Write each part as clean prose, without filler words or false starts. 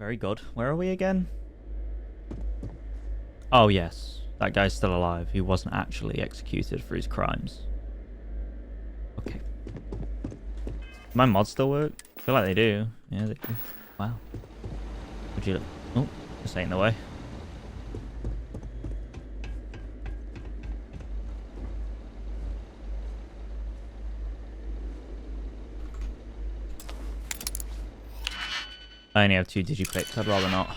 Very good. Where are we again? Oh, yes. That guy's still alive. He wasn't actually executed for his crimes. Okay. My mods still work? I feel like they do. Yeah, they do. Wow. Would you... Oh, this ain't the way. I only have 2 digipicks. I'd rather not.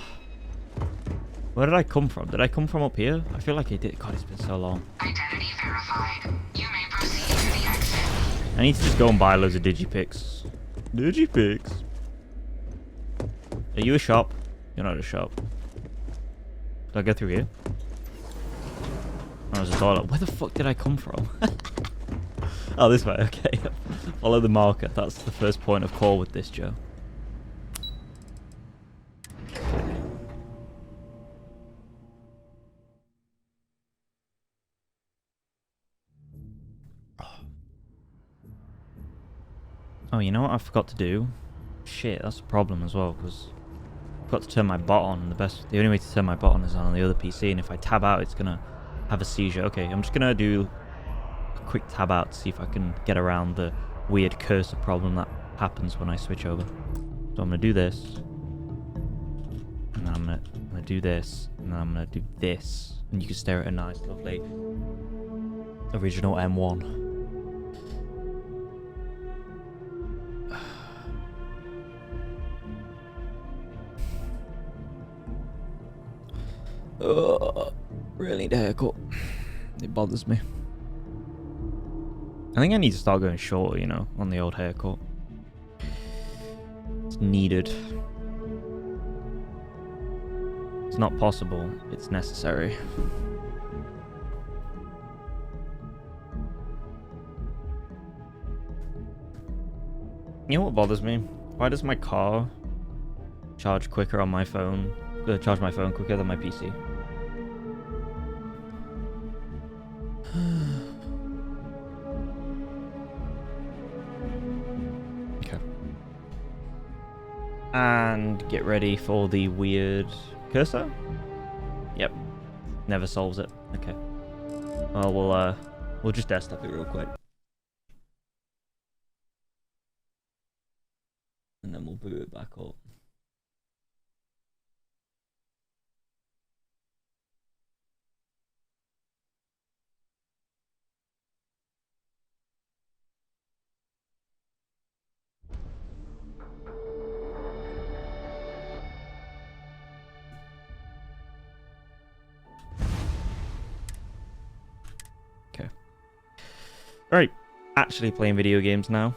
Where did I come from? Did I come from up here? I feel like I did. God, it's been so long. Identity verified. You may proceed to the exit. I need to just go and buy loads of digipicks. Digipicks? Are you a shop? You're not a shop. Did I go through here? Oh, there's a toilet. Where the fuck did I come from? Oh, this way. Okay. Follow the marker. That's the first point of call with this, Joe. Oh, you know what I forgot to do? Shit, that's a problem as well, because I forgot to turn my bot on. The only way to turn my bot on is on the other PC, and if I tab out, it's gonna have a seizure. Okay, I'm just gonna do a quick tab out to see if I can get around the weird cursor problem that happens when I switch over. So I'm gonna do this, and then I'm gonna do this, and then I'm gonna do this, and you can stare at a nice, lovely original M1. Really need a haircut. It bothers me. I think I need to start going shorter, you know, on the old haircut. It's needed. It's not possible. It's necessary. You know what bothers me? Why does my car charge quicker on my phone? Charge my phone quicker than my PC. Okay. And get ready for the weird cursor. Yep. Never solves it. Okay. Well, we'll just desktop it real quick. And then we'll boot it back up. Okay. Alright. Actually playing video games now.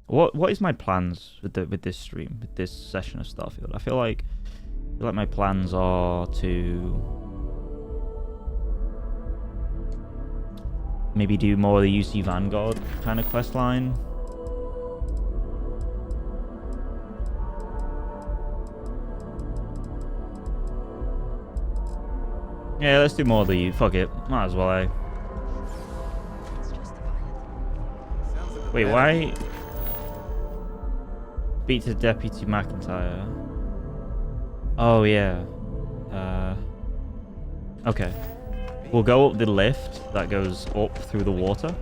What is my plans with this stream, with this session of Starfield? I feel like my plans are to maybe do more of the UC Vanguard kind of quest line. Yeah, let's do more of the... Fuck it. Might as well, eh? Wait, why... Beat to Deputy McIntyre. Oh, yeah. Okay. We'll go up the lift that goes up through the water.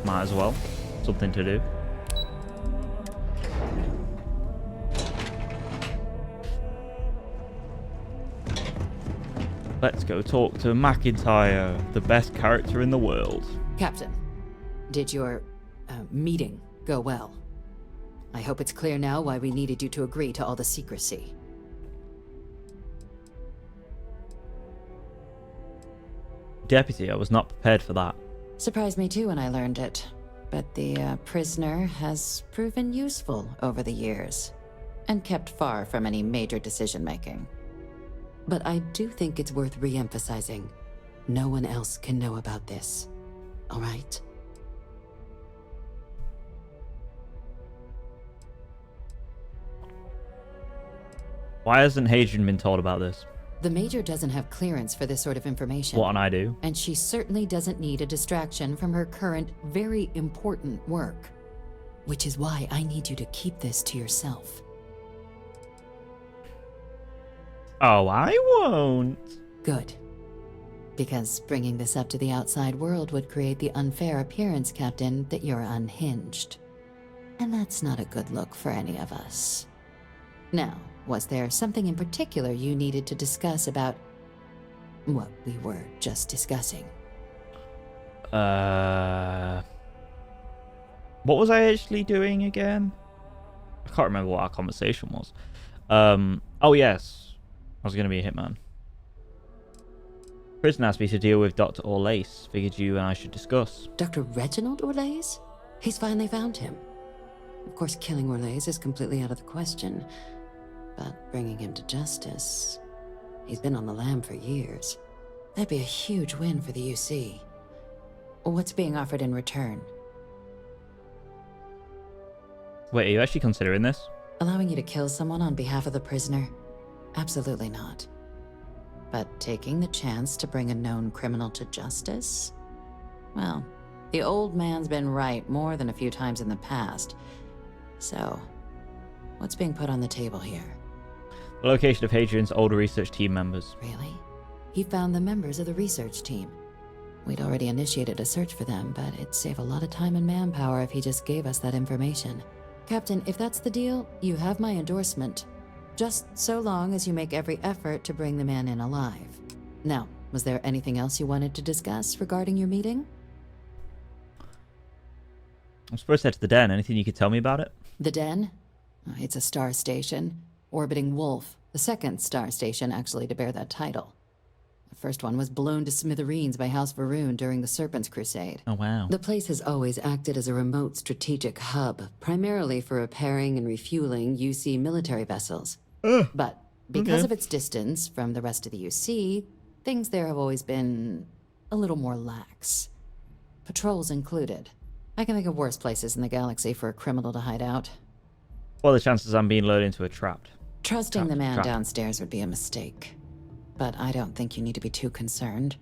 Might as well. Something to do. Let's go talk to McIntyre, the best character in the world. Captain, did your meeting go well? I hope it's clear now why we needed you to agree to all the secrecy. Deputy, I was not prepared for that. Surprised me too when I learned it. But the prisoner has proven useful over the years, and kept far from any major decision-making. But I do think it's worth re-emphasizing. No one else can know about this. All right? Why hasn't Hadrian been told about this? The Major doesn't have clearance for this sort of information. What, and I do? And she certainly doesn't need a distraction from her current, very important work. Which is why I need you to keep this to yourself. Oh, I won't. Good. Because bringing this up to the outside world would create the unfair appearance, Captain, that you're unhinged. And that's not a good look for any of us. Now, was there something in particular you needed to discuss about what we were just discussing? What was I actually doing again? I can't remember what our conversation was. Oh yes, I was going to be a hitman. Prison asked me to deal with Dr. Orlace. Figured you and I should discuss. Dr. Reginald Orlace? He's finally found him. Of course, killing Orlace is completely out of the question. But bringing him to justice... He's been on the lam for years. That'd be a huge win for the UC. What's being offered in return? Wait, are you actually considering this? Allowing you to kill someone on behalf of the prisoner? Absolutely not. But taking the chance to bring a known criminal to justice? Well, the old man's been right more than a few times in the past. So, what's being put on the table here? The location of Hadrian's older research team members. Really? He found the members of the research team. We'd already initiated a search for them, but it'd save a lot of time and manpower if he just gave us that information. Captain, if that's the deal, you have my endorsement. Just so long as you make every effort to bring the man in alive. Now, was there anything else you wanted to discuss regarding your meeting? I'm supposed to head to the den. Anything you could tell me about it? The Den? It's a star station. Orbiting Wolf, the second star station actually to bear that title. The first one was blown to smithereens by House Varun during the Serpent's Crusade. Oh, wow. The place has always acted as a remote strategic hub, primarily for repairing and refueling UC military vessels. But because of its distance from the rest of the UC, things there have always been a little more lax. Patrols included. I can think of worse places in the galaxy for a criminal to hide out. What are the chances I'm being lured into a trap? Trusting the man downstairs would be a mistake. But I don't think you need to be too concerned.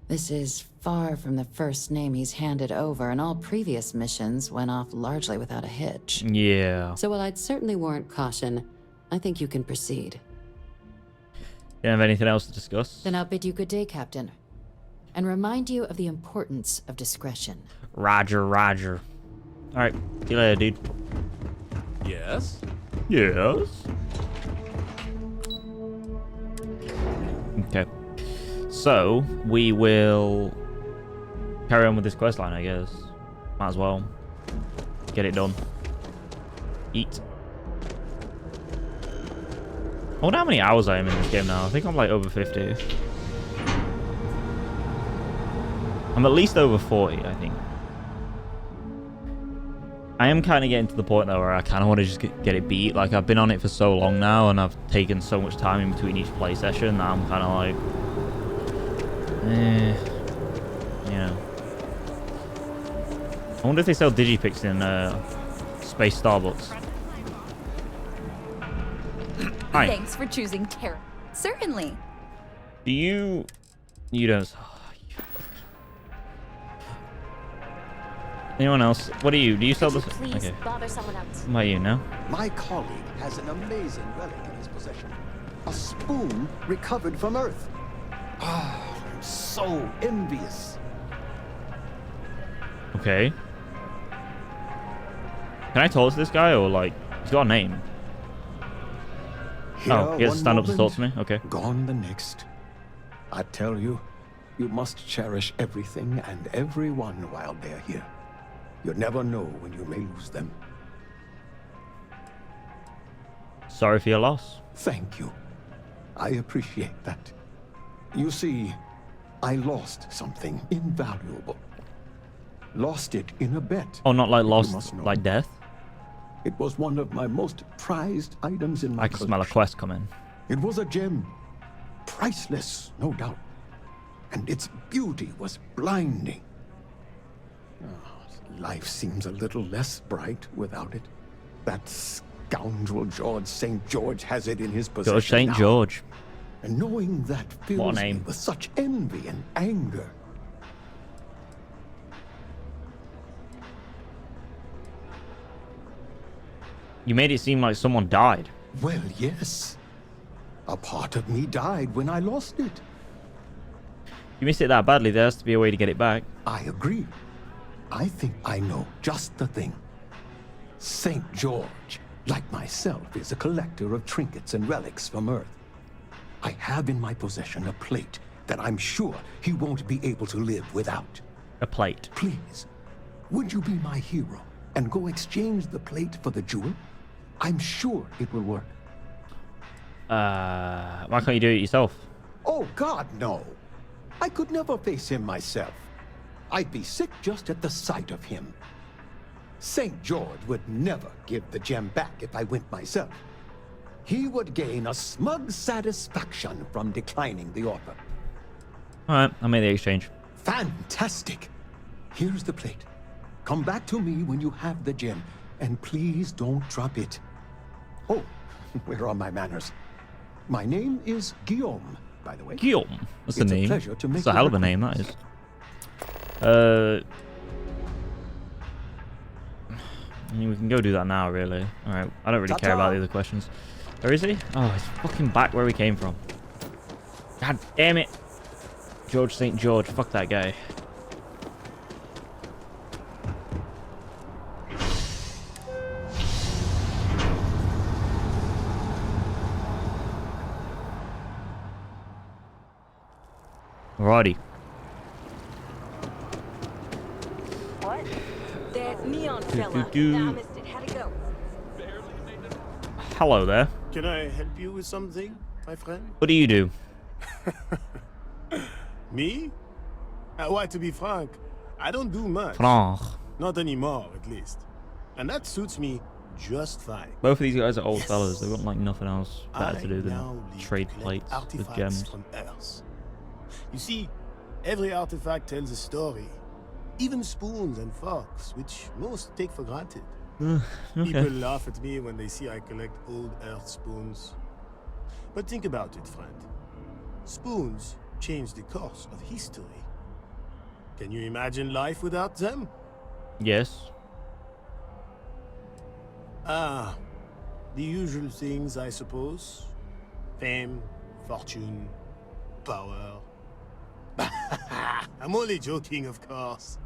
This is far from the first name he's handed over, and all previous missions went off largely without a hitch. Yeah. So while I'd certainly warrant caution, I think you can proceed. You don't have anything else to discuss? Then I'll bid you good day, Captain. And remind you of the importance of discretion. Roger, roger. Alright, see you later, dude. Yes? Yes? Okay. So, we will carry on with this questline, I guess. Might as well. Get it done. Eat. I wonder how many hours I am in this game now. I think I'm like over 50. I'm at least over 40, I think. I am kind of getting to the point though where I kind of want to just get it beat. Like, I've been on it for so long now and I've taken so much time in between each play session that I'm kind of like, you know. I wonder if they sell Digipics in Space Starbucks. Hi. Thanks for choosing Terra. Certainly. Do you don't. Anyone else? What do you sell this? Please Okay. bother someone else. What about you, no? My colleague has an amazing relic in his possession. A spoon recovered from Earth. Ah, I'm so envious. Okay. Can I talk to this guy or like he's got a name? Here Oh, he has to one stand up to talk moment, to me? Okay. Gone the next. I tell you, you must cherish everything and everyone while they're here. You never know when you may lose them. Sorry for your loss. Thank you. I appreciate that. You see, I lost something invaluable. Lost it in a bet. Oh, not like You lost, must know. like death? It was one of my most prized items in my I can smell a collection. quest coming. It was a gem. Priceless, no doubt. And its beauty was blinding. Oh, life seems a little less bright without it. That scoundrel George St. George has it in his possession George St. now. George. And knowing that What a fills me name. with such envy and anger. You made it seem like someone died. Well, yes. A part of me died when I lost it. You missed it that badly, there has to be a way to get it back. I agree. I think I know just the thing. St. George, like myself, is a collector of trinkets and relics from Earth. I have in my possession a plate that I'm sure he won't be able to live without. A plate. Please, would you be my hero and go exchange the plate for the jewel? I'm sure it will work. Why can't you do it yourself? Oh, God, no. I could never face him myself. I'd be sick just at the sight of him. St. George would never give the gem back if I went myself. He would gain a smug satisfaction from declining the offer. Alright, I made the exchange. Fantastic. Here's the plate. Come back to me when you have the gem, and please don't drop it. Oh, where are my manners? My name is Guillaume, by the way. Guillaume. That's the It's a name. pleasure to make It's a your hell of a name, that is. I mean, we can go do that now, really. Alright, I don't really care about the other questions. Where is he? Oh, he's fucking back where we came from. God damn it. George St. George. Fuck that guy. Alrighty. What? That neon fella. do. Nah, I missed it. How'd it go? Hello there. Can I help you with something, my friend? What do you do? Me? Why, to be frank, I don't do much. Franc. Not anymore, at least. And that suits me just fine. Both of these guys are old Yes. fellas. They've got like nothing else better to do now than live trade to collect plates with artifacts gems. from Earth. You see, every artifact tells a story. Even spoons and forks, which most take for granted. People Okay. laugh at me when they see I collect old Earth spoons. But think about it, friend. Spoons change the course of history. Can you imagine life without them? Yes. Ah, the usual things, I suppose. Fame, fortune, power. I'm only joking, of course.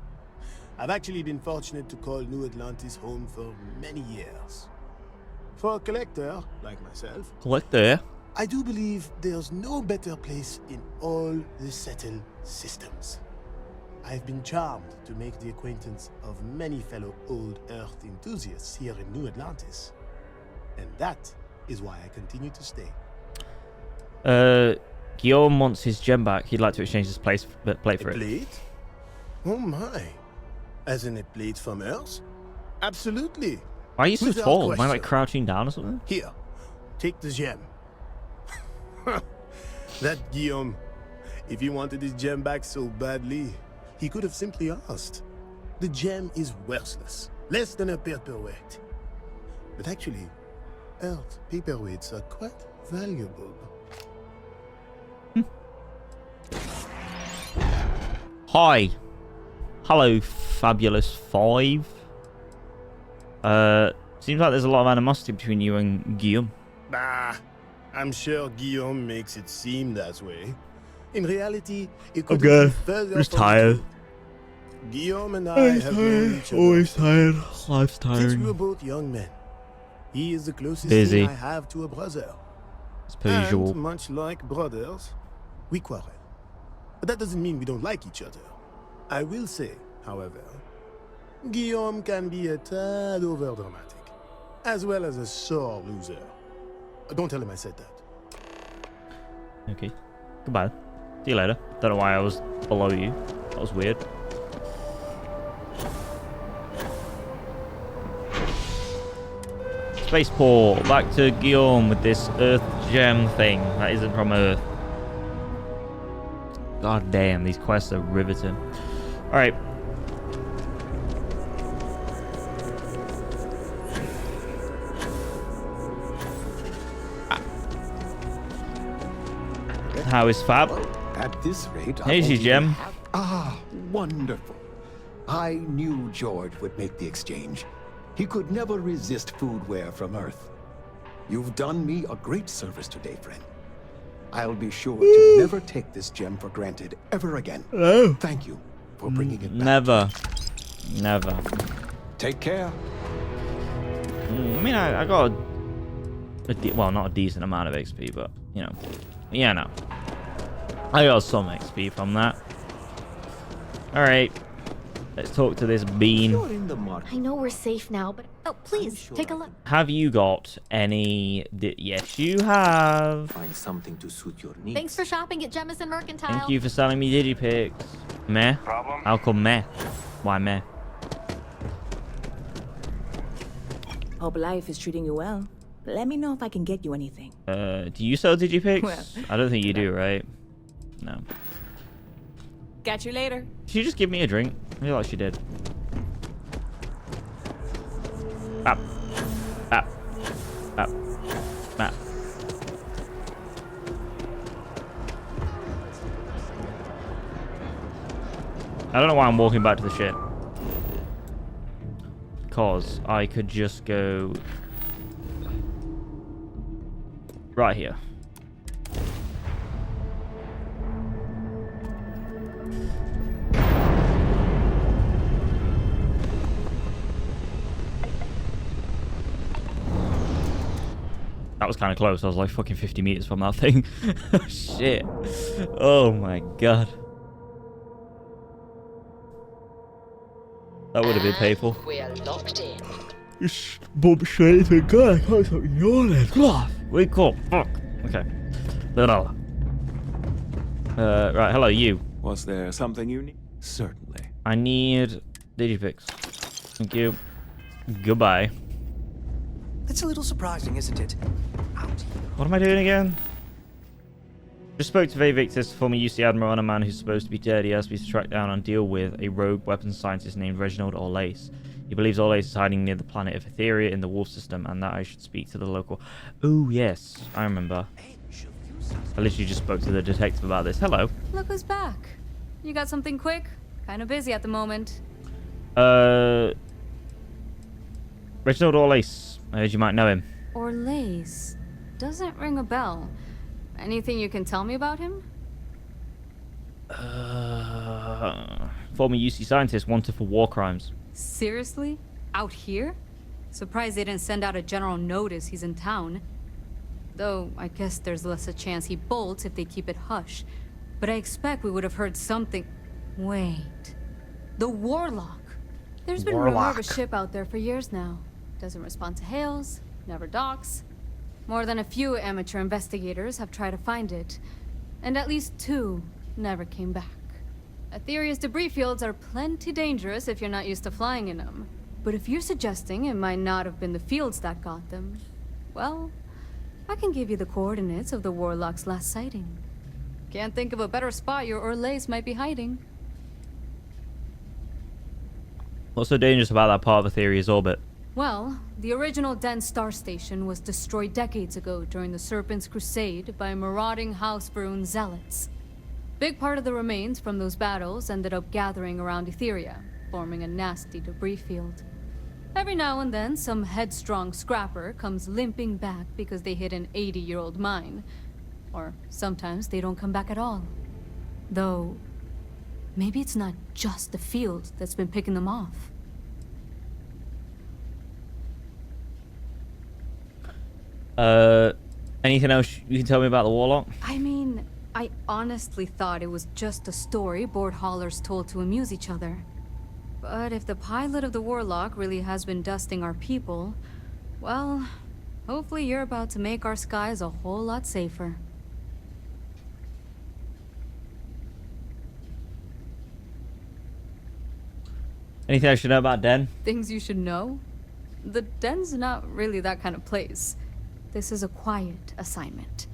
I've actually been fortunate to call New Atlantis home for many years. For a collector, like myself, Collector. I do believe there's no better place in all the settled systems. I've been charmed to make the acquaintance of many fellow old Earth enthusiasts here in New Atlantis. And that is why I continue to stay. Guillaume wants his gem back. He'd like to exchange his plate for A it. plate? Oh my. As in a plate from Earth? Absolutely. Why are you so Without tall? Am I like question. crouching down or something? Here, take the gem. That Guillaume, if he wanted his gem back so badly, he could have simply asked. The gem is worthless, less than a paperweight. But actually, Earth paperweights are quite valuable. Hi. Hello, Fabulous 5. Seems like there's a lot of animosity between you and Guillaume. Bah, I'm sure Guillaume makes it seem that way. In reality, it could be further Just from the tired. truth. Guillaume and I have known each other tired. Life's since we were both young men. He is the closest Busy. thing I have to a brother. As per usual. And much like brothers, we quarrel. But that doesn't mean we don't like each other. I will say, however, Guillaume can be a tad overdramatic, as well as a sore loser. Don't tell him I said that. Okay. Goodbye. See you later. Don't know why I was below you. That was weird. Spaceport. Back to Guillaume with this Earth gem thing that isn't from Earth. God damn, these quests are riveting. Alright. How is Fab? At this rate, Here's I your won't gem. even have- Ah, wonderful. I knew George would make the exchange. He could never resist foodware from Earth. You've done me a great service today, friend. I'll be sure to never take this gem for granted ever again. Oh. Thank you for bringing it back. Never. Never. Take care. I mean, I got well, not a decent amount of XP, but, you know. Yeah, no. I got some XP from that. Alright. Let's talk to this bean. I know we're safe now, but oh, please take a look. Have you got any... Yes, you have. Find something to suit your needs. Thanks for shopping at Jemison Mercantile. Thank you for selling me digipics. Meh? Problem? How come meh? Why meh? Hope life is treating you well. Let me know if I can get you anything. Do you sell digipics? Well, I don't think you do, right? No. Catch you later. Did she just give me a drink? I feel like she did. Bap. Bap. Bap. Bap. I don't know why I'm walking back to the ship. Because I could just go right here. That was kind of close. I was like fucking 50 meters from that thing. Shit. Oh my god. That would have been painful. We're locked in. Just bump straight into the guy. I can't stop yawning. Wake up. Fuck. Okay. Right, hello, you. Was there something you need? Certainly. I need digipics. Thank you. Goodbye. That's a little surprising, isn't it? Out. What am I doing again? Just spoke to Victus, former UC Admiral, and a man who's supposed to be dead. He asked me to track down and deal with a rogue weapons scientist named Reginald Orlace. He believes Orlace is hiding near the planet of Etheria in the Wolf system, and that I should speak to the local... Oh, yes. I remember. I literally just spoke to the detective about this. Hello. Look who's back. You got something quick? Kind of busy at the moment. Reginald Orlace. I heard you might know him. Orlace. Doesn't ring a bell. Anything you can tell me about him? Former UC scientist wanted for war crimes. Seriously? Out here? Surprised they didn't send out a general notice he's in town. Though, I guess there's less a chance he bolts if they keep it hush. But I expect we would have heard something... Wait. The Warlock. There's been rumor of a ship out there for years now. Doesn't respond to hails, never docks. More than a few amateur investigators have tried to find it. And at least 2 never came back. Etheria's debris fields are plenty dangerous if you're not used to flying in them. But if you're suggesting it might not have been the fields that got them, well, I can give you the coordinates of the Warlock's last sighting. Can't think of a better spot your Orlace might be hiding. What's so dangerous about that part of Etheria's orbit? Well, the original Den Star Station was destroyed decades ago during the Serpent's Crusade by marauding House Varun zealots. Big part of the remains from those battles ended up gathering around Etheria, forming a nasty debris field. Every now and then, some headstrong scrapper comes limping back because they hit an 80-year-old mine. Or sometimes they don't come back at all. Though, maybe it's not just the field that's been picking them off. Anything else you can tell me about the Warlock? I mean, I honestly thought it was just a story board haulers told to amuse each other. But if the pilot of the Warlock really has been dusting our people, well, hopefully you're about to make our skies a whole lot safer. Anything I should know about Den? Things you should know? The den's not really that kind of place. This is a quiet assignment.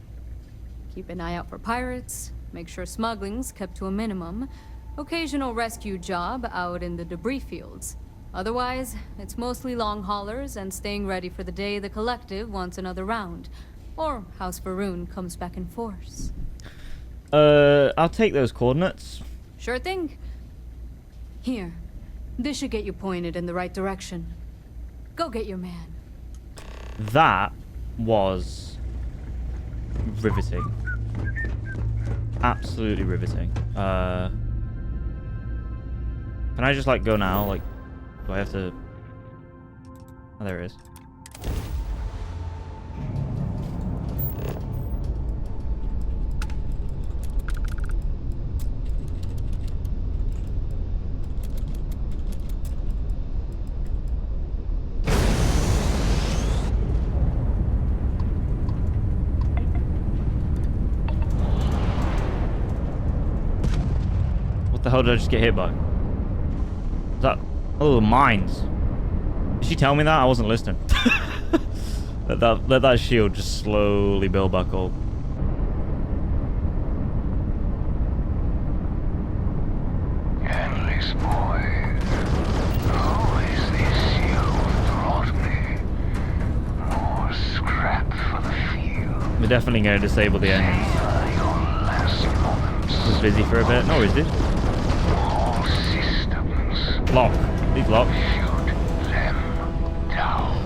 Keep an eye out for pirates, make sure smuggling's kept to a minimum, occasional rescue job out in the debris fields. Otherwise, it's mostly long haulers and staying ready for the day the Collective wants another round, or House Varun comes back in force. I'll take those coordinates. Sure thing. Here. This should get you pointed in the right direction. Go get your man. That was riveting. Absolutely riveting. Can I just like go now? Like, do I have to? Oh, there it is. What the hell did I just get hit by? Is that... Oh, mines. Did she tell me that? I wasn't listening. Let that shield just slowly build back up. Endless boy. Who is this you brought me? More scrap for the field. We're definitely going to disable the engines. Was busy for a bit. No, is it? All systems. Lock. Please lock. Shoot them down.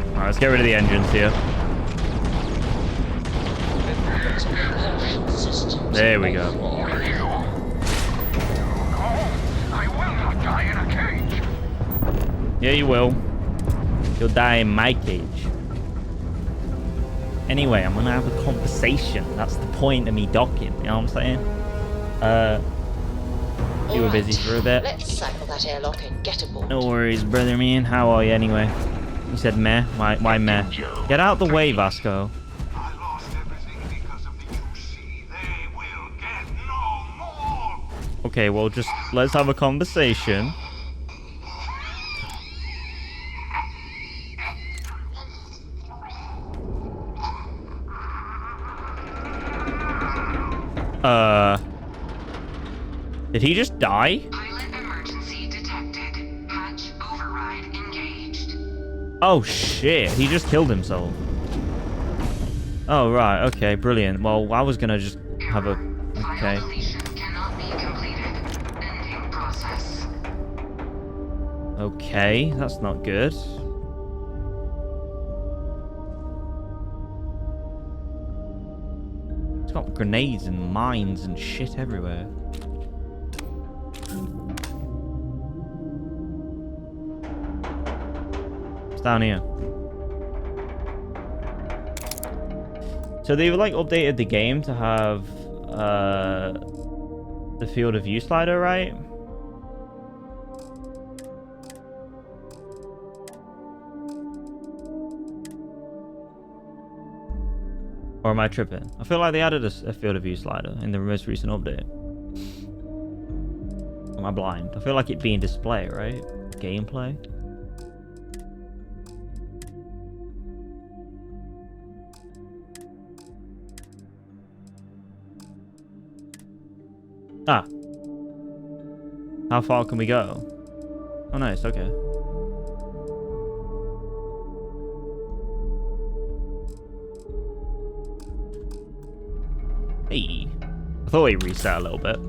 Alright, let's get rid of the engines here. There we go. I will not die in a cage. Yeah, you will. You'll die in my cage. Anyway, I'm gonna have a conversation. That's the point of me docking. You know what I'm saying? You were busy for a bit. Let's cycle that airlock and get aboard. No worries, brother man. How are you anyway? You said meh? Why meh? Get out the way, Vasco. I lost everything because of the UC. They will get no more. Okay, well, just let's have a conversation. Did he just die? Pilot emergency detected. Hatch override engaged. Oh shit, he just killed himself. Oh right, okay, brilliant. Well, I was gonna just have a... Okay. File deletion cannot be completed. Ending process. Okay, that's not good. It's got grenades and mines and shit everywhere. It's down here. So they've like updated the game to have the field of view slider, right? Or am I tripping? I feel like they added a field of view slider in the most recent update. Am I blind? I feel like it being display, right? Gameplay. Ah. How far can we go? Oh, nice. Okay. Hey. I thought he reset a little bit.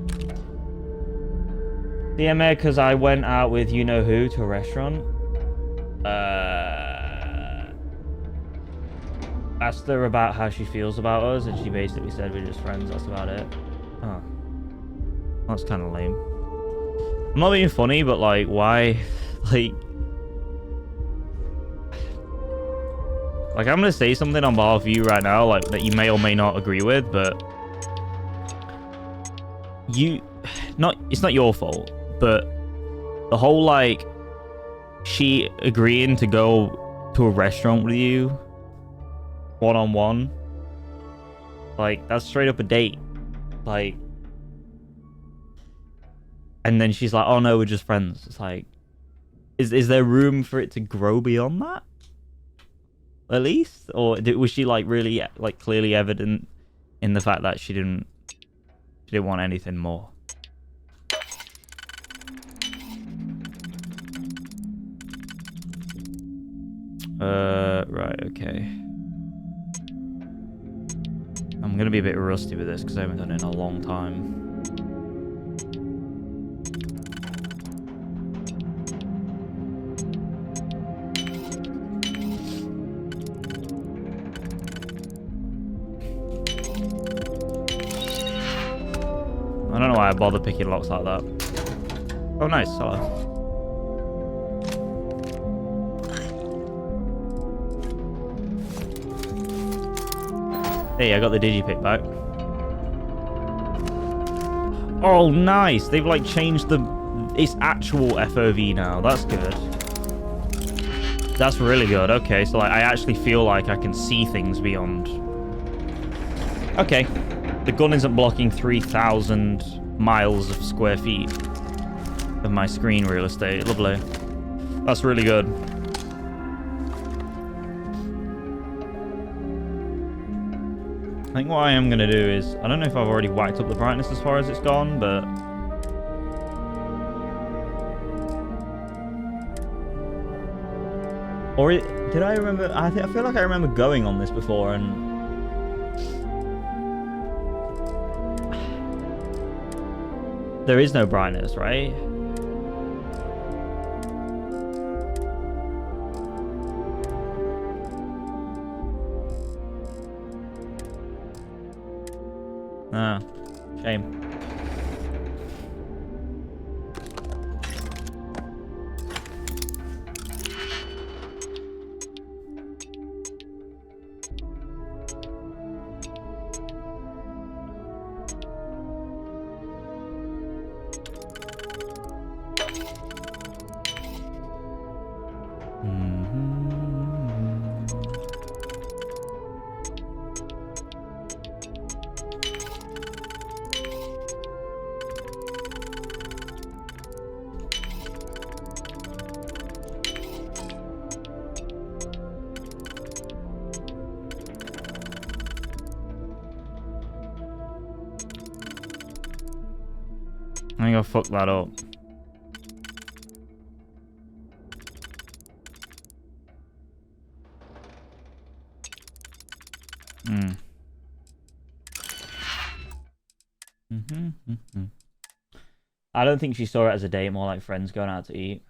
DMA because I went out with you-know-who to a restaurant. Asked her about how she feels about us, and she basically said we're just friends. That's about it. Oh. That's kind of lame. I'm not being funny, but like, why? Like, I'm gonna say something on behalf of you right now, like that you may or may not agree with, but it's not your fault, but the whole like she agreeing to go to a restaurant with you one-on-one, like that's straight up a date, like. And then she's like, oh no, we're just friends. It's like, is there room for it to grow beyond that? At least? Or was she like really like clearly evident in the fact that she didn't want anything more? Right, okay. I'm gonna be a bit rusty with this because I haven't done it in a long time. I don't know why I bother picking locks like that. Oh, nice. Hello. Hey, I got the digipick back. Oh, nice. They've like changed it's actual FOV now. That's good. That's really good. Okay, so like I actually feel like I can see things beyond. Okay. The gun isn't blocking 3,000 miles of square feet of my screen real estate. Lovely. That's really good. I think what I am going to do is... I don't know if I've already whacked up the brightness as far as it's gone, but... Or did I remember... I feel like I remember going on this before and... There is no brightness, right? Ah, shame. I think I'll fuck that up. I don't think she saw it as a date, more like friends going out to eat.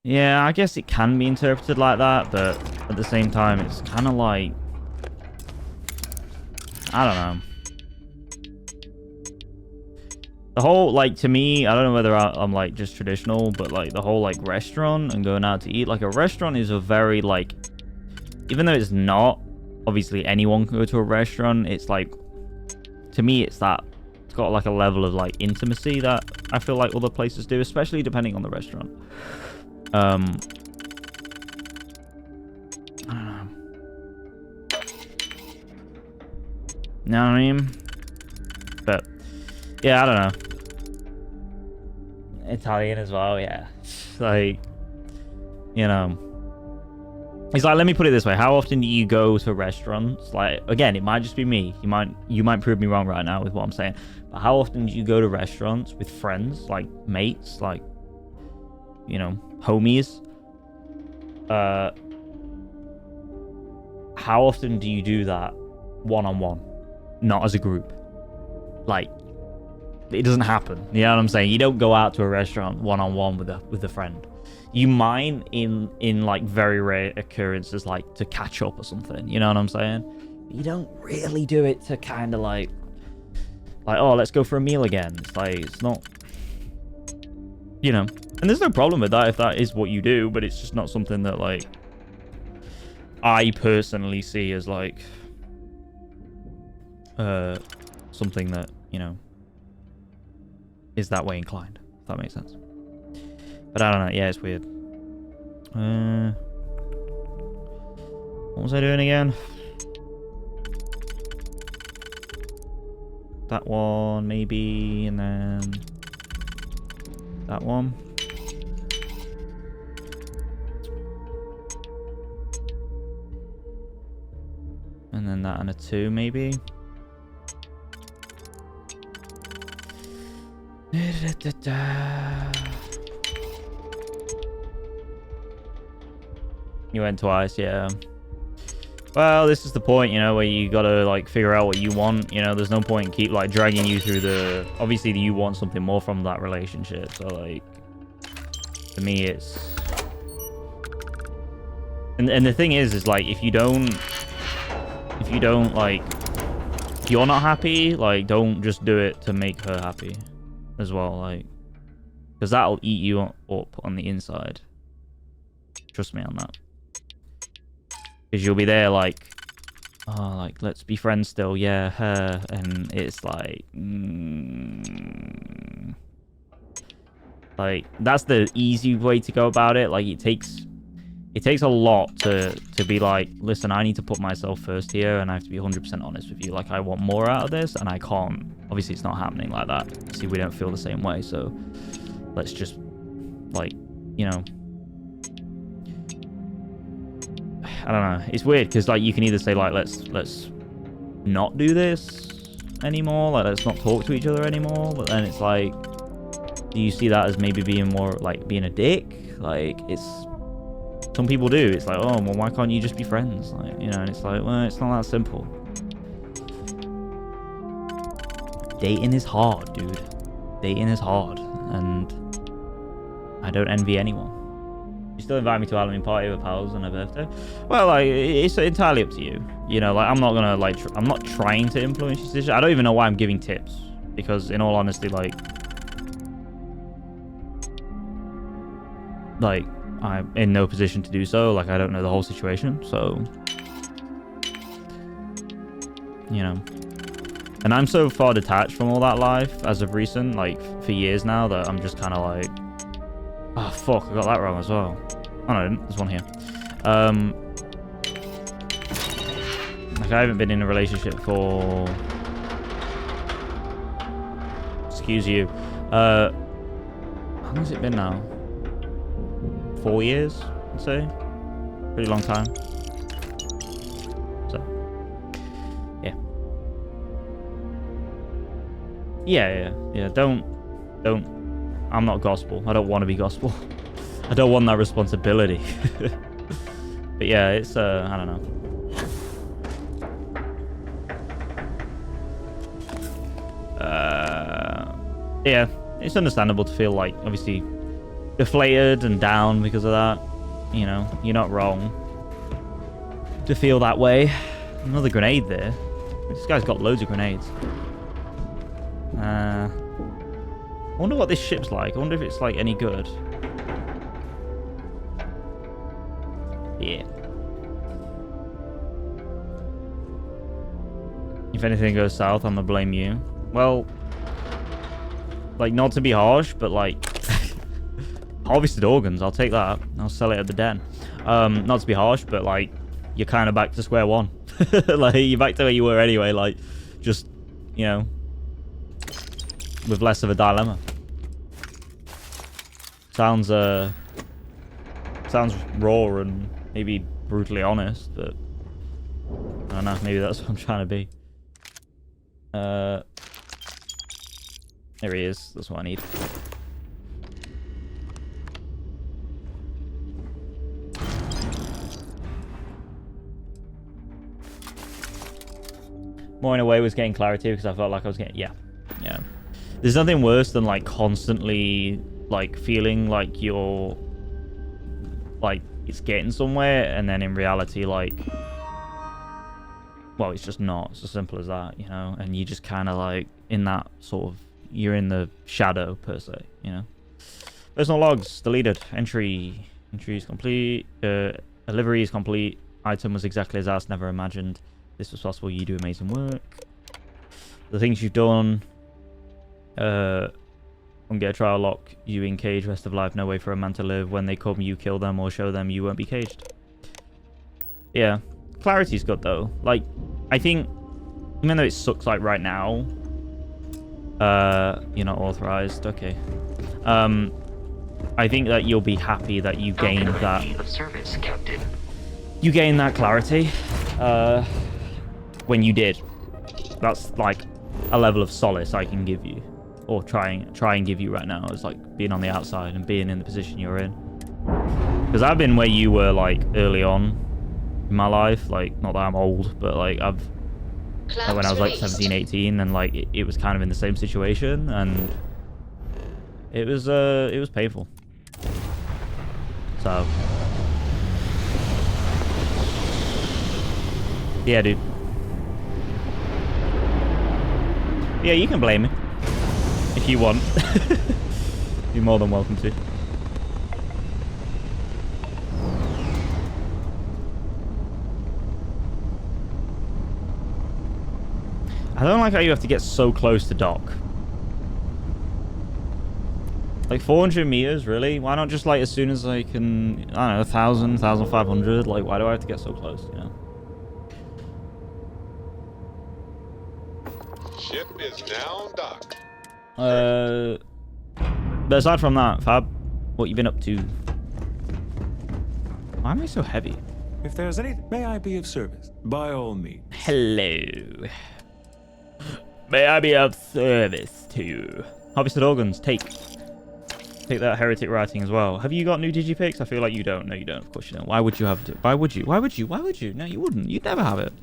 Yeah, I guess it can be interpreted like that, but at the same time, it's kind of like... I don't know. The whole, like, to me, I don't know whether I'm, like, just traditional, but, like, the whole, like, restaurant and going out to eat, like, a restaurant is a very, like, even though it's not, obviously, anyone can go to a restaurant, it's, like, to me, it's that, it's got, like, a level of, like, intimacy that I feel like other places do, especially depending on the restaurant. I don't know. Know what I mean? But... yeah, I don't know. Italian as well, yeah. Like, you know. It's like, let me put it this way. How often do you go to restaurants? Like, again, it might just be me. You might prove me wrong right now with what I'm saying. But how often do you go to restaurants with friends, like mates, like, you know, homies? How often do you do that one-on-one? Not as a group. Like, it doesn't happen. You know what I'm saying? You don't go out to a restaurant one-on-one with a friend. You might in like very rare occurrences, like to catch up or something. You know what I'm saying? But you don't really do it to kind of like, oh, let's go for a meal again. It's like, it's not, you know. And there's no problem with that if that is what you do, but it's just not something that like I personally see as like something that, you know, is that way inclined, if that makes sense. But I don't know, yeah, it's weird. What was I doing again? That one, maybe, and then that one. And then that and a 2, maybe. You went twice, yeah. well, this is the point, you know, where you gotta like figure out what you want. You know, there's no point in keep like dragging you through the. Obviously, you want something more from that relationship. So like, for me, it's. And the thing is like, if you don't like, if you're not happy, like, don't just do it to make her happy, as well, like, because that'll eat you up on the inside. Trust me on that. Because you'll be there like, oh, like, let's be friends still, yeah, her, and it's like, like, that's the easy way to go about it. Like, it takes a lot to be like, listen, I need to put myself first here, and I have to be 100% honest with you. Like, I want more out of this, and I can't. Obviously, it's not happening like that. See, we don't feel the same way, so let's just, like, you know, I don't know. It's weird because like you can either say like let's not do this anymore, like let's not talk to each other anymore, but then it's like, do you see that as maybe being more like being a dick? Like, it's, some people do. It's like, oh well, why can't you just be friends? Like, you know, and it's like, well, it's not that simple. Dating is hard, dude. Dating is hard, and I don't envy anyone. You still invite me to a Halloween party with pals on her birthday? Well, like, it's entirely up to you. You know, like, I'm not gonna, like, I'm not trying to influence your decision. I don't even know why I'm giving tips. Because, in all honesty, like, I'm in no position to do so. Like, I don't know the whole situation, so, you know. And I'm so far detached from all that life as of recent, like, for years now, that I'm just kind of like, oh, fuck, I got that wrong as well. Oh, no, I didn't. There's one here. Like, I haven't been in a relationship for... Excuse you. How long has it been now? 4 years, I'd say. Pretty long time. So, yeah. Yeah. Don't. I'm not gospel. I don't want to be gospel. I don't want that responsibility. But yeah, it's I don't know. Yeah, it's understandable to feel like, obviously, deflated and down because of that. You know, you're not wrong to feel that way. Another grenade there. This guy's got loads of grenades. I wonder what this ship's like. I wonder if it's like any good. Yeah. If anything goes south, I'm gonna blame you. Well, like, not to be harsh, but like, harvested organs, I'll take that. I'll sell it at the den. Not to be harsh, but like, you're kind of back to square one. Like, you're back to where you were anyway. Like, just, you know, with less of a dilemma. Sounds raw and maybe brutally honest, but I don't know, maybe that's what I'm trying to be. There he is. That's what I need. More in a way was getting clarity because I felt like I was getting, yeah. There's nothing worse than like constantly like feeling like you're like it's getting somewhere, and then in reality, like, well, it's just not. It's as simple as that, you know. And you just kind of like in that sort of, you're in the shadow per se, you know. Personal logs deleted. Entry is complete. Delivery is complete. Item was exactly as asked. Never imagined this was possible. You do amazing work. The things you've done. Get a trial lock. You in cage. Rest of life. No way for a man to live. When they come, you kill them or show them you won't be caged. Yeah. Clarity's good though. Like, I think, even though it sucks like right now, you're not authorized. Okay. I think that you'll be happy that you gained that. Service, Captain. You gained that clarity. When you did. That's like a level of solace I can give you, or try and give you right now, is like being on the outside and being in the position you're in. Because I've been where you were like early on, in my life. Like, not that I'm old, but like like when I was like 17, 18, and like it was kind of in the same situation, and it was painful. So yeah, dude. Yeah, you can blame me if you want. You're more than welcome to. I don't like how you have to get so close to dock. Like 400 meters, really? Why not just like as soon as I can, I don't know, 1,000, 1,500? Like, why do I have to get so close, you know? Ship is now docked. But aside from that, Fab, what you been up to? Why am I so heavy? If there's anything, may I be of service? By all means. Hello. May I be of service to you? Harvested organs, take that heretic writing as well. Have you got new digipicks? I feel like you don't. No, you don't. Of course you don't. Why would you have to? Why would you? Why would you? Why would you? No, you wouldn't. You'd never have it.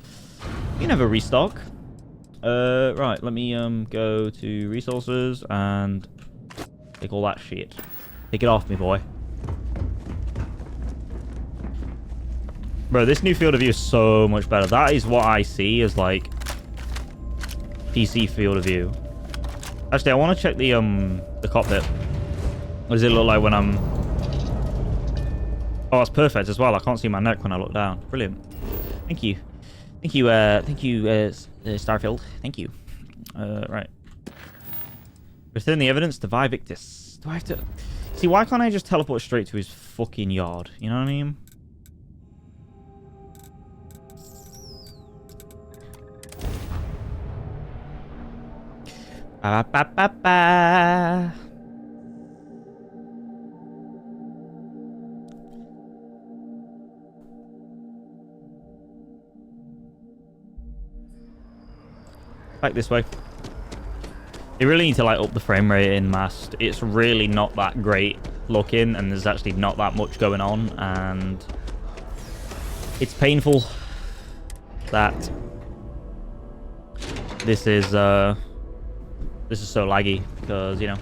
You never restock. Right. Let me go to resources and take all that shit. Take it off me, boy. Bro, this new field of view is so much better. That is what I see as like PC field of view. Actually, I want to check the cockpit. What does it look like when I'm... Oh, it's perfect as well. I can't see my neck when I look down. Brilliant. Thank you. Thank you, Starfield. Thank you. Right. Return the evidence to Victus. Do I have to... See, why can't I just teleport straight to his fucking yard? You know what I mean? Ba ba ba ba. Back this way. You really need to like up the frame rate in Mast. It's really not that great looking, and there's actually not that much going on, and it's painful that this is so laggy because, you know.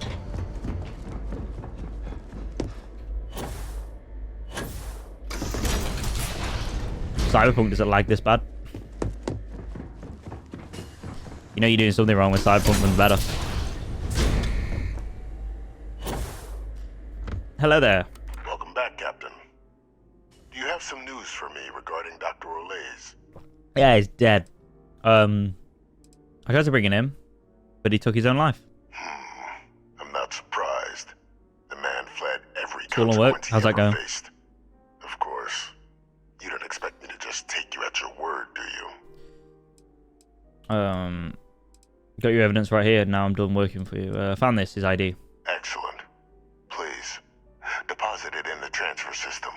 Cyberpunk doesn't lag this bad. You know you're doing something wrong with Cyberpunk when better. Hello there. Welcome back, Captain. Do you have some news for me regarding Dr. Olays? Yeah, he's dead. I tried to bring him in, but he took his own life. I'm not surprised. The man fled every Cool and work. consequence How's he that going? ever faced. Of course. You don't expect me to just take you at your word, do you? Got your evidence right here. Now I'm done working for you. Found this, his ID. Excellent. Please, deposit it in the transfer system.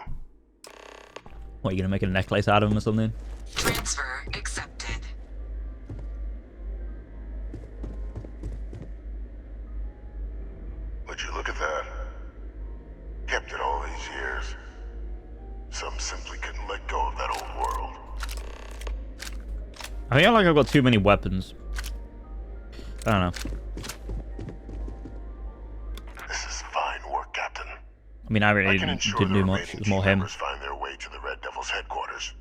What, are you gonna make a necklace out of him or something? Transfer accepted. Would you look at that? Kept it all these years. Some simply couldn't let go of that old world. I feel like I've got too many weapons. I don't know. This is fine work, Captain. I mean, I really didn't do much. It was more him. Find their way to the Red Devil's headquarters,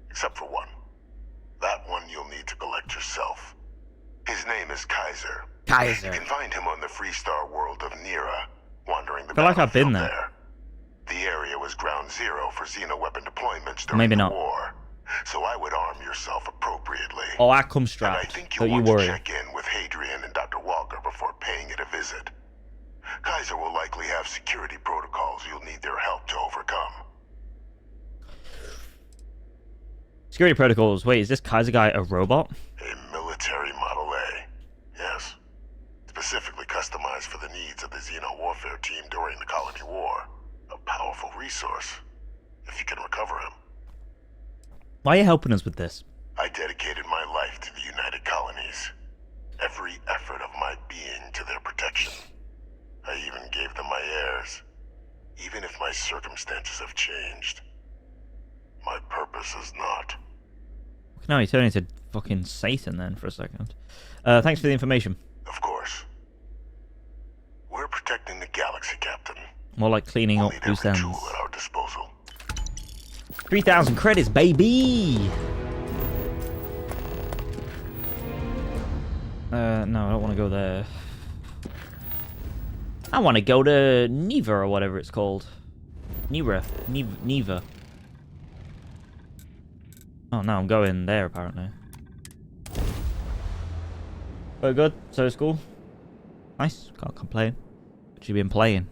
except for one. That one you'll need to collect yourself. His name is Kaiser. Kaiser. You can find him on the Freestar world of Nira, wandering the I feel like I've been battlefield there. The area was ground zero for Xeno weapon deployments during Maybe the not. war, so I would arm yourself appropriately. Oh, I come And I strapped. think Don't you want to worry. check in with Hadrian and Dr. Walker before paying it a visit. Kaiser will likely have security protocols you'll need their help to overcome. Security protocols. Wait, is this Kaiser guy a robot? A military Model A, yes. Specifically customized for the needs of the Xeno warfare team during the Colony War. A powerful resource, if you can recover him. Why are you helping us with this? I dedicated my life to the United Colonies. Every effort of my being to their protection. I even gave them my heirs. Even if my circumstances have changed. My purpose services not. No, he turned into fucking Satan then for a second. Thanks for the information. Of course. We're protecting the galaxy, Captain. More like cleaning We'll up need loose every ends. tool at our disposal. 3,000 credits, baby! No, I don't want to go there. I want to go to Neva or whatever it's called. Neva. Oh no, I'm going there apparently. Very good. So school. Nice. Can't complain. What you been playing?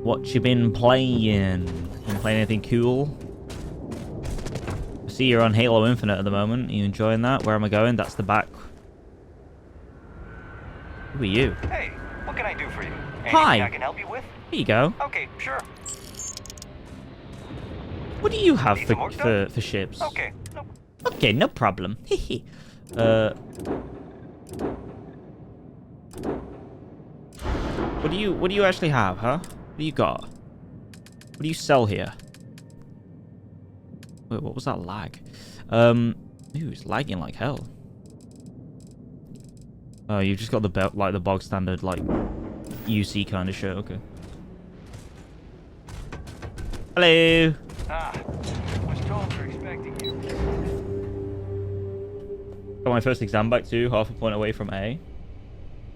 What you been playing? Been playing anything cool? I see you're on Halo Infinite at the moment. Are you enjoying that? Where am I going? That's the back. Who are you? Hey, what can I do for you? Anything Hi. I can help you with? Here you go. Okay, sure. What do you have Need some work done? for ships? Okay, no. Okay, no problem. Hehe. What do you actually have, huh? What do you got? What do you sell here? Wait, what was that lag? Ooh, it's lagging like hell. Oh, you've just got the like the bog standard like UC kind of shit. Okay. Hello. Ah, was told they're expecting you. Got my first exam back too, half a point away from A.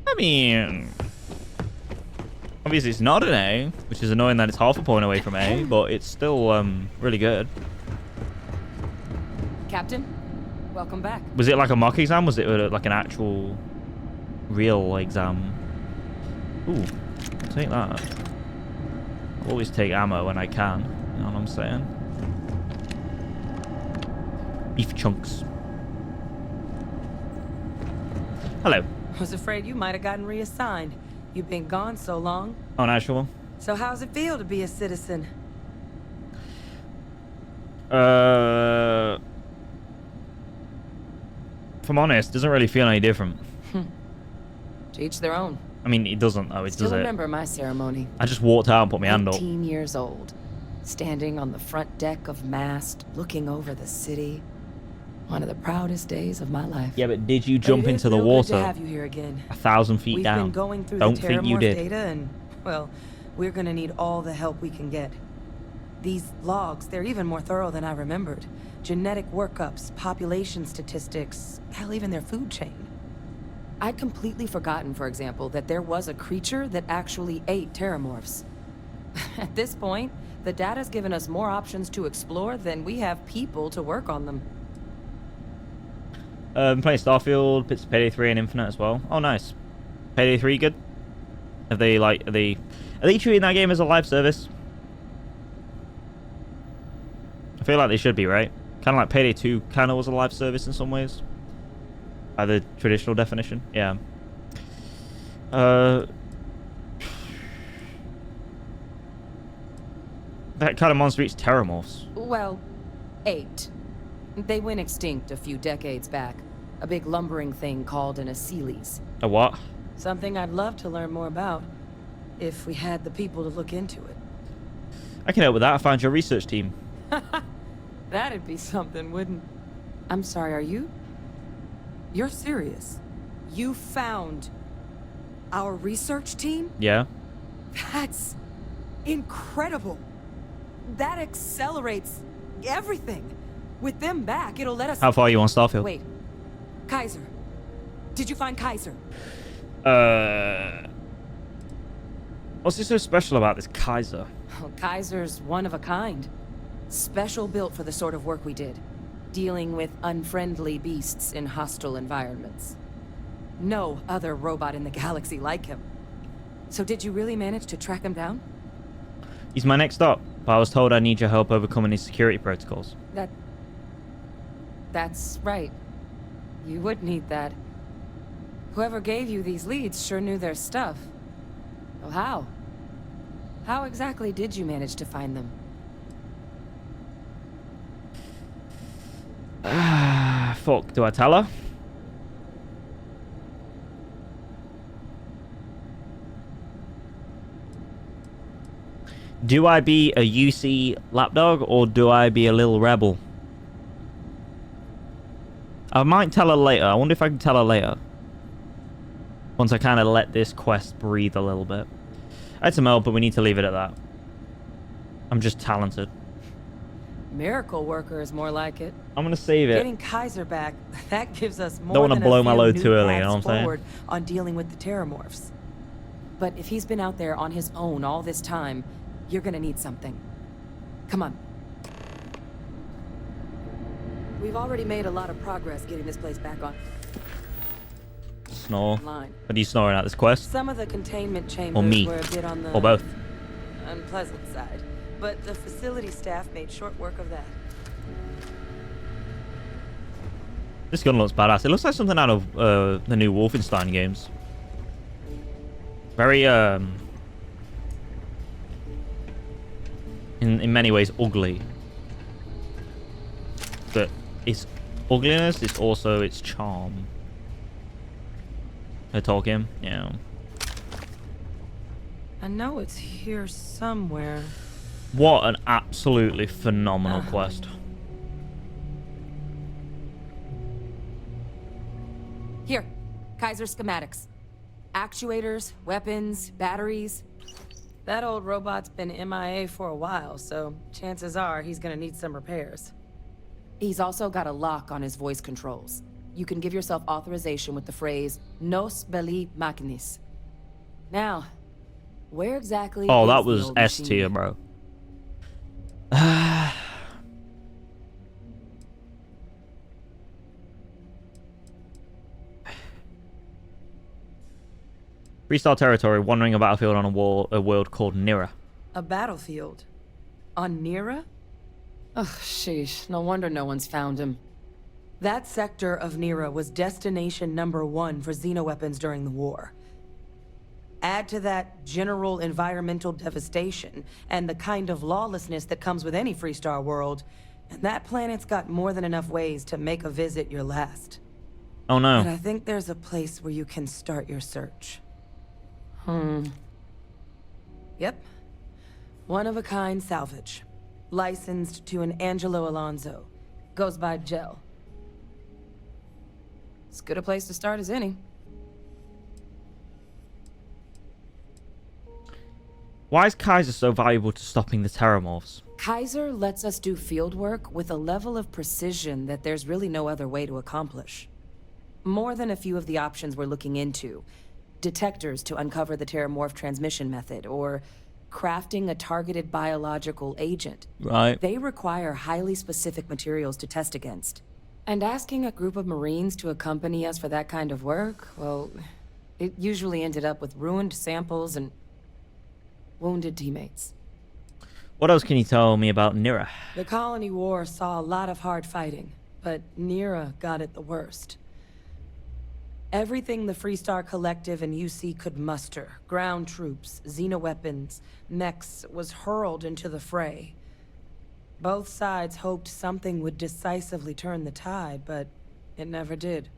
I mean, obviously it's not an A, which is annoying that it's half a point away from A, but it's still really good. Captain, welcome back. Was it like a mock exam? Was it like an actual real exam? Ooh, I'll take that. I'll always take ammo when I can. You know what I'm saying? Beef chunks. Hello. I was afraid you might have gotten reassigned. You've been gone so long. Oh, an actual one? So how's it feel to be a citizen? If I'm honest, it doesn't really feel any different. To each their own. I mean, it doesn't though, Still does it? remember my ceremony. I just walked out and put my hand up. 18 years old, standing on the front deck of Mast, looking over the city. One of the proudest days of my life. Yeah, but did you jump But it into is the real water? Good to have you here again. 1,000 feet We've down. been going through Don't the think you TERRORMORPHS did. data and, well, we're gonna need all the help we can get. These logs, they're even more thorough than I remembered. Genetic workups, population statistics, hell, even their food chain. I'd completely forgotten, for example, that there was a creature that actually ate terrormorphs. At this point, the data's given us more options to explore than we have people to work on them. Playing Starfield, bits of Payday 3 and Infinite as well. Oh, nice. Payday 3 good? Have they like are they treating that game as a live service? I feel like they should be, right? Kind of like Payday 2 kind of was a live service in some ways. By the traditional definition, yeah. That kind of monster eats terrormorphs. Well, 8. They went extinct a few decades back. A big lumbering thing called an Aceles. A what? Something I'd love to learn more about, if we had the people to look into it. I can help with that. I found your research team. That'd be something, wouldn't... I'm sorry, are you? You're serious? You found our research team? Yeah. That's incredible. That accelerates everything. With them back, it'll let us... How far are you on Starfield? Wait. Kaiser. Did you find Kaiser? What's so special about this Kaiser? Well, Kaiser's one of a kind. Special built for the sort of work we did. Dealing with unfriendly beasts in hostile environments. No other robot in the galaxy like him. So did you really manage to track him down? He's my next stop, but I was told I need your help overcoming his security protocols. That's right. You would need that. Whoever gave you these leads sure knew their stuff. Well, how? How exactly did you manage to find them? Fuck, do I tell her? Do I be a UC lapdog or do I be a little rebel? I might tell her later. I wonder if I can tell her later. Once I kind of let this quest breathe a little bit. I had some help, but we need to leave it at that. I'm just talented. Miracle worker is more like it. I'm gonna save it. Getting Kaiser back, that gives us more Don't want to blow my load too early, you know what I'm saying? forward on dealing with the Terrormorphs. But if he's been out there on his own all this time, you're gonna need something. Come on. We've already made a lot of progress getting this place back on Snore. line. What are you snoring at, this quest? Some of the containment chambers Or me? were a bit on the Or both? unpleasant side, but the facility staff made short work of that. This gun looks badass. It looks like something out of the new Wolfenstein games. Very, in many ways, ugly. But its ugliness is also its charm. Her talking? Yeah. I know it's here somewhere. What an absolutely phenomenal quest. Here, Kaiser schematics. Actuators, weapons, batteries. That old robot's been MIA for a while, so chances are he's gonna need some repairs. He's also got a lock on his voice controls. You can give yourself authorization with the phrase, Nos belli machinis. Now, where exactly Oh, is that the was old S machine? tier, bro. Freestyle territory, wandering a battlefield on a world called Nira. A battlefield? On Nira? Ugh, sheesh. No wonder no one's found him. That sector of Nira was destination #1 for xenoweapons during the war. Add to that general environmental devastation and the kind of lawlessness that comes with any Freestar world, and that planet's got more than enough ways to make a visit your last. Oh no. But I think there's a place where you can start your search. Yep. One-of-a-kind salvage. Licensed to an Angelo Alonso. Goes by Gel. As good a place to start as any. Why is Kaiser so valuable to stopping the Terrormorphs? Kaiser lets us do field work with a level of precision that there's really no other way to accomplish. More than a few of the options we're looking into. Detectors to uncover the Terrormorph transmission method, or crafting a targeted biological agent. Right. They require highly specific materials to test against. And asking a group of Marines to accompany us for that kind of work, well, it usually ended up with ruined samples and wounded teammates. What else can you tell me about Nira? The Colony War saw a lot of hard fighting, but Nira got it the worst. Everything the Freestar Collective and UC could muster, ground troops, xenoweapons, mechs, was hurled into the fray. Both sides hoped something would decisively turn the tide, but it never did.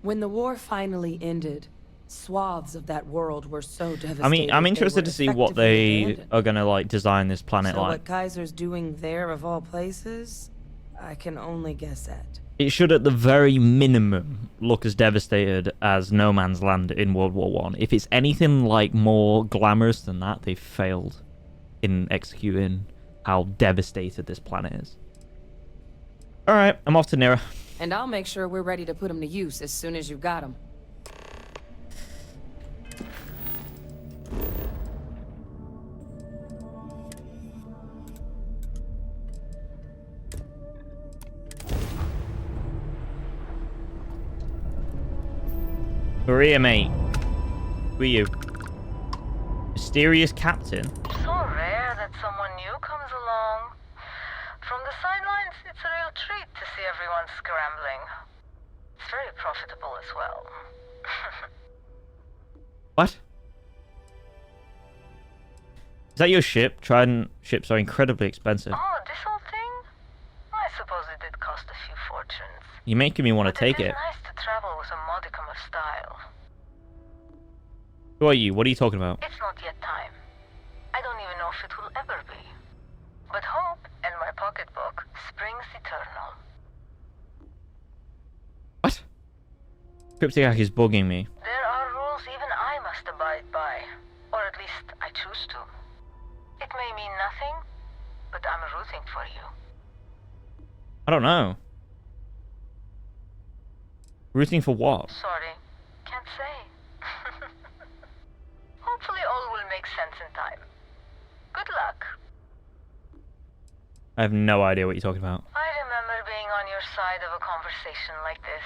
When the war finally ended, swaths of that world were so devastated. I mean, I'm interested to see what they are gonna like design this planet So like. what Kaiser's doing there of all places, I can only guess at. It should, at the very minimum, look as devastated as No Man's Land in World War One. If it's anything like more glamorous than that, they've failed in executing how devastated this planet is. All right, I'm off to Nira. And I'll make sure we're ready to put them to use as soon as you've got them. Who are you, mate? Who are you? Mysterious captain? So rare that someone new comes along. From the sidelines, it's a real treat to see everyone scrambling. It's very profitable as well. What? Is that your ship? Trident ships are incredibly expensive. Oh, this old thing? I suppose it did cost a few fortunes. You're making me want to take But it. It's nice to travel with a modicum of style. Who are you? What are you talking about? It's not yet time. I don't even know if it will ever be. But hope and my pocketbook springs eternal. What? Cryptic is bugging me. There are rules even I must abide by. Or at least I choose to. It may mean nothing, but I'm rooting for you. I don't know. Rooting for what? Sorry, can't say. Hopefully all will make sense in time. Good luck. I have no idea what you're talking about. I remember being on your side of a conversation like this.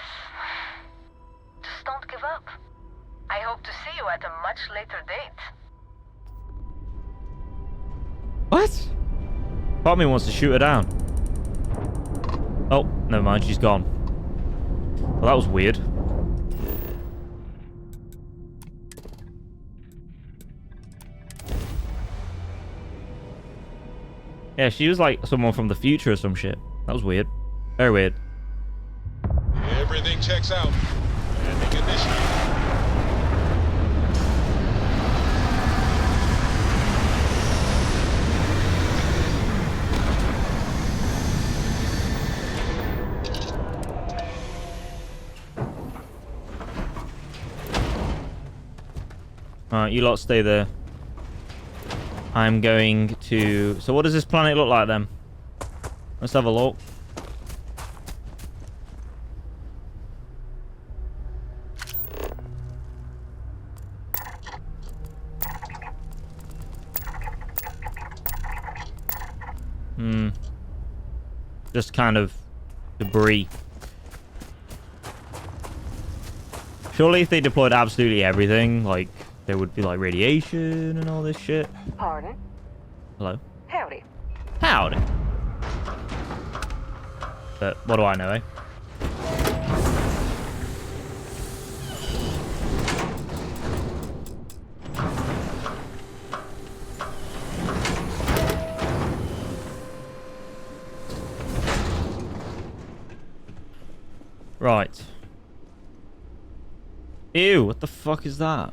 Just don't give up. I hope to see you at a much later date. What? Part of me wants to shoot her down. Oh, never mind, she's gone. Well, that was weird. Yeah, she was like someone from the future or some shit. That was weird. Very weird. Everything checks out. Landing initiated. Alright, you lot stay there. I'm going to... So what does this planet look like then? Let's have a look. Just kind of debris. Surely if they deployed absolutely everything, like, there would be like radiation and all this shit. Pardon? Hello? Howdy. Howdy. But what do I know, eh? Right. Ew, what the fuck is that?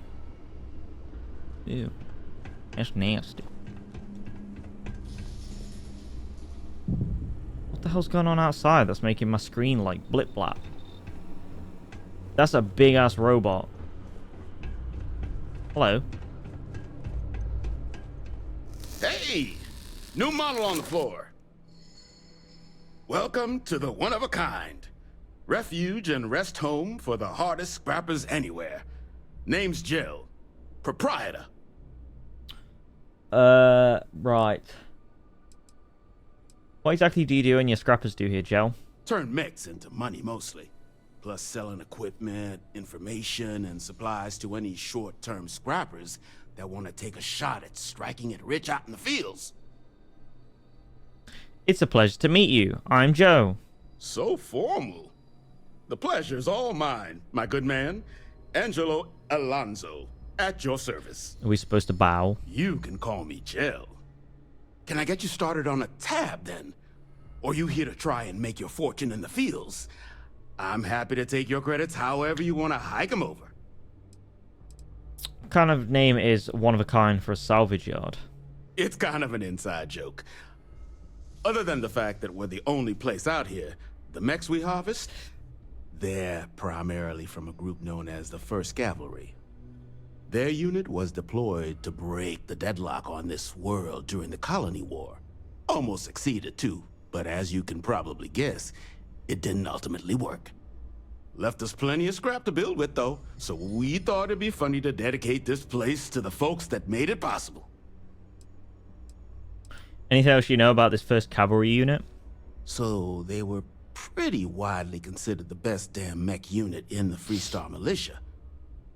Ew. That's nasty. What the hell's going on outside that's making my screen like blip blap? That's a big ass robot. Hello. Hey! New model on the floor. Welcome to the one-of-a-kind. Refuge and rest home for the hardest scrappers anywhere. Name's Jill. Proprietor. Right. What exactly do you do and your scrappers do here, Jill? Turn mechs into money mostly. Plus selling equipment, information, and supplies to any short-term scrappers that want to take a shot at striking it rich out in the fields. It's a pleasure to meet you. I'm Joe. So formal. The pleasure's all mine, my good man. Angelo Alonso, at your service. Are we supposed to bow? You can call me Jill. Can I get you started on a tab, then? Or you here to try and make your fortune in the fields? I'm happy to take your credits however you want to hike them over. What kind of name is one of a kind for a salvage yard? It's kind of an inside joke. Other than the fact that we're the only place out here, the mechs we harvest, they're primarily from a group known as the 1st Cavalry. Their unit was deployed to break the deadlock on this world during the Colony War. Almost succeeded too, but as you can probably guess, it didn't ultimately work. Left us plenty of scrap to build with though, so we thought it'd be funny to dedicate this place to the folks that made it possible. Anything else you know about this 1st Cavalry unit? So they were pretty widely considered the best damn mech unit in the Freestar Militia.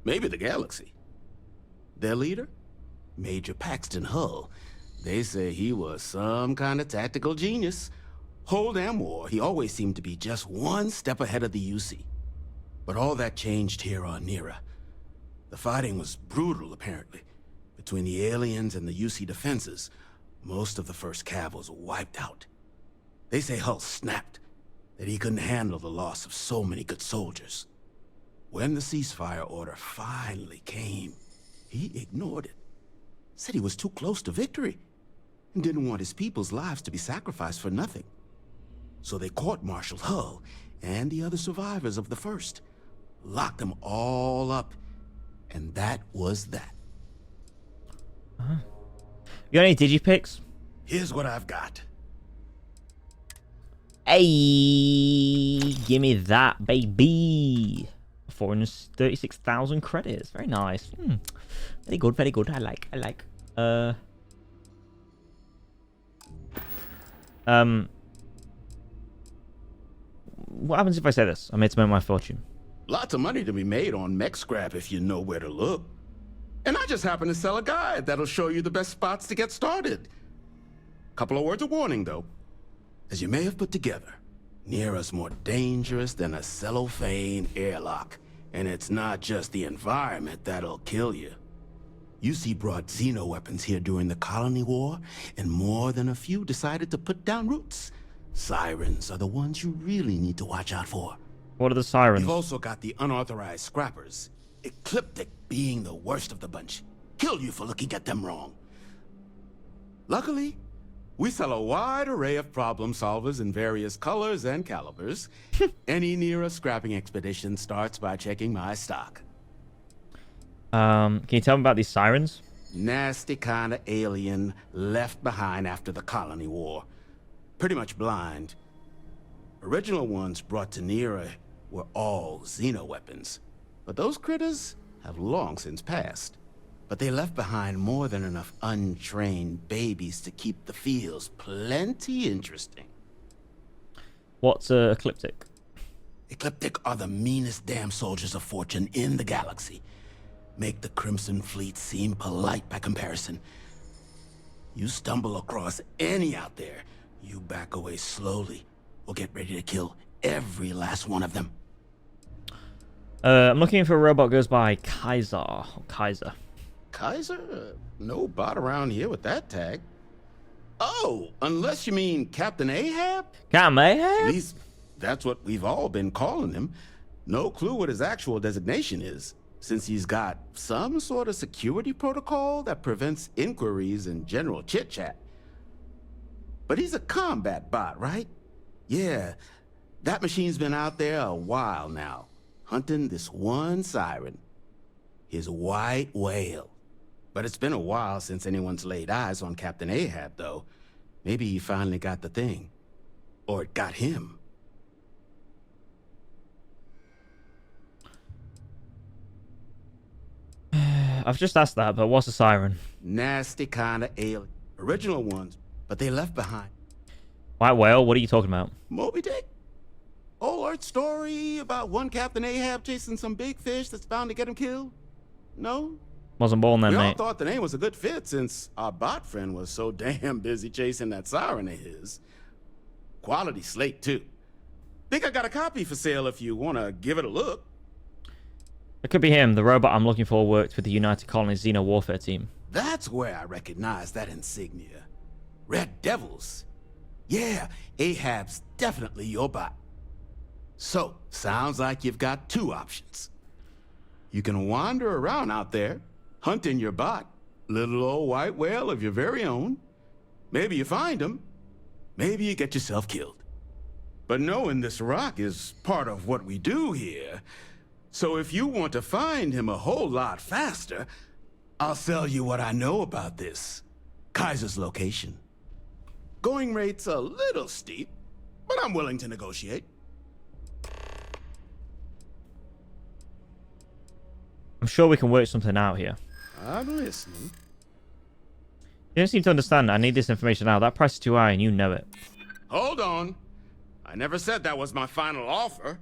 Maybe the galaxy. Their leader? Major Paxton Hull. They say he was some kind of tactical genius. Whole damn war, he always seemed to be just one step ahead of the UC. But all that changed here on Nera. The fighting was brutal, apparently. Between the aliens and the UC defenses, most of the 1st Cav was wiped out. They say Hull snapped, that he couldn't handle the loss of so many good soldiers. When the ceasefire order finally came, he ignored it. Said he was too close to victory. and didn't want his people's lives to be sacrificed for nothing. So they court-martialed Hull and the other survivors of the first, locked them all up, and that was that. You got any digipics? Here's what I've got. Hey, give me that, baby. 436,000 credits. Very nice. Very good, very good. I like. What happens if I say this? I made some of my fortune. Lots of money to be made on mech scrap if you know where to look. And I just happen to sell a guide that'll show you the best spots to get started. Couple of words of warning, though. As you may have put together, Nera's more dangerous than a cellophane airlock. And it's not just the environment that'll kill you. UC brought xeno-weapons here during the Colony War, and more than a few decided to put down roots. Sirens are the ones you really need to watch out for. What are the sirens? You've also got the unauthorized scrappers, Ecliptic being the worst of the bunch. Kill you for looking at them wrong. Luckily, we sell a wide array of problem solvers in various colors and calibers. Any Nera scrapping expedition starts by checking my stock. Can you tell me about these sirens? Nasty kind of alien left behind after the Colony War. Pretty much blind. Original ones brought to Nera were all xeno-weapons. But those critters have long since passed. But they left behind more than enough untrained babies to keep the fields plenty interesting. What's Ecliptic? Ecliptic are the meanest damn soldiers of fortune in the galaxy. Make the Crimson Fleet seem polite by comparison. You stumble across any out there, you back away slowly, or get ready to kill every last one of them. I'm looking for a robot goes by Kaiser. Or Kaiser. Kaiser? No bot around here with that tag. Oh, unless you mean Captain Ahab? Captain Ahab? At least that's what we've all been calling him. No clue what his actual designation is, since he's got some sort of security protocol that prevents inquiries and general chit-chat. But he's a combat bot, right? Yeah, that machine's been out there a while now, hunting this one siren, his white whale. But it's been a while since anyone's laid eyes on Captain Ahab, though. Maybe he finally got the thing. Or it got him. I've just asked that, but what's a siren? Nasty kind of alien. Original ones, but they left behind. White whale? What are you talking about? Moby Dick? Old Earth story about one Captain Ahab chasing some big fish that's bound to get him killed? No? Wasn't born then, we all mate. thought the name was a good fit since our bot friend was so damn busy chasing that siren of his. Quality slate, too. Think I got a copy for sale if you want to give it a look. It could be him. The robot I'm looking for worked with the United Colonies Xeno Warfare team. That's where I recognize that insignia. Red Devils. Yeah, Ahab's definitely your bot. So, sounds like you've got two options. You can wander around out there, hunting your bot, little old white whale of your very own. Maybe you find him. Maybe you get yourself killed. But knowing this rock is part of what we do here. So if you want to find him a whole lot faster, I'll sell you what I know about this. Kaiser's location. Going rate's a little steep, but I'm willing to negotiate. I'm sure we can work something out here. I'm listening. You don't seem to understand. I need this information now. That price is too high and you know it. Hold on. I never said that was my final offer.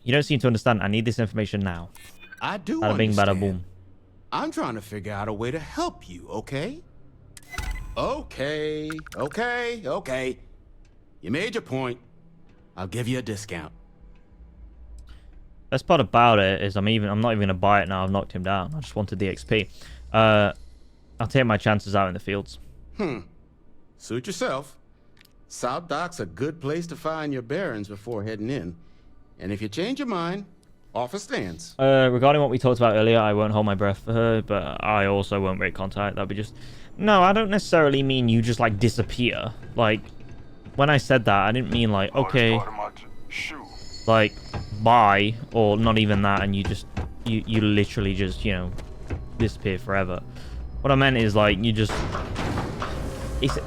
You don't seem to understand. I need this information now. I do Bada bing, understand. bada boom. I'm trying to figure out a way to help you, okay? Okay. You made your point. I'll give you a discount. Best part about it is I'm not even gonna buy it now. I've knocked him down. I just wanted the XP. I'll take my chances out in the fields. Suit yourself. South Dock's a good place to find your bearings before heading in. And if you change your mind, offer stands. Regarding what we talked about earlier, I won't hold my breath for her, but I also won't break contact. That'd be just No, I don't necessarily mean you just like disappear. Like, when I said that, I didn't mean like, okay, like, bye, or not even that, and you just, you literally just, you know, disappear forever. What I meant is like, you just, it's,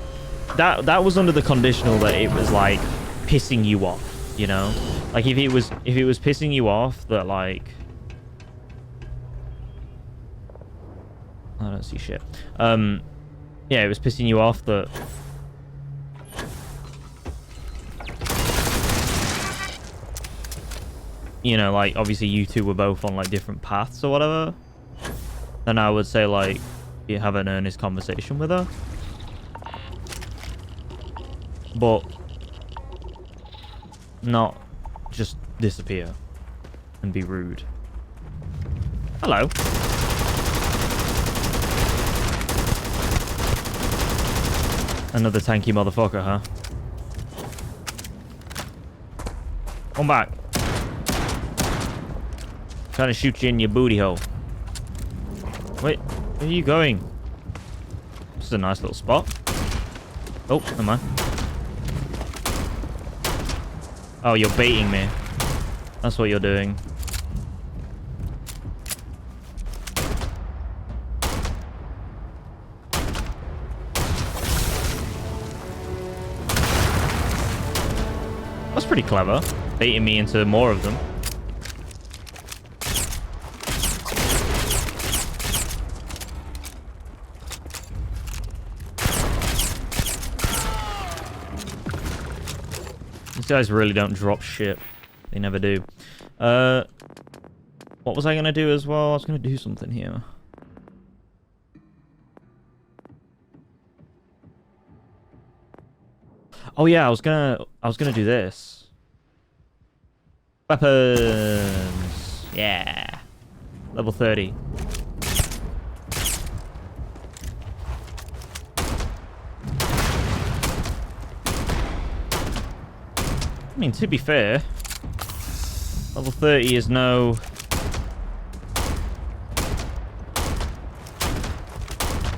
that was under the conditional that it was like pissing you off, you know? Like if it was pissing you off that like, I don't see shit. Yeah, it was pissing you off that you know, like obviously you two were both on like different paths or whatever, then I would say like you have an earnest conversation with her. But not just disappear and be rude. Hello. Another tanky motherfucker, huh? Come back. Trying to shoot you in your booty hole. Wait, where are you going? This is a nice little spot. Oh, never mind. Oh, you're baiting me. That's what you're doing. That's pretty clever. Baiting me into more of them. These guys really don't drop shit. They never do. What was I gonna do as well? I was gonna do something here. Oh yeah, I was gonna do this. Weapons. Yeah. Level 30. I mean, to be fair, level 30 is no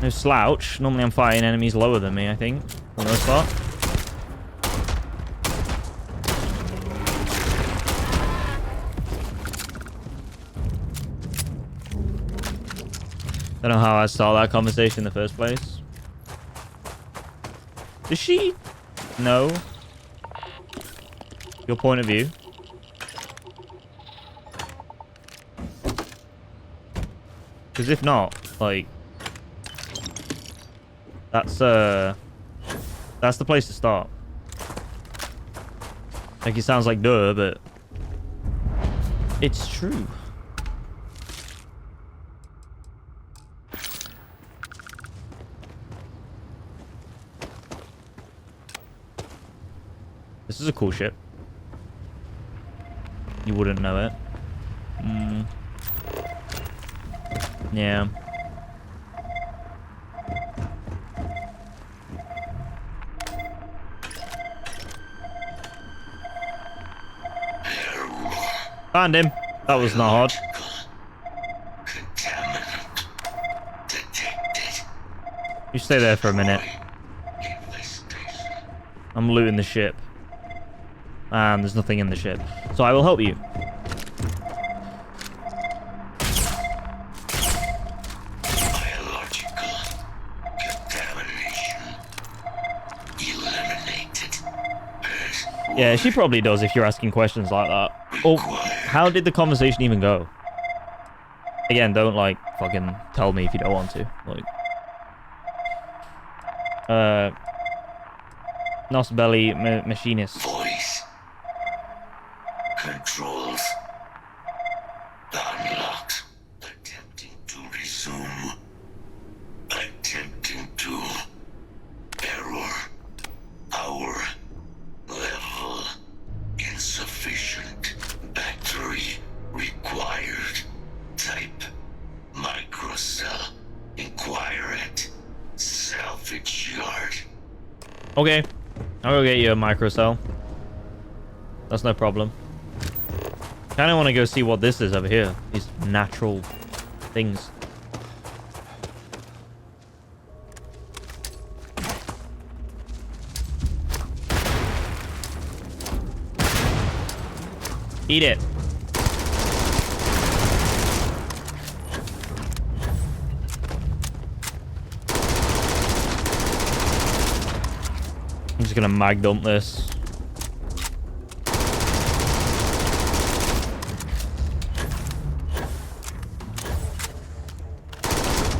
slouch. Normally I'm fighting enemies lower than me, I think, for the most part. Don't know how I started that conversation in the first place. Does she know your point of view? Because if not, like, that's the place to start. Like, it sounds like duh, but it's true. This is a cool ship. You wouldn't know it. Yeah. Found him. That was not hard. You stay there for a minute. I'm looting the ship. And there's nothing in the ship. So I will help you. Yeah, she probably does if you're asking questions like that. Oh, how did the conversation even go? Again, don't like fucking tell me if you don't want to. Like, Nos Belly Machinist. Voice. Controls. Unlocked. Attempting to resume. Attempting to. Error. Power. Level. Insufficient. Battery. Required. Type. Microcell. Inquire at. Salvage yard. Okay. I'll go get you a microcell. That's no problem. Kinda wanna go see what this is over here. These natural things. Eat it. I'm just gonna mag dump this.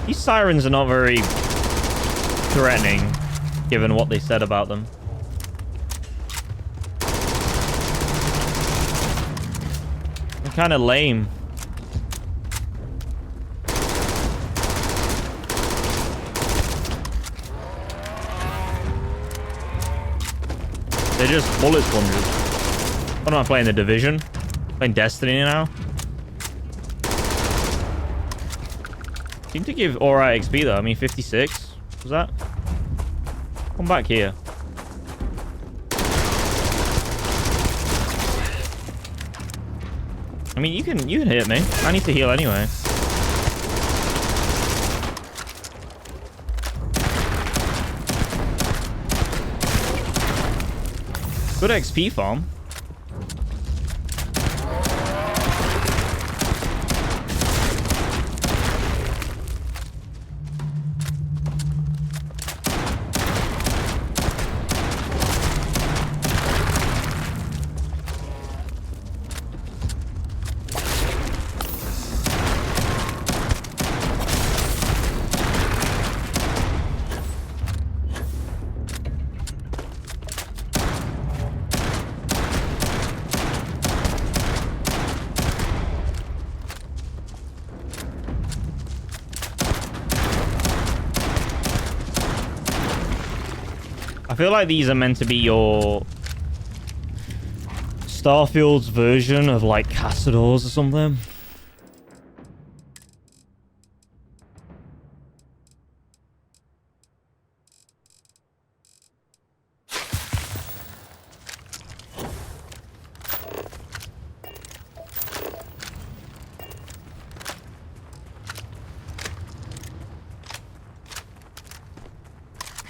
These sirens are not very threatening, given what they said about them. They're kind of lame. They're just bullet sponges. What am I playing? The Division? Playing Destiny now? Seem to give alright XP though. I mean, 56. Was that? Come back here. I mean, you can hit me. I need to heal anyway. Good XP farm. I feel like these are meant to be your Starfield's version of like Castadors or something.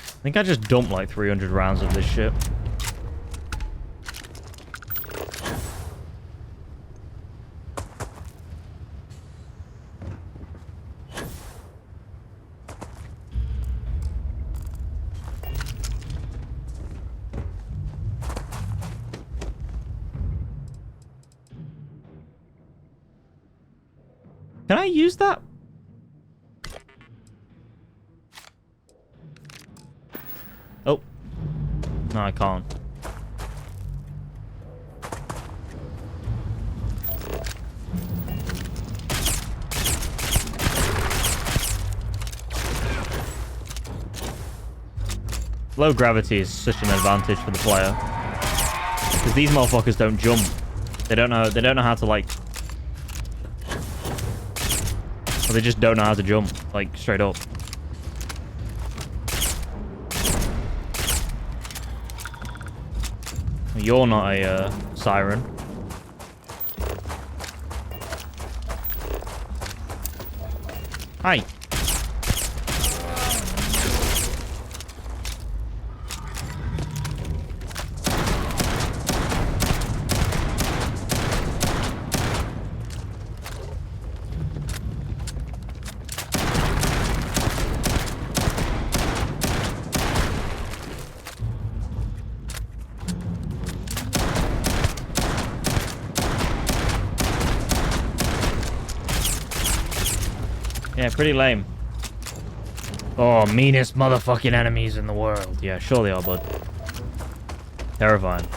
I think I just dumped like 300 rounds of this shit. Can I use that? Oh. No, I can't. Low gravity is such an advantage for the player. Because these motherfuckers don't jump. They don't know how to like... Or they just don't know how to jump, like, straight up. You're not a siren. Hi. Yeah, pretty lame. Oh, meanest motherfucking enemies in the world. Yeah, sure they are, bud. Terrifying.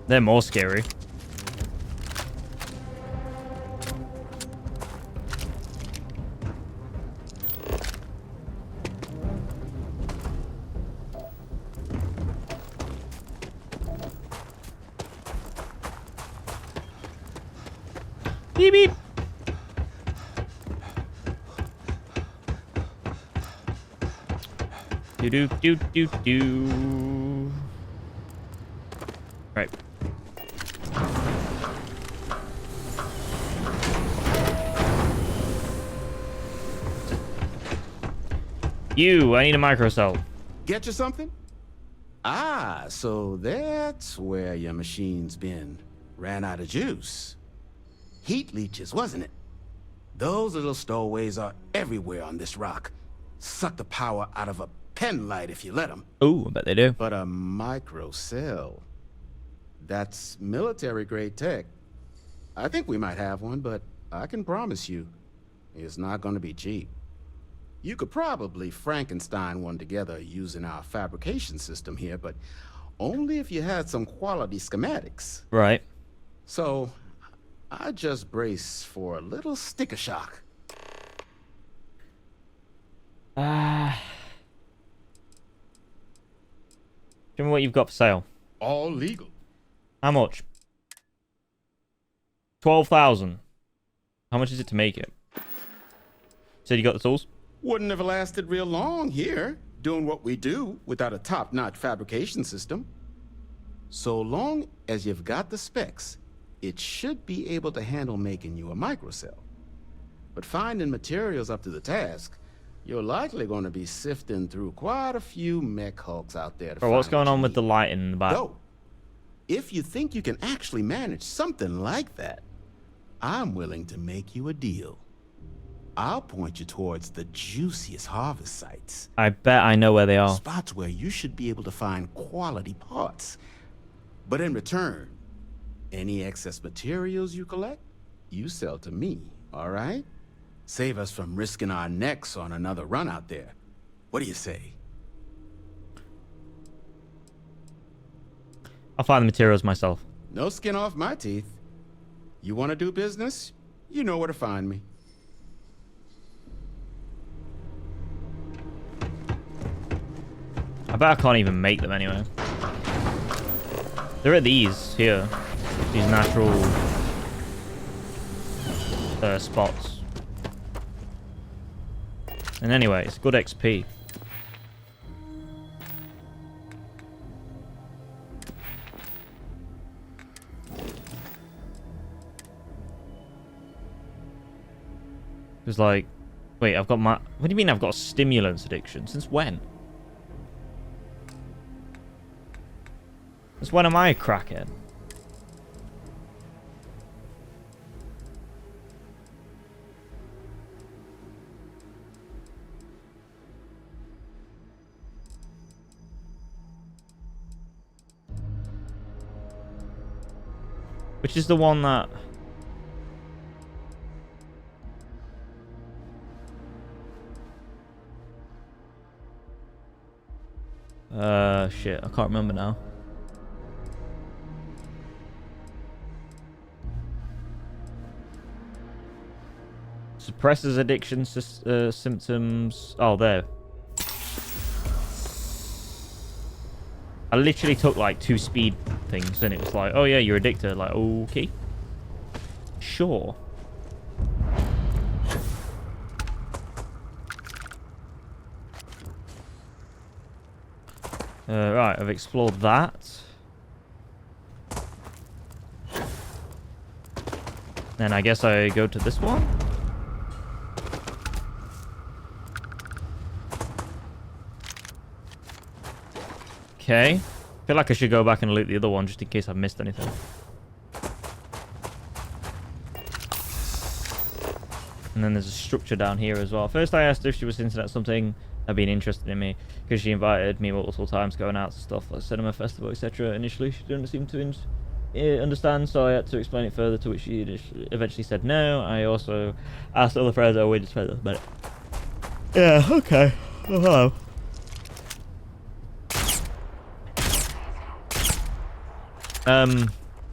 They're more scary. Beep beep. Do do do do do. Right. I need a microcell. Get you something? Ah, so that's where your machine's been. Ran out of juice. Heat leeches, wasn't it? Those little stowaways are everywhere on this rock. Suck the power out of a pen light if you let them. Oh, I bet they do. But a microcell. That's military-grade tech. I think we might have one, but I can promise you, it's not going to be cheap. You could probably Frankenstein one together using our fabrication system here, but only if you had some quality schematics. Right. So, I just brace for a little sticker shock. Show me what you've got for sale. All legal. How much? 12,000. How much is it to make it? Said you got the tools? Wouldn't have lasted real long here, doing what we do without a top-notch fabrication system. So long as you've got the specs, it should be able to handle making you a microcell. But finding materials up to the task, you're likely going to be sifting through quite a few mech hulks out there. Bro, what's going on with the lighting in the back? Though, if you think you can actually manage something like that, I'm willing to make you a deal. I'll point you towards the juiciest harvest sites. I bet I know where they are. Spots where you should be able to find quality parts. But in return, any excess materials you collect, you sell to me, all right? Save us from risking our necks on another run out there. What do you say? I'll find the materials myself. No skin off my teeth. You want to do business? You know where to find me. I bet I can't even make them anyway. There are these here. These natural spots. And anyway, it's good XP. It's like, wait, I've got my... What do you mean I've got a stimulants addiction? Since when? Since when am I a crackhead? Which is the one that... shit, I can't remember now. Suppresses addiction symptoms. Oh, there. I literally took like 2 speed things and it was like, oh yeah, you're addicted. Like, okay. Sure. Right, I've explored that. Then I guess I go to this one. Okay. I feel like I should go back and loot the other one just in case I've missed anything. And then there's a structure down here as well. First I asked if she was hinting at something that been interested in me, because she invited me multiple times going out to stuff like cinema festival, etc. Initially she didn't seem to understand, so I had to explain it further, to which she eventually said no. I also asked other friends I waited further, but yeah, okay. Oh, hello.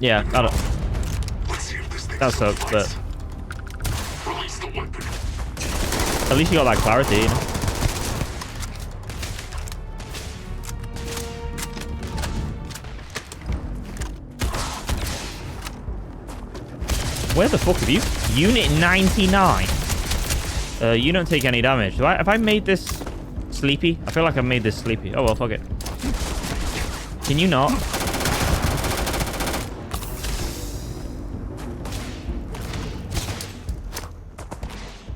Yeah, I don't... That sucks, but... At least you got that clarity, you know? Where the fuck have you? Unit 99. You don't take any damage. Have I made this sleepy? I feel like I've made this sleepy. Oh well, fuck it. Can you not?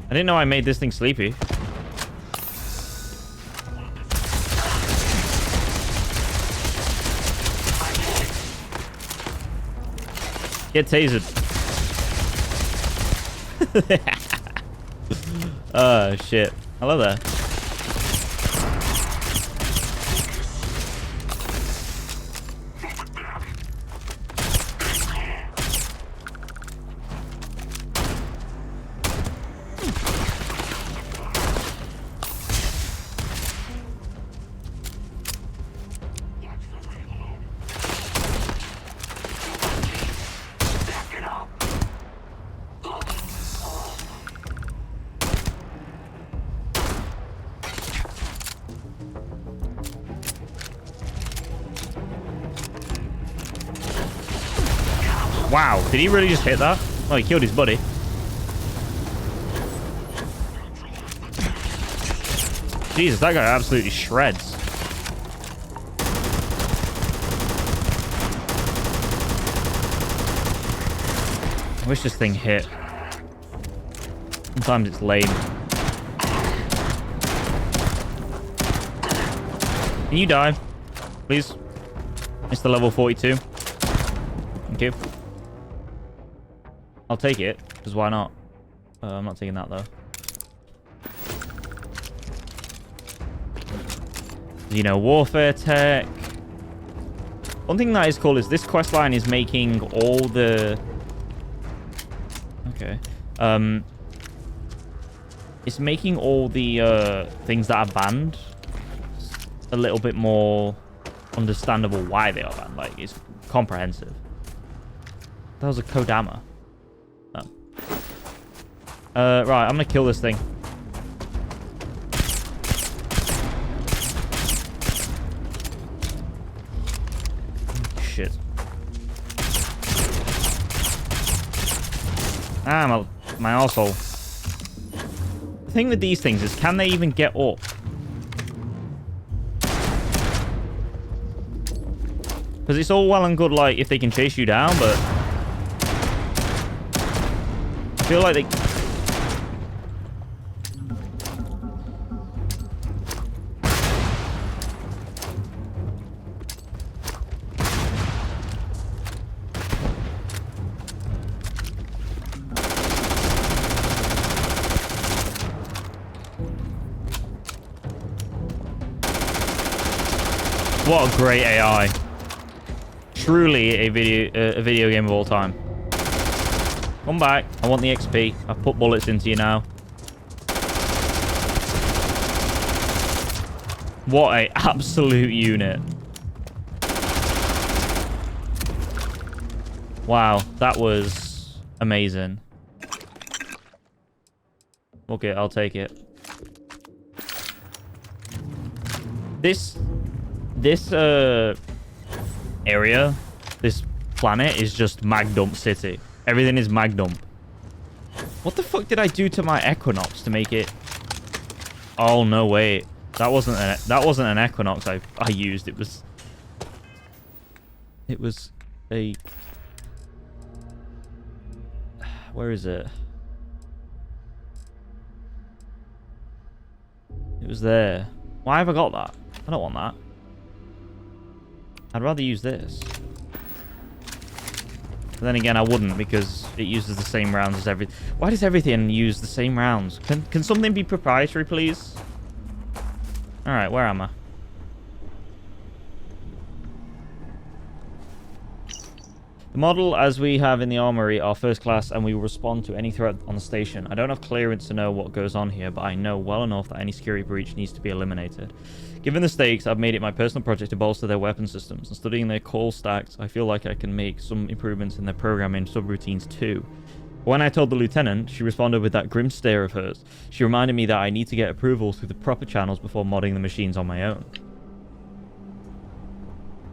I didn't know I made this thing sleepy. Get tasered. Oh, shit. Hello there. Wow, did he really just hit that? Oh, he killed his buddy. Jesus, that guy absolutely shreds. I wish this thing hit. Sometimes it's lame. Can you die? Please? Mr. Level 42. Thank you. I'll take it, because why not? I'm not taking that, though. You know, warfare tech. One thing that is cool is this quest line is making all the... Okay. It's making all the things that are banned a little bit more understandable why they are banned. Like, it's comprehensive. That was a Kodama. Oh. Right, I'm gonna kill this thing. Shit. Ah, my arsehole. The thing with these things is, can they even get up? Because it's all well and good, like, if they can chase you down, but... I feel like they... What a great AI. Truly a video game of all time. Come back. I want the XP. I've put bullets into you now. What a absolute unit. Wow, that was amazing. Okay, I'll take it. This area, this planet is just mag dump city. Everything is mag dump. What the fuck did I do to my Equinox to make it? Oh no, wait. That wasn't an Equinox I used. It was a... Where is it? It was there. Why have I got that? I don't want that. I'd rather use this. But then again, I wouldn't, because it uses the same rounds as every... Why does everything use the same rounds? Can something be proprietary, please? Alright, where am I? The model, as we have in the armory, are first class, and we will respond to any threat on the station. I don't have clearance to know what goes on here, but I know well enough that any security breach needs to be eliminated. Given the stakes, I've made it my personal project to bolster their weapon systems, and studying their call stacks, I feel like I can make some improvements in their programming subroutines too. When I told the lieutenant, she responded with that grim stare of hers. She reminded me that I need to get approval through the proper channels before modding the machines on my own.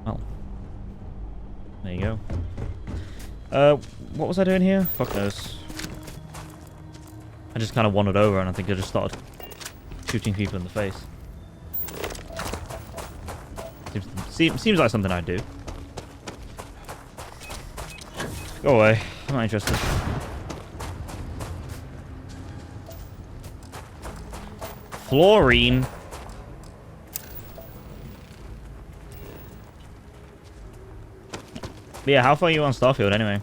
Well, there you go. What was I doing here? Fuck knows. I just kind of wandered over, and I think I just started shooting people in the face. Seems like something I'd do. Go away. I'm not interested. Fluorine. But yeah, how far are you on Starfield anyway?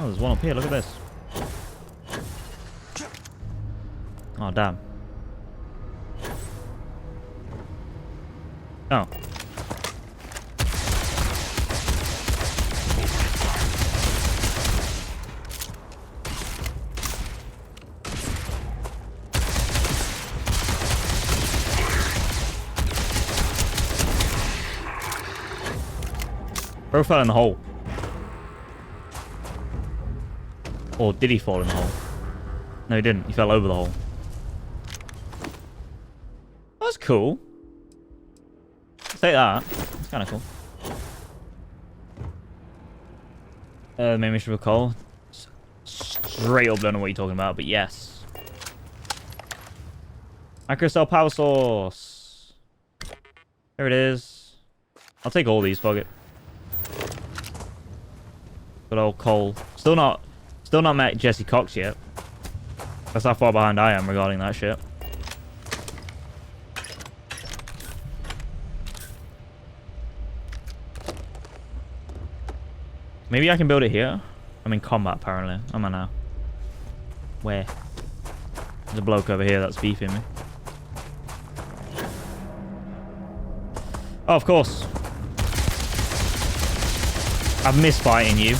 Oh, there's one up here. Look at this. Oh, damn. Oh. Bro fell in the hole. Or did he fall in the hole? No, he didn't. He fell over the hole. That's cool. I'll take that. It's kind of cool. Main mission for Cole. Straight up don't know what you're talking about, but yes. Microcell power source. There it is. I'll take all these, fuck it. Good old Cole. Still not met Jesse Cox yet. That's how far behind I am regarding that shit. Maybe I can build it here. I'm in combat apparently. Am I now? Where? There's a bloke over here that's beefing me. Oh, of course. I've missed fighting you.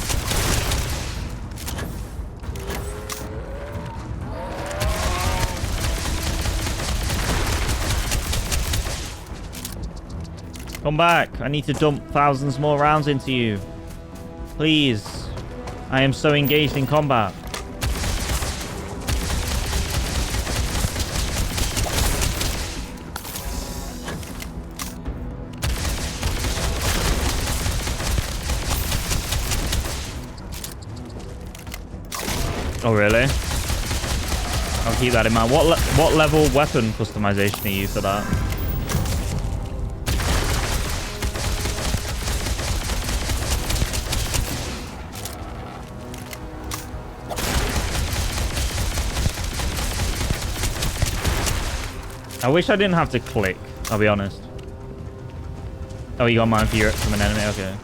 Come back. I need to dump thousands more rounds into you. Please. I am so engaged in combat. Oh, really? I'll keep that in mind. What level weapon customization are you for that? I wish I didn't have to click, I'll be honest. Oh, you got mine from an enemy? Okay.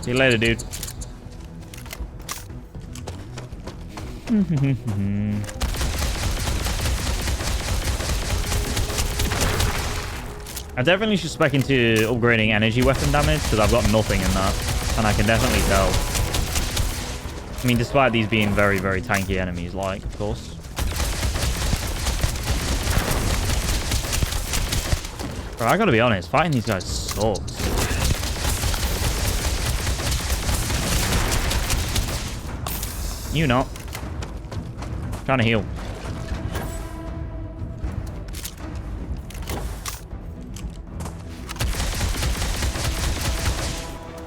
See you later, dude. I definitely should spec into upgrading energy weapon damage because I've got nothing in that. And I can definitely tell. I mean, despite these being very, very tanky enemies, like, of course. Bro, I gotta be honest, fighting these guys sucks. You not. Trying to heal.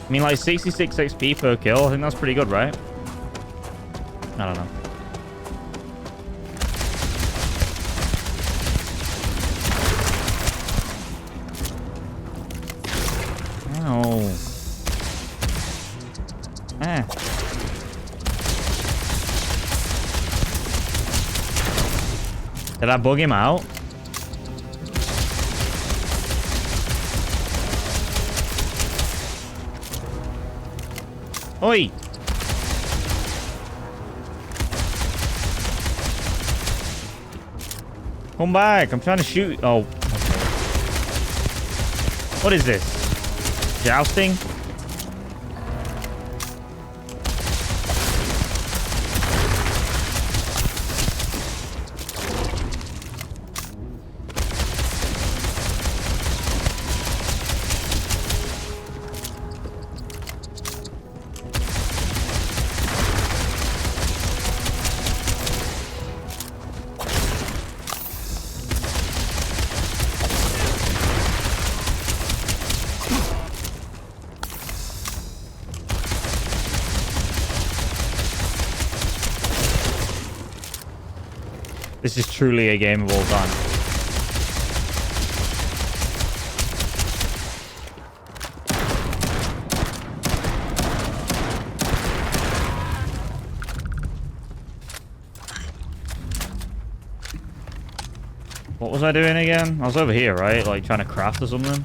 I mean, like 66 XP per kill. I think that's pretty good, right? I don't know. Ow. Ah. Did I bug him out? Oi! Come back. I'm trying to shoot. Oh. Okay. What is this? Jousting? This is truly a game of all time. What was I doing again? I was over here, right? Like trying to craft or something.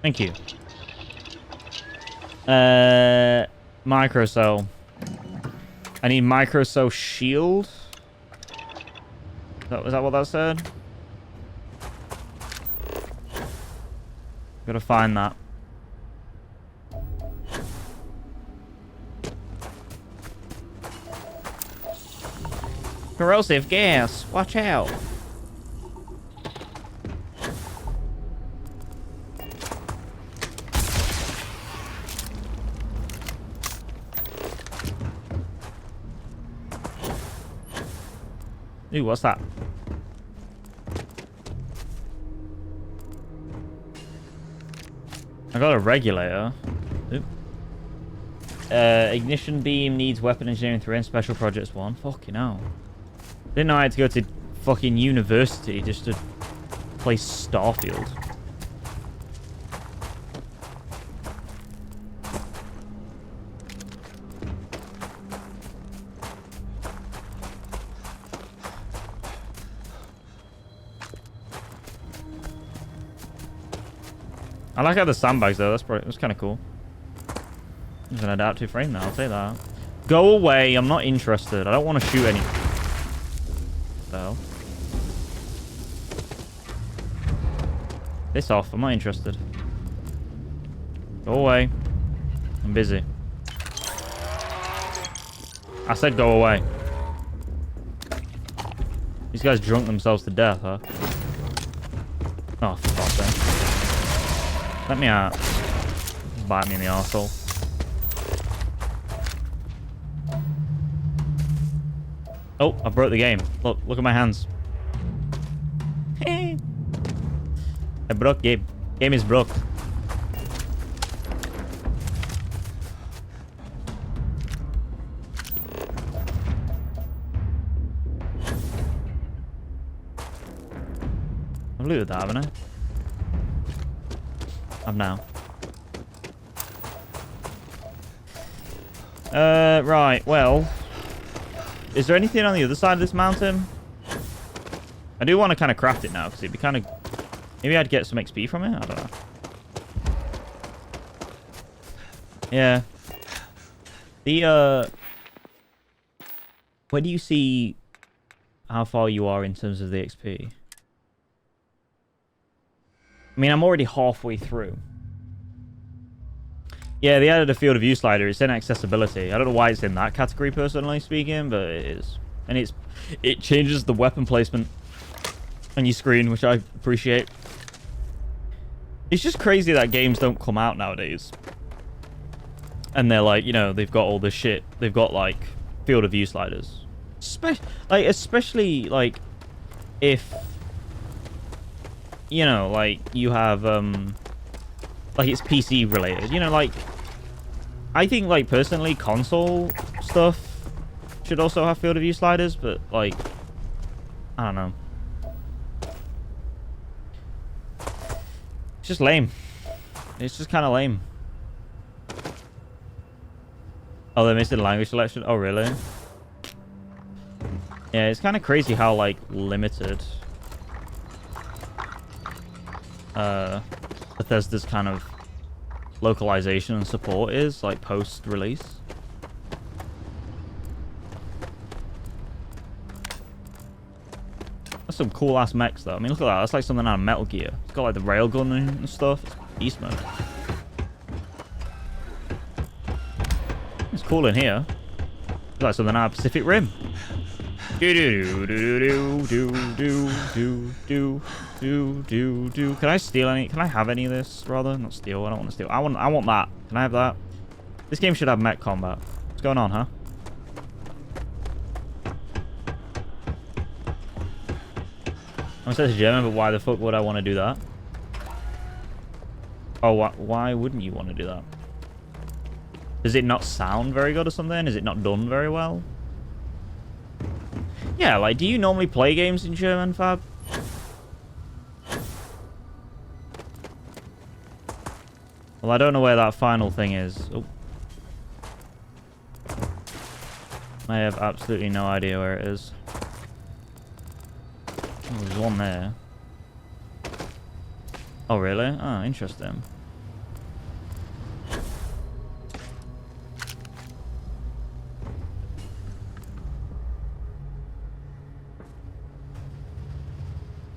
Thank you. Microcell. I need microcell shield. Was that what that said? Gotta find that. Corrosive gas. Watch out. Ooh, what's that? I got a regulator. Oop. Ignition beam needs weapon engineering 3 and special projects 1. Fucking hell. Didn't know I had to go to fucking university just to play Starfield. I like how the sandbags though. That's kind of cool. There's an adaptive frame now. I'll say that. Go away. I'm not interested. I don't want to shoot any. So. This off. I'm not interested. Go away. I'm busy. I said go away. These guys drunk themselves to death, huh? Oh, for fuck's sake. Let me out. Bite me in the arsehole. Oh, I broke the game. Look at my hands. I broke game. Game is broke. I've looted that, haven't I? I've now. Right, well. Is there anything on the other side of this mountain? I do want to kind of craft it now, because it'd be kind of... Maybe I'd get some XP from it? I don't know. Yeah. The, where do you see how far you are in terms of the XP? I mean, I'm already halfway through. Yeah, they added a field of view slider. It's in accessibility. I don't know why it's in that category, personally speaking, but it is. And it changes the weapon placement on your screen, which I appreciate. It's just crazy that games don't come out nowadays. And they're like, you know, they've got all this shit. They've got, like, field of view sliders. Especially, like, if... You know, like, you have, like, it's PC related. You know, like, I think, like, personally, console stuff should also have field of view sliders, but, like, I don't know. It's just lame. It's just kind of lame. Oh, they're missing language selection? Oh, really? Yeah, it's kind of crazy how, like, limited... Bethesda's kind of localization and support is, like, post-release. That's some cool-ass mechs, though. I mean, look at that. That's like something out of Metal Gear. It's got, like, the railgun and stuff. It's beast mode. It's cool in here. It's like something out of Pacific Rim. Can I steal any? Can I have any of this, rather? Not steal. I don't want to steal. I want that. Can I have that? This game should have mech combat. What's going on, huh? I said it's German, but why the fuck would I want to do that? Oh, why wouldn't you want to do that? Does it not sound very good or something? Is it not done very well? Yeah, like, do you normally play games in German, Fab? Well, I don't know where that final thing is. Oh. I have absolutely no idea where it is. Oh, there's one there. Oh, really? Oh, interesting.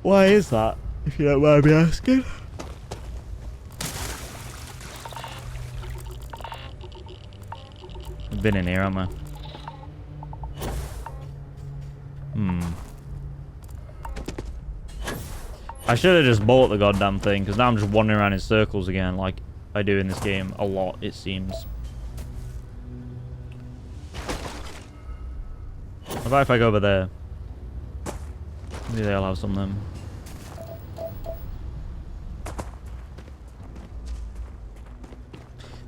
Why is that, if you don't mind me asking? I've been in here, haven't I? I should have just bought the goddamn thing, because now I'm just wandering around in circles again, like I do in this game a lot, it seems. What about if I go over there? Maybe they'll have some of them.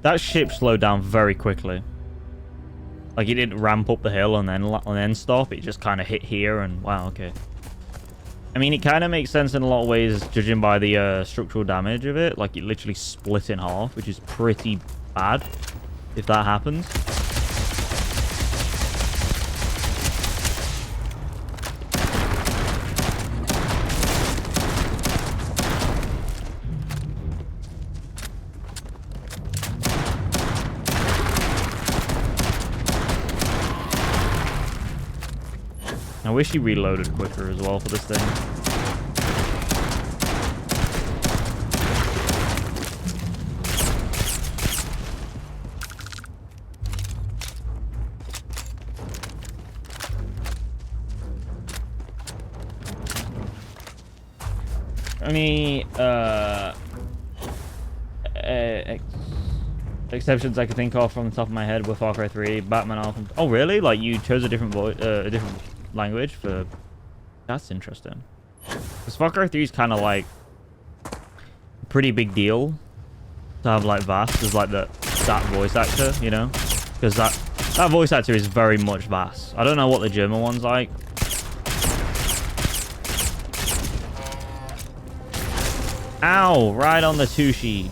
That ship slowed down very quickly. Like, it didn't ramp up the hill and then stop. It just kind of hit here and wow, okay. I mean, it kind of makes sense in a lot of ways, judging by the structural damage of it. Like, it literally split in half, which is pretty bad if that happens. I wish he reloaded quicker as well for this thing. Any exceptions I could think of from the top of my head were Far Cry 3, Batman Arkham. Oh really? Like you chose a different language for... That's interesting. Because Far Cry 3 is kind of like a pretty big deal to have like Vass as like that voice actor, you know? Because that voice actor is very much Vass. I don't know what the German one's like. Ow! Right on the Tushi.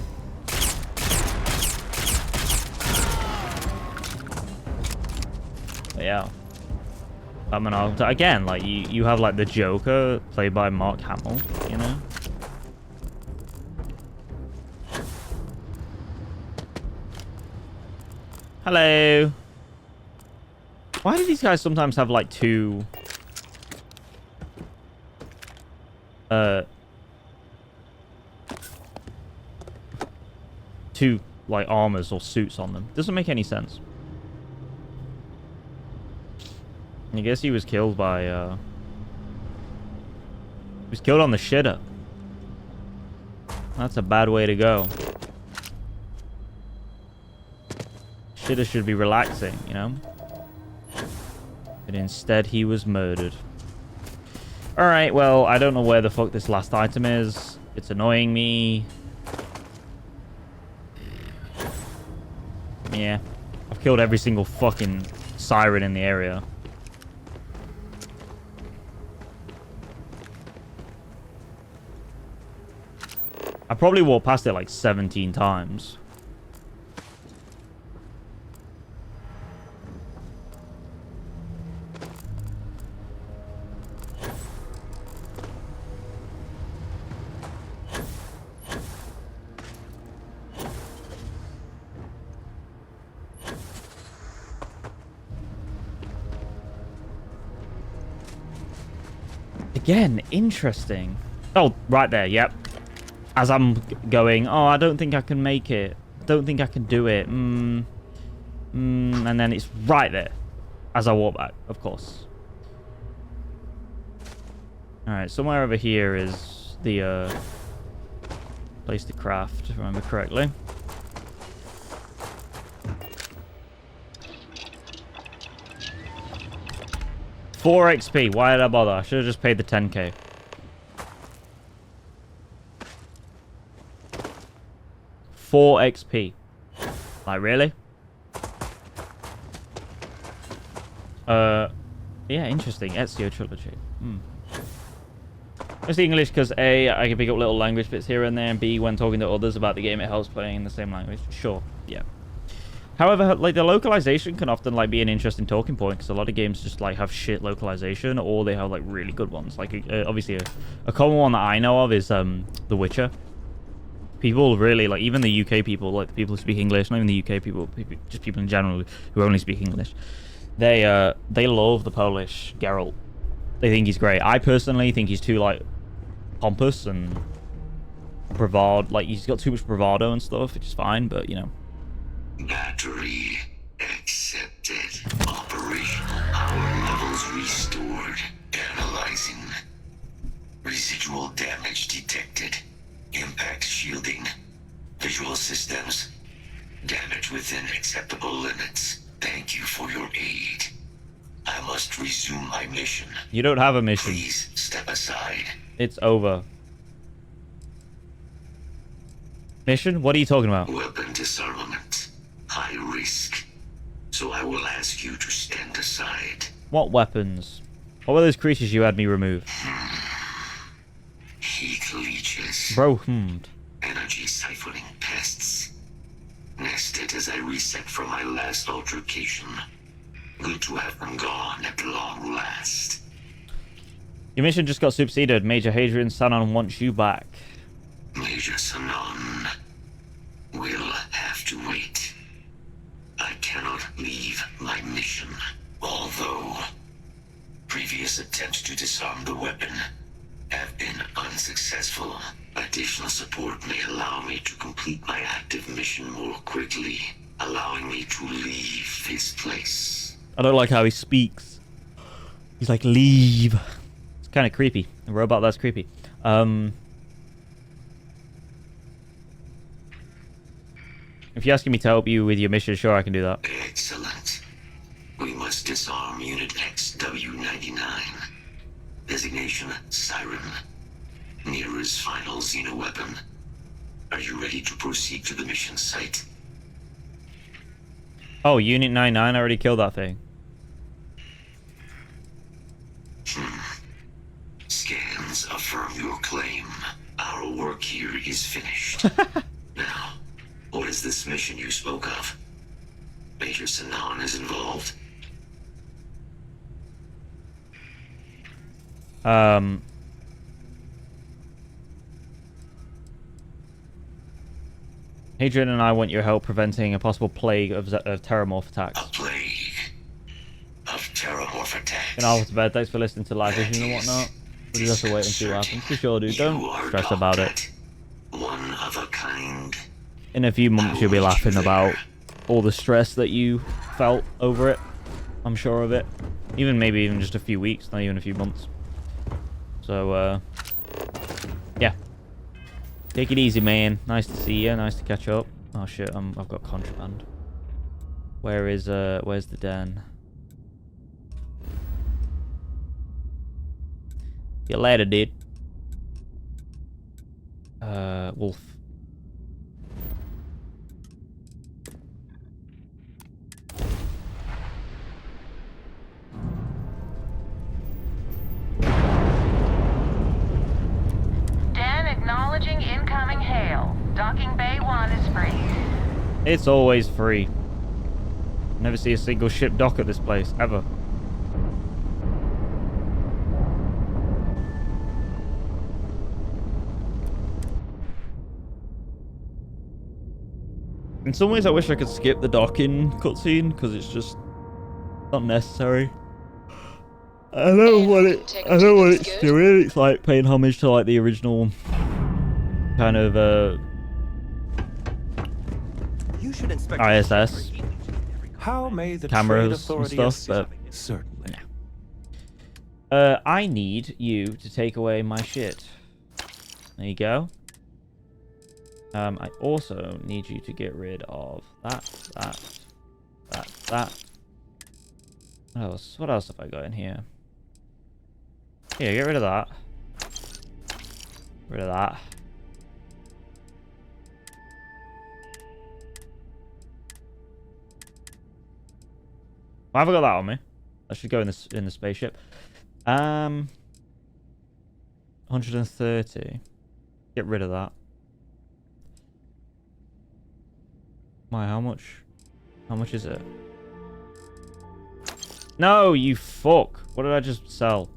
But yeah. Batman, again, like you have like the Joker played by Mark Hamill, you know. Hello. Why do these guys sometimes have like two like armors or suits on them? Doesn't make any sense. I guess he was killed by, he was killed on the shitter. That's a bad way to go. Shitter should be relaxing, you know? But instead he was murdered. Alright, well, I don't know where the fuck this last item is. It's annoying me. Yeah. I've killed every single fucking siren in the area. I probably walked past it like 17 times. Again, interesting. Oh, right there, yep. As I'm going, oh, I don't think I can make it. I don't think I can do it. And then it's right there. As I walk back, of course. Alright, somewhere over here is the place to craft, if I remember correctly. Four XP. Why did I bother? I should have just paid the 10k. Four XP. Like, really? Yeah, interesting. Ezio trilogy. It's English because A, I can pick up little language bits here and there, and B, when talking to others about the game, it helps playing in the same language. Sure, yeah. However, like, the localization can often, like, be an interesting talking point, because a lot of games just, like, have shit localization, or they have, like, really good ones. Like, obviously, a common one that I know of is The Witcher. People really, like, even the UK people, like, the people who speak English, not even the UK people, just people in general who only speak English, they love the Polish Geralt. They think he's great. I personally think he's too, like, pompous and bravado. Like, he's got too much bravado and stuff, which is fine, but, you know. Battery accepted. Operational power levels restored. Analyzing. Residual damage detected. Impact shielding. Visual systems. Damage within acceptable limits. Thank you for your aid. I must resume my mission. You don't have a mission. Please step aside. It's over. Mission? What are you talking about? Weapon disarmament. High risk. So I will ask you to stand aside. What weapons? What were those creatures you had me remove? Heat leeches. Bro, Energy siphoning pests. Nested as I reset from my last altercation. Good to have them gone at long last. Your mission just got superseded. Major Hadrian Sanon wants you back. Major Sanon will have to wait. I cannot leave my mission. Although previous attempts to disarm the weapon have been unsuccessful. Additional support may allow me to complete my active mission more quickly, allowing me to leave this place. I don't like how he speaks. He's like, leave. It's kind of creepy. A robot that's creepy. If you're asking me to help you with your mission, sure, I can do that. Excellent. We must disarm Unit XW-99. Designation Siren. Nearest final xeno-weapon. Are you ready to proceed to the mission site? Oh, Unit 99 already killed that thing. Scans affirm your claim. Our work here is finished. Now, what is this mission you spoke of? Major Sanon is involved? Hadrian and I want your help preventing a possible plague of terrormorph attacks. A plague of terrormorph attacks. Get off to bed. Thanks for listening to Live Vision and whatnot. We'll just have to wait and see what happens. For sure, dude. Don't stress about it. One of a kind. In a few months, you'll be laughing about all the stress that you felt over it. I'm sure of it. Maybe even just a few weeks, not even a few months. So, yeah. Take it easy, man. Nice to see you. Nice to catch up. Oh shit, I've got contraband. Where's the den? See you later, dude. Wolf. Acknowledging incoming hail. Docking Bay 1 is free. It's always free. Never see a single ship dock at this place, ever. In some ways, I wish I could skip the docking cutscene, because it's just not necessary. I know what it's doing. It's like paying homage to like the original kind of ISS How may the cameras and stuff, but certainly. I need you to take away my shit. There you go. I also need you to get rid of that. What else have I got in here? Here, get rid of that. Rid of that. Why have I got that on me? That should go in the spaceship. 130. Get rid of that. Why? How much? How much is it? No, you fuck. What did I just sell?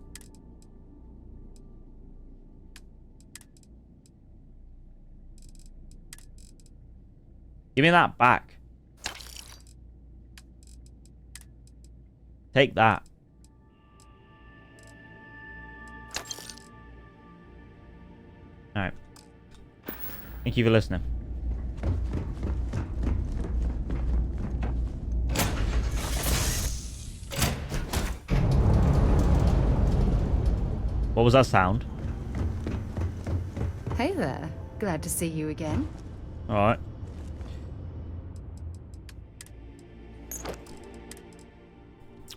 Give me that back. Take that. Alright. Thank you for listening. What was that sound? Hey there. Glad to see you again. Alright.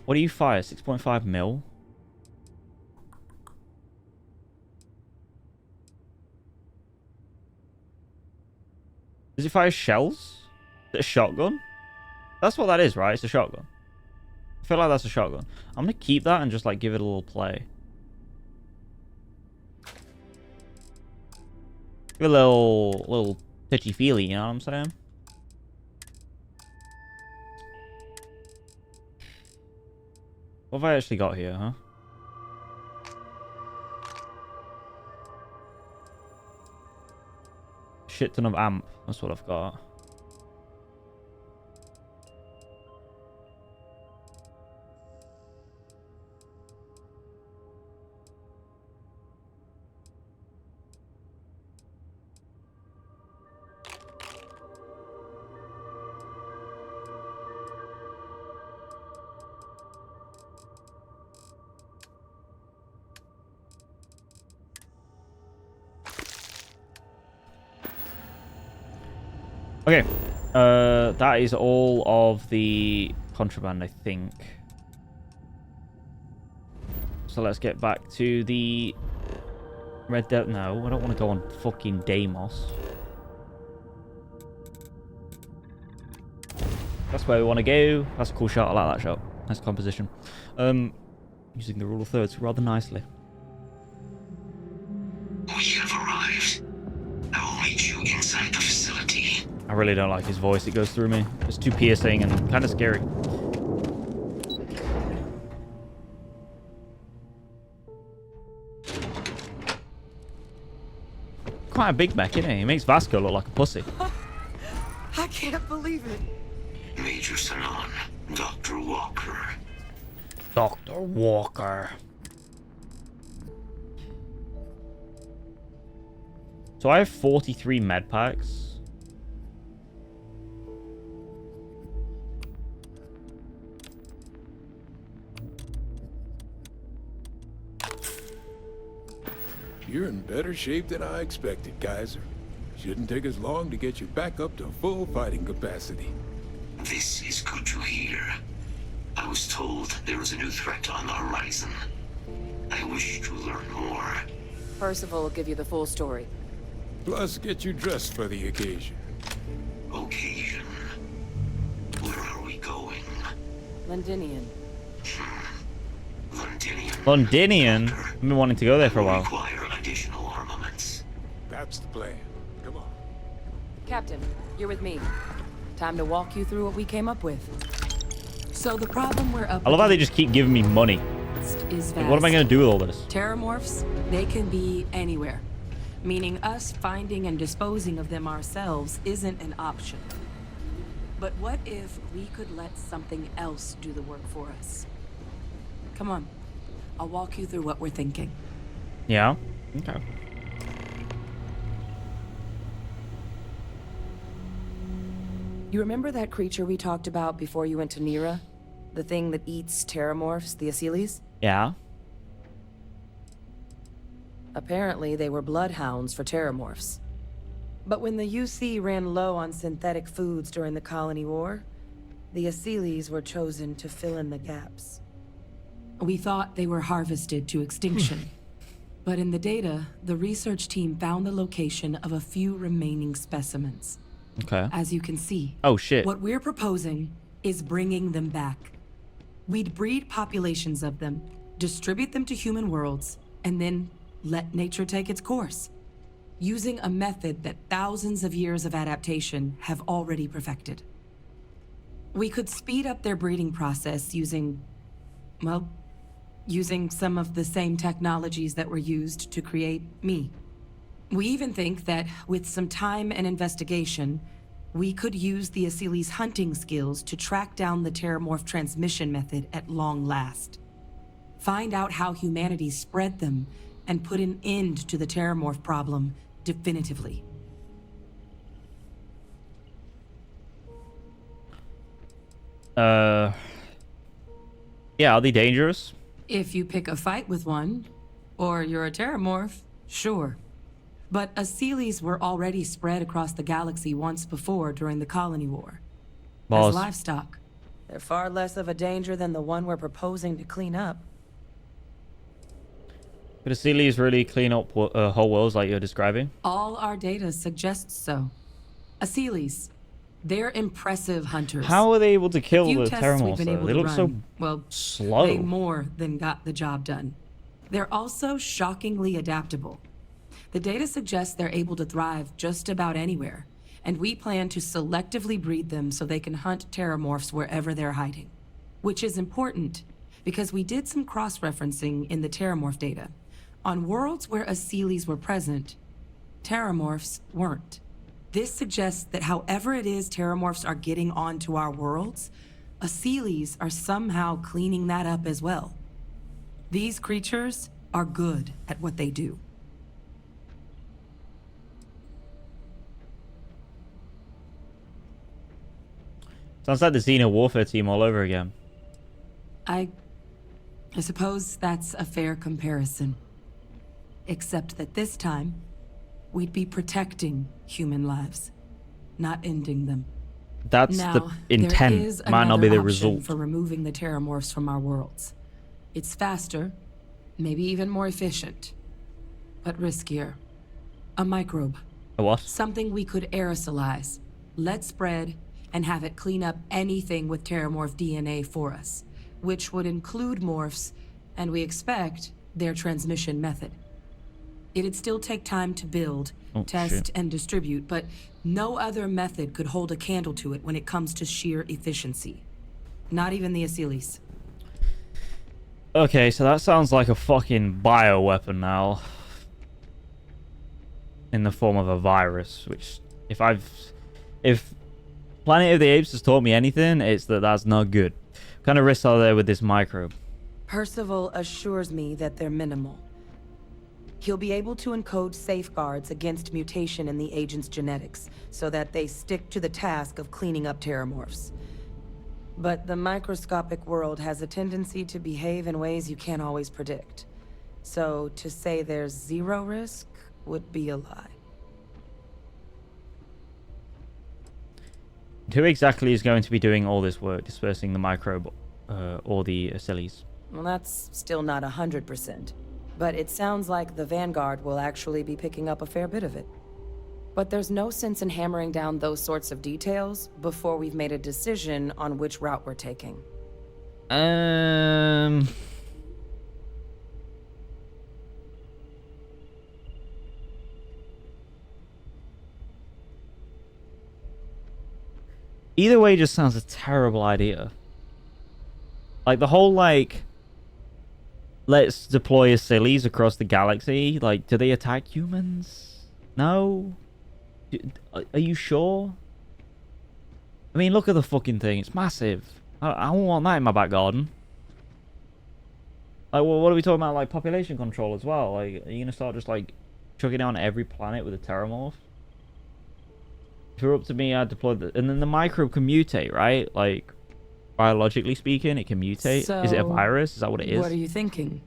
What do you fire? 6.5 mil? Does it fire shells? Is it a shotgun? That's what that is, right? It's a shotgun. I feel like that's a shotgun. I'm gonna keep that and just like give it a little play. Give it a little touchy-feely, you know what I'm saying? What have I actually got here, huh? Shit ton of amp. That's what I've got. Okay, that is all of the contraband, I think. So let's get back to the Red Dead. No, I don't want to go on fucking Deimos. That's where we want to go. That's a cool shot. I like that shot. Nice composition. Using the rule of thirds rather nicely. We have arrived. I will meet you inside the facility. I really don't like his voice. It goes through me. It's too piercing and kind of scary. Quite a big mech, isn't he? He makes Vasco look like a pussy. I can't believe it. Major Sanon, Dr. Walker. Dr. Walker. So I have 43 med packs. You're in better shape than I expected, Kaiser. Shouldn't take us long to get you back up to full fighting capacity. This is good to hear. I was told there was a new threat on the horizon. I wish to learn more. Percival will give you the full story. Plus, get you dressed for the occasion. Occasion? Where are we going? Londinian. Londinian. Londinian? I've been wanting to go there for a while. Require additional armaments. That's the plan. Come on. Captain, you're with me. Time to walk you through what we came up with. So the problem we're up I love how they just keep giving me money. Is Like, what am I going to do with all this? Terrormorphs, they can be anywhere. Meaning us finding and disposing of them ourselves isn't an option. But what if we could let something else do the work for us? Come on. I'll walk you through what we're thinking. Yeah? Okay. You remember that creature we talked about before you went to Nira? The thing that eats terrormorphs, the Asylees? Yeah. Apparently, they were bloodhounds for terrormorphs. But when the UC ran low on synthetic foods during the Colony War, the Asylees were chosen to fill in the gaps. We thought they were harvested to extinction. But in the data, the research team found the location of a few remaining specimens. Okay. As you can see. Oh, shit. What we're proposing is bringing them back. We'd breed populations of them, distribute them to human worlds, and then let nature take its course. Using a method that thousands of years of adaptation have already perfected. We could speed up their breeding process using, well, using some of the same technologies that were used to create me. We even think that with some time and investigation, we could use the Asylees' hunting skills to track down the terrormorph transmission method at long last. Find out how humanity spread them and put an end to the terrormorph problem definitively. Yeah, are they dangerous? If you pick a fight with one, or you're a terrormorph, sure. But Asylees were already spread across the galaxy once before during the Colony War. As livestock. They're far less of a danger than the one we're proposing to clean up. Could Asylees really clean up whole worlds like you're describing? All our data suggests so. Asylees, they're impressive hunters. How are they able to kill the Terrormorphs? Terrormorphs? They look so slow. They more than got the job done. They're also shockingly adaptable. The data suggests they're able to thrive just about anywhere, and we plan to selectively breed them so they can hunt Terrormorphs wherever they're hiding. Which is important, because we did some cross-referencing in the Terrormorph data. On worlds where Asylees were present, Terrormorphs weren't. This suggests that however it is Terrormorphs are getting onto our worlds, Asylees are somehow cleaning that up as well. These creatures are good at what they do. Sounds like the Xeno Warfare team all over again. I suppose that's a fair comparison. Except that this time, we'd be protecting human lives, not ending them. That's now, the intent, there is might not be the another option result. for removing the Terrormorphs from our worlds. It's faster, maybe even more efficient, but riskier. A microbe. A what? Something we could aerosolize, let spread, and have it clean up anything with Terrormorph DNA for us, which would include morphs, and we expect their transmission method. It'd still take time to build, test, and distribute, but no other method could hold a candle to it when it comes to sheer efficiency. Not even the Asylees. Okay, so that sounds like a fucking bioweapon now. In the form of a virus, which if Planet of the Apes has taught me anything, it's that that's not good. What kind of risks are there with this microbe? Percival assures me that they're minimal. He'll be able to encode safeguards against mutation in the agent's genetics, so that they stick to the task of cleaning up Terrormorphs. But the microscopic world has a tendency to behave in ways you can't always predict. So to say there's zero risk would be a lie. Who exactly is going to be doing all this work, dispersing the microbe or the Asylees? Well, that's still not 100%. But it sounds like the Vanguard will actually be picking up a fair bit of it. But there's no sense in hammering down those sorts of details before we've made a decision on which route we're taking. Either way just sounds a terrible idea. Like, the whole, like, let's deploy Asylees across the galaxy. Like, do they attack humans? No? Are you sure? I mean, look at the fucking thing. It's massive. I don't want that in my back garden. Like, what are we talking about? Like, population control as well? Like, are you gonna start just, like, chucking down every planet with a terrormorph? If it were up to me, I'd deploy the... And then the microbe can mutate, right? Like, biologically speaking, it can mutate. So, is it a virus? Is that what it is? What are you thinking?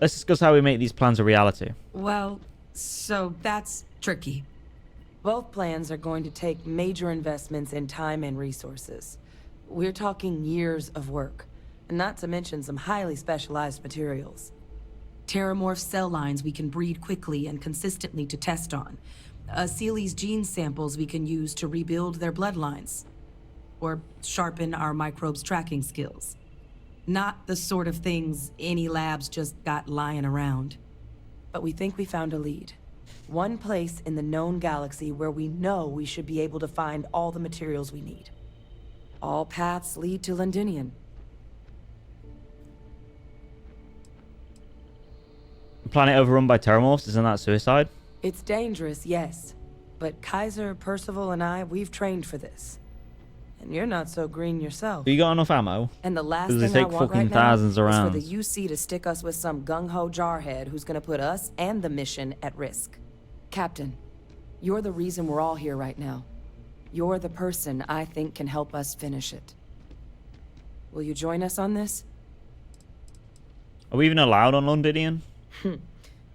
Let's discuss how we make these plans a reality. Well, so that's tricky. Both plans are going to take major investments in time and resources. We're talking years of work, and not to mention some highly specialized materials. Terrormorph cell lines we can breed quickly and consistently to test on. Asylees gene samples we can use to rebuild their bloodlines. Or sharpen our microbes' tracking skills. Not the sort of things any labs just got lying around. But we think we found a lead. One place in the known galaxy where we know we should be able to find all the materials we need. All paths lead to Londinian. Planet overrun by terrormorphs, isn't that suicide? It's dangerous, yes. But Kaiser, Percival, and I, we've trained for this. And you're not so green yourself. You got enough ammo? And the last Does it thing take I want fucking right thousands now of is for rounds? the UC to stick us with some gung-ho jarhead who's gonna put us and the mission at risk. Captain, you're the reason we're all here right now. You're the person I think can help us finish it. Will you join us on this? Are we even allowed on Londinian?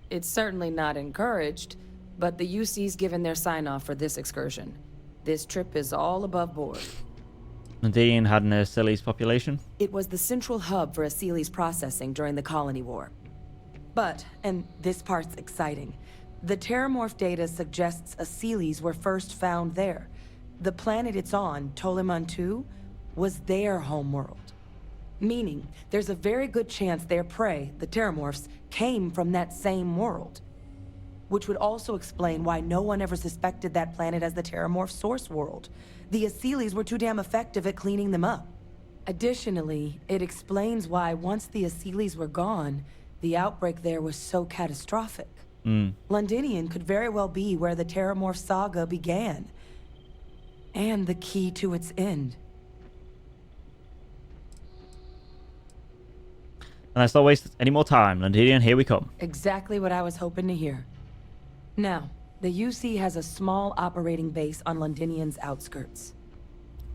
It's certainly not encouraged, but the UC's given their sign-off for this excursion. This trip is all above board. Londinian had an Acilies population? It was the central hub for Acilies processing during the Colony War. But, and this part's exciting, the Terrormorph data suggests Acilies were first found there. The planet it's on, Toliman 2, was their homeworld. Meaning, there's a very good chance their prey, the Terrormorphs, came from that same world. Which would also explain why no one ever suspected that planet as the Terrormorph source world. The Acilies were too damn effective at cleaning them up. Additionally, it explains why once the Acilies were gone, the outbreak there was so catastrophic. Londinian could very well be where the Terrormorph saga began. And the key to its end. And let's not waste any more time. Londinian, here we come. Exactly what I was hoping to hear. Now, the UC has a small operating base on Londinian's outskirts.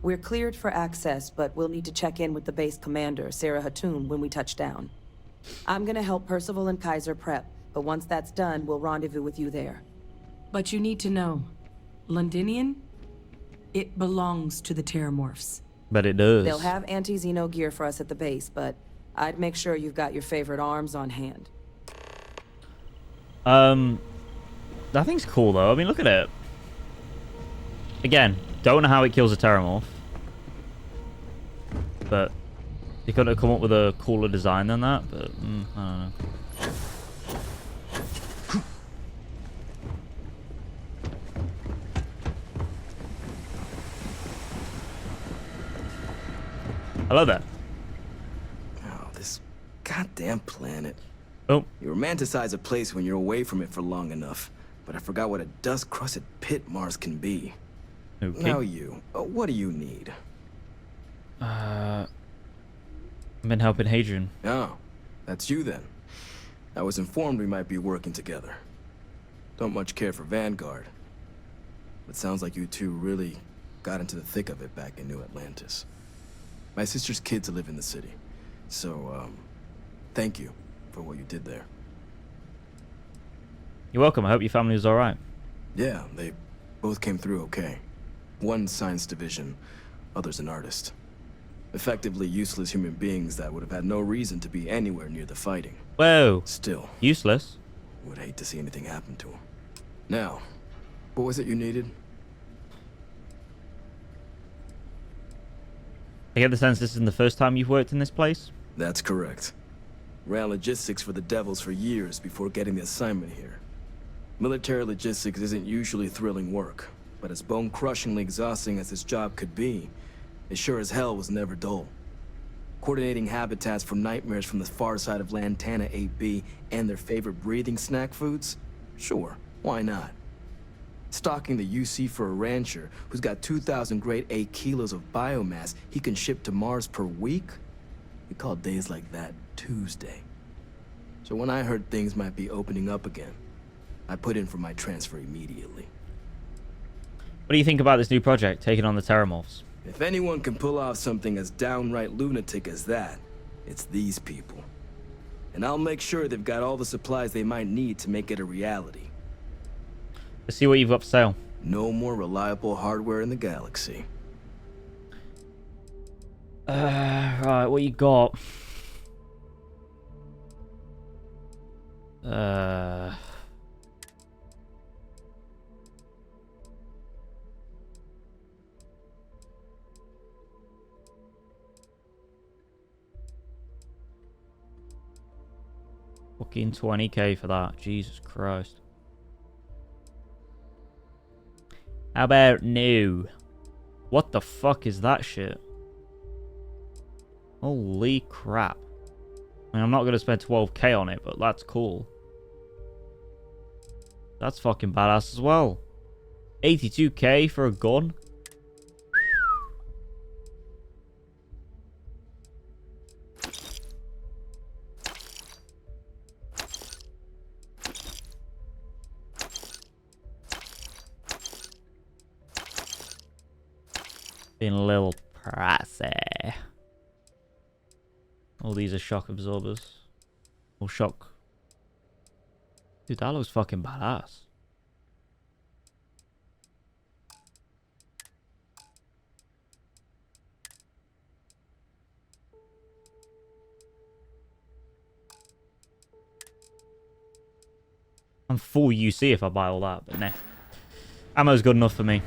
We're cleared for access, but we'll need to check in with the base commander, Sarah Hatoum, when we touch down. I'm gonna help Percival and Kaiser prep, but once that's done, we'll rendezvous with you there. But you need to know, Londinian, it belongs to the Terrormorphs. But it does. They'll have anti-Xeno gear for us at the base, but I'd make sure you've got your favorite arms on hand. That thing's cool though. I mean, look at it. Again, don't know how it kills a Terrormorph. But they couldn't have come up with a cooler design than that, but I don't know. Hello there. Oh, this goddamn planet. Oh. You romanticize a place when you're away from it for long enough, but I forgot what a dust-crusted pit Mars can be. Okay. Now what do you need? I've been helping Hadrian. Oh, that's you then. I was informed we might be working together. Don't much care for Vanguard. But sounds like you two really got into the thick of it back in New Atlantis. My sister's kids live in the city, so, thank you for what you did there. You're welcome. I hope your family was alright. Yeah, they both came through okay. One science division, others an artist. Effectively useless human beings that would have had no reason to be anywhere near the fighting. Whoa. Still. Useless? Would hate to see anything happen to them. Now, what was it you needed? I get the sense this isn't the first time you've worked in this place? That's correct. Ran logistics for the Devils for years before getting the assignment here. Military logistics isn't usually thrilling work, but as bone-crushingly exhausting as this job could be, it sure as hell was never dull. Coordinating habitats for nightmares from the far side of Lantana 8B and their favorite breathing snack foods? Sure, why not? Stocking the UC for a rancher who's got 2,000 grade A kilos of biomass he can ship to Mars per week? We call days like that Tuesday. So when I heard things might be opening up again, I put in for my transfer immediately. What do you think about this new project, taking on the Terrormorphs? If anyone can pull off something as downright lunatic as that, it's these people. And I'll make sure they've got all the supplies they might need to make it a reality. Let's see what you've got for sale. No more reliable hardware in the galaxy. Right, what you got? Fucking 20k for that. Jesus Christ. How about new? What the fuck is that shit? Holy crap. I mean, I'm not going to spend 12k on it, but that's cool. That's fucking badass as well. 82k for a gun? Being a little pricey. All these are shock absorbers. Or shock. Dude, that looks fucking badass. I'm full UC if I buy all that, but nah. Ammo's good enough for me.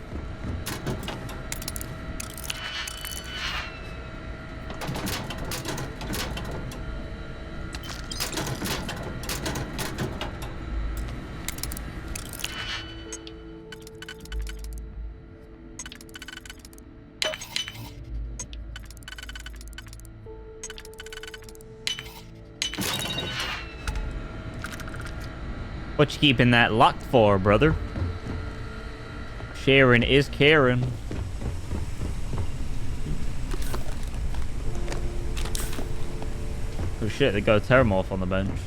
What you keeping that locked for, brother? Sharing is caring. Oh shit, they got a Terrormorph on the bench.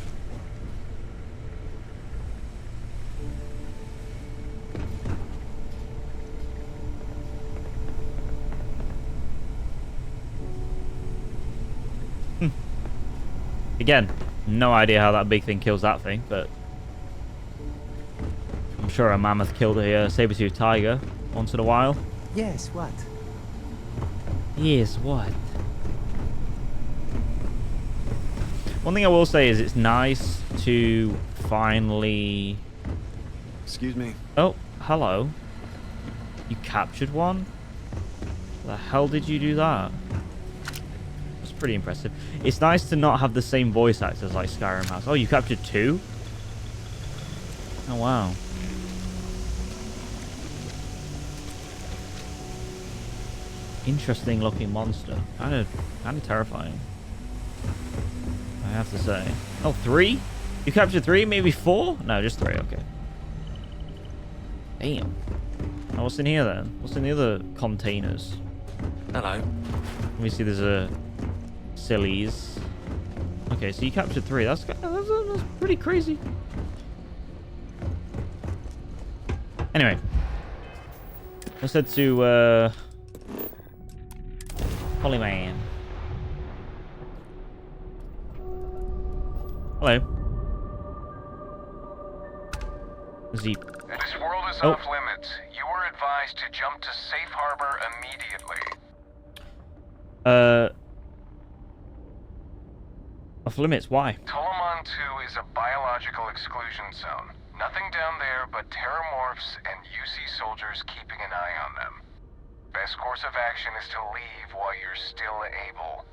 Again, no idea how that big thing kills that thing, but I'm sure a mammoth killed a saber-toothed tiger once in a while. Yes, what? Yes, what? One thing I will say is it's nice to finally... Excuse me. Oh, hello. You captured one? The hell did you do that? That's pretty impressive. It's nice to not have the same voice actors like Skyrim has. Oh, you captured 2? Oh, wow. Interesting looking monster. Kind of terrifying, I have to say. Oh, 3? You captured 3? Maybe 4? No, just 3. Okay. Damn. Oh, what's in here then? What's in the other containers? Hello. Let me see. There's a sillies. Okay, so you captured 3. That's pretty crazy. Anyway, let's head to Holy Man. Hello. Is he... This world is off limits. You were advised to jump to safe harbor immediately. Off limits? Why? Tolomon 2 is a biological exclusion zone. Nothing down there but terrormorphs and UC soldiers keeping an eye on them. Best course of action is to leave while you're still able.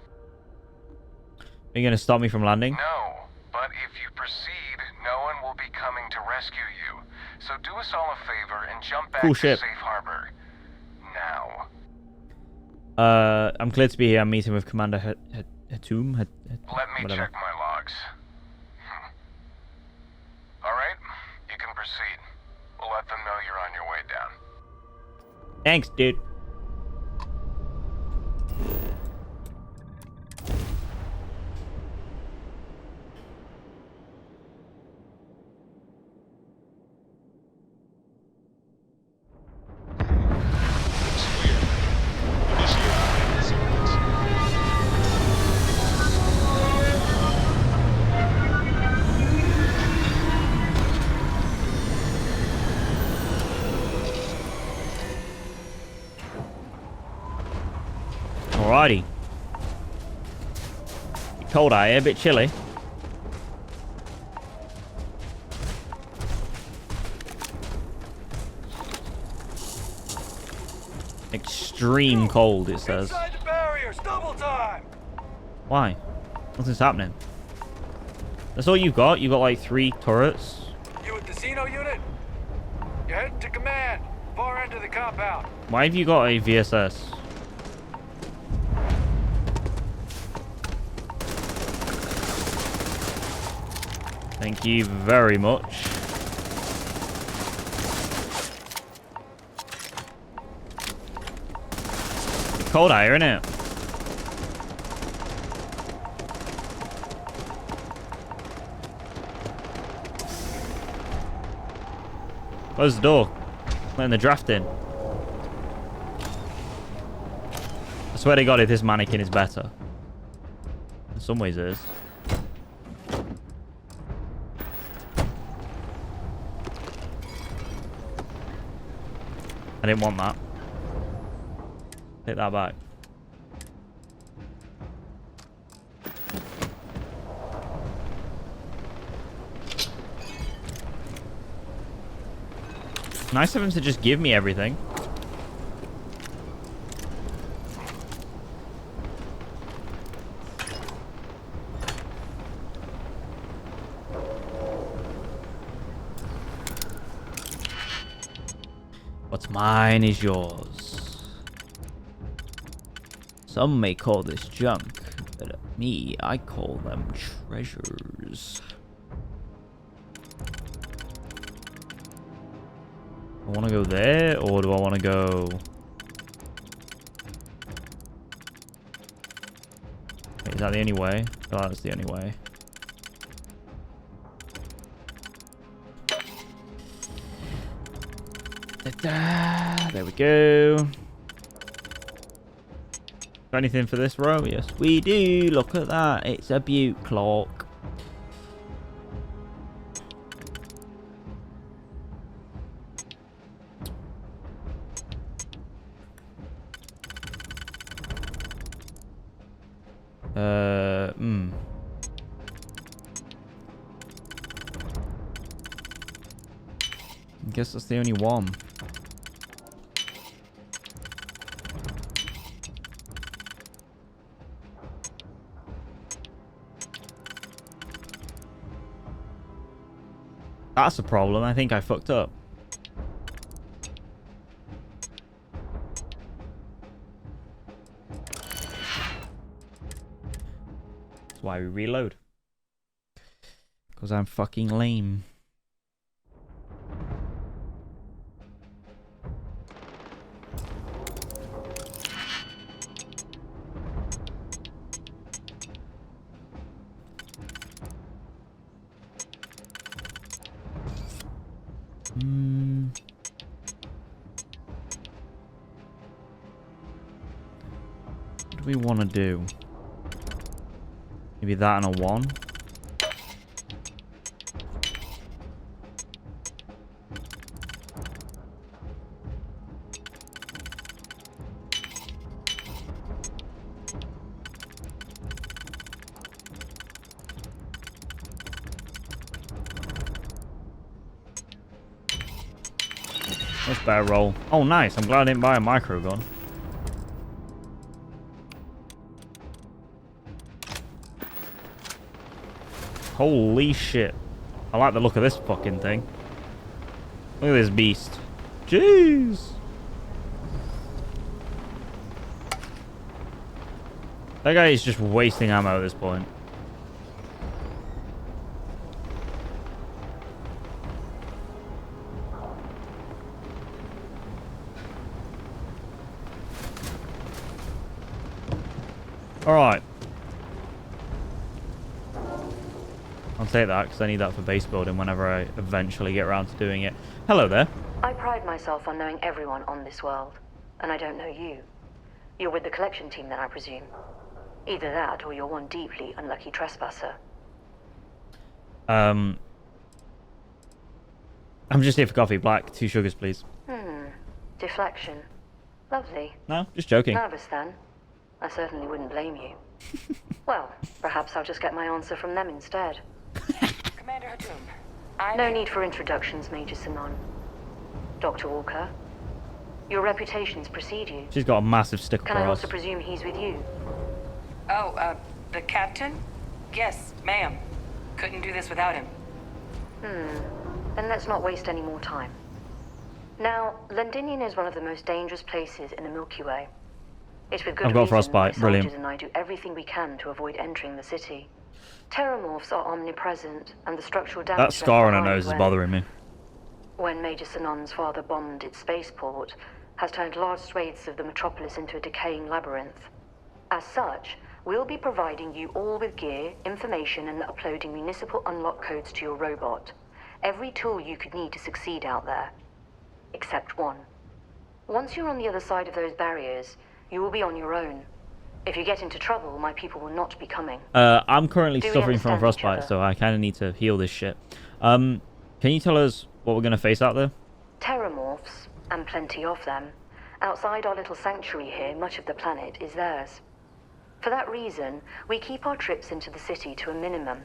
Are you going to stop me from landing? No, but if you proceed, no one will be coming to rescue you. So do us all a favor and jump back to safe harbor. Now. I'm cleared to be here. I'm meeting with Commander Hatum. Let me check my logs. Alright, you can proceed. We'll let them know you're on your way down. Thanks, dude. Alrighty. Cold out here, a bit chilly. Extreme cold, it says. Inside the barriers, double time. Why? Nothing's happening. That's all you've got? You've got like 3 turrets? You at the Xeno unit? You're heading to command. Far end of the compound. Why have you got a VSS? Thank you very much. It's cold out here, isn't it? Close the door. Letting the draft in. swear to God, if this mannequin is better. In some ways it is. I didn't want that. Take that back. Nice of him to just give me everything. What's mine is yours. Some may call this junk, but me, I call them treasures. I want to go there, or do I want to go... Wait, is that the only way? Oh, that's the only way. There we go. Got anything for this row? Yes, we do. Look at that. It's a beaut clock. I guess that's the only one. That's a problem. I think I fucked up. That's why we reload. Because I'm fucking lame. What do we want to do? Maybe that and a 1. That's a better roll. Oh, nice. I'm glad I didn't buy a micro gun. Holy shit. I like the look of this fucking thing. Look at this beast. Jeez. That guy is just wasting ammo at this point. Alright. I'll take that because I need that for base building whenever I eventually get around to doing it. Hello there. I pride myself on knowing everyone on this world, and I don't know you. You're with the collection team then, I presume. Either that or you're one deeply unlucky trespasser. I'm just here for coffee. Black, 2 sugars, please. Deflection. Lovely. No, just joking. Nervous then? I certainly wouldn't blame you. Well, perhaps I'll just get my answer from them instead. Commander Hatum, No need for introductions, Major Sanon. Dr. Walker, your reputations precede you. She's got a massive stick Can I across. also presume he's with you? Oh, the captain? Yes, ma'am. Couldn't do this without him. Then let's not waste any more time. Now, Londinian is one of the most dangerous places in the Milky Way. It's with good I've got reason frostbite. my Brilliant. soldiers and I do everything we can to avoid entering the city. Terrormorphs are omnipresent, and the structural damage... That scar on her nose is bothering me. When Major Sanon's father bombed its spaceport, has turned large swathes of the metropolis into a decaying labyrinth. As such, we'll be providing you all with gear, information, and uploading municipal unlock codes to your robot. Every tool you could need to succeed out there. Except one. Once you're on the other side of those barriers, You will be on your own. If you get into trouble, my people will not be coming. I'm currently Do we suffering from understand each frostbite, other? so I kind of need to heal this shit. Can you tell us what we're going to face out there? Terrormorphs, and plenty of them. Outside our little sanctuary here, much of the planet is theirs. For that reason, we keep our trips into the city to a minimum.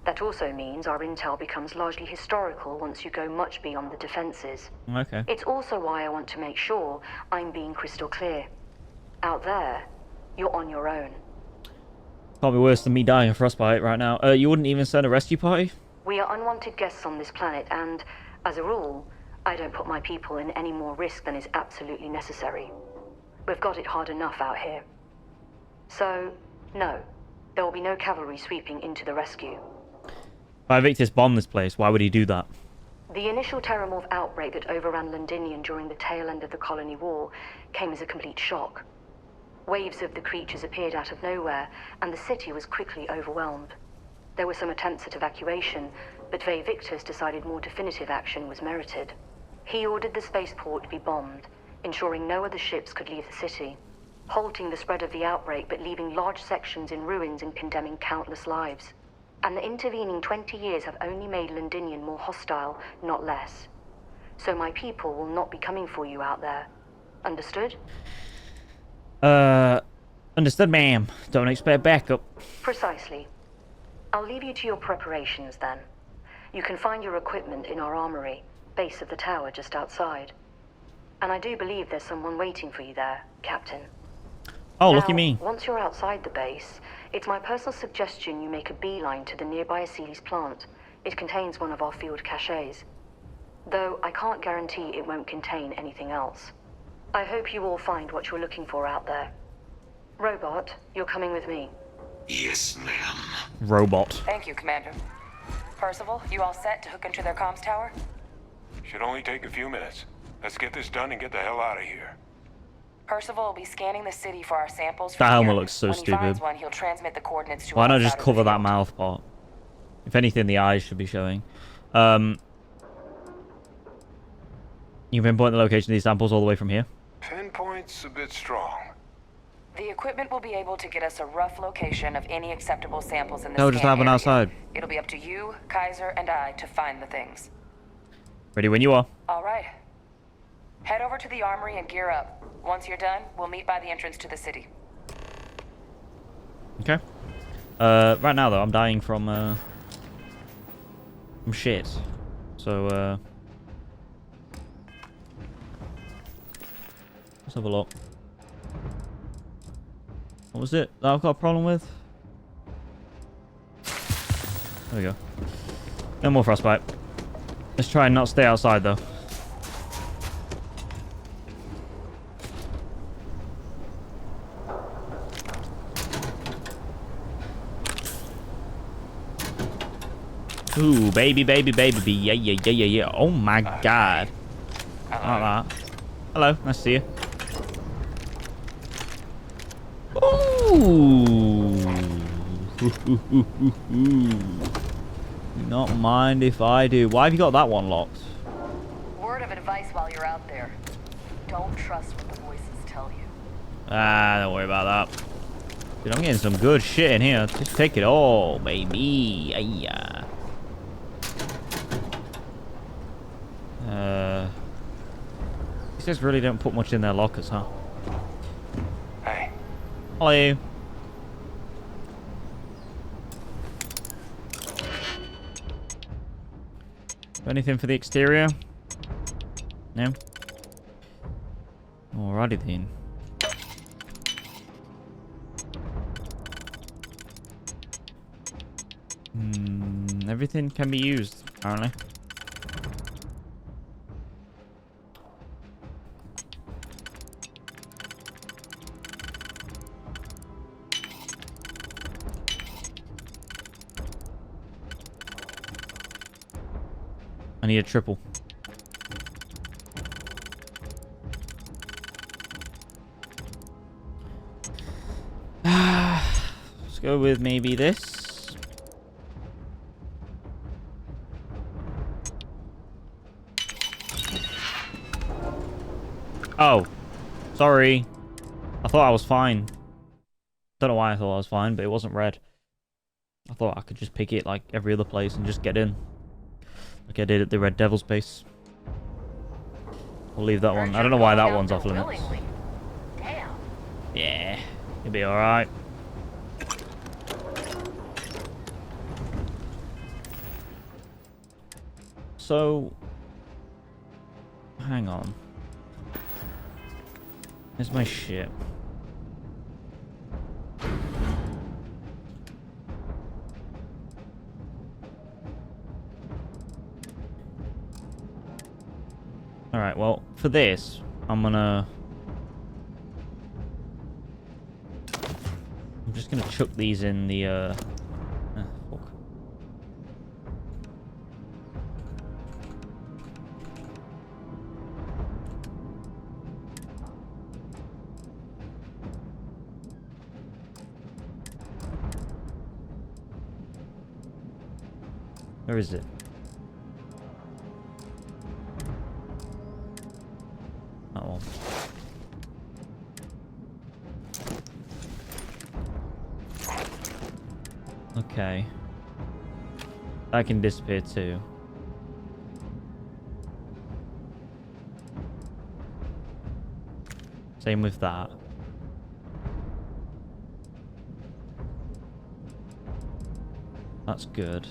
That also means our intel becomes largely historical once you go much beyond the defenses. Okay. It's also why I want to make sure I'm being crystal clear. Out there, you're on your own. Can't be worse than me dying of frostbite right now. You wouldn't even send a rescue party? We are unwanted guests on this planet, and, as a rule, I don't put my people in any more risk than is absolutely necessary. We've got it hard enough out here. So, no, there will be no cavalry sweeping into the rescue. If Ivictus bombed this place, why would he do that? The initial Terrormorph outbreak that overran Londinium during the tail end of the Colony War came as a complete shock. Waves of the creatures appeared out of nowhere, and the city was quickly overwhelmed. There were some attempts at evacuation, but Victus decided more definitive action was merited. He ordered the spaceport to be bombed, ensuring no other ships could leave the city, halting the spread of the outbreak but leaving large sections in ruins and condemning countless lives. And the intervening 20 years have only made Londinium more hostile, not less. So my people will not be coming for you out there. Understood? Understood, ma'am. Don't expect backup. Precisely. I'll leave you to your preparations then. You can find your equipment in our armory, base of the tower just outside. And I do believe there's someone waiting for you there, Captain. Oh, now, look at me. Once you're outside the base, it's my personal suggestion you make a beeline to the nearby Aceles plant. It contains one of our field caches. Though I can't guarantee it won't contain anything else. I hope you all find what you're looking for out there. Robot, you're coming with me. Yes, ma'am. Robot. Thank you, Commander. Percival, you all set to hook into their comms tower? Should only take a few minutes. Let's get this done and get the hell out of here. Percival will be scanning the city for our samples. That helmet looks so when stupid. He finds one, he'll transmit the coordinates to Why us not just out of the cover that field. mouth part? If anything, the eyes should be showing. You can pinpoint the location of these samples all the way from here. Pinpoint's a bit strong. The equipment will be able to get us a rough location of any acceptable samples in the No, scan just have one area. outside. It'll be up to you, Kaiser, and I to find the things. Ready when you are. All right. Head over to the armory and gear up. Once you're done, we'll meet by the entrance to the city. Okay. Right now though, I'm dying from shit. So let's have a look. What was it that I've got a problem with? There we go. No more frostbite. Let's try and not stay outside though. Ooh, baby, baby, baby, yeah, yeah, yeah, yeah, yeah. Oh my god. Like that. Hello, nice to see you. Ooh. Not mind if I do. Why have you got that one locked? Word of advice while you're out there. Don't trust what the voices tell you. Ah, don't worry about that. Dude, I'm getting some good shit in here. Just take it all, baby. Yeah. These guys really don't put much in their lockers, huh? Hey. Hello. Anything for the exterior? No? Alrighty then. Everything can be used, apparently. I need a triple. Let's go with maybe this. Oh, sorry. I thought I was fine. Don't know why I thought I was fine, but it wasn't red. I thought I could just pick it like every other place and just get in. Like I did at the Red Devil's base. We'll leave that one. I don't know why that one's off limits. Yeah, you'll be alright. So, hang on. Here's my ship. Alright, well, for this, I'm just gonna chuck these in the, fuck. Where is it? Oh. Okay. That can disappear too. Same with that. That's good.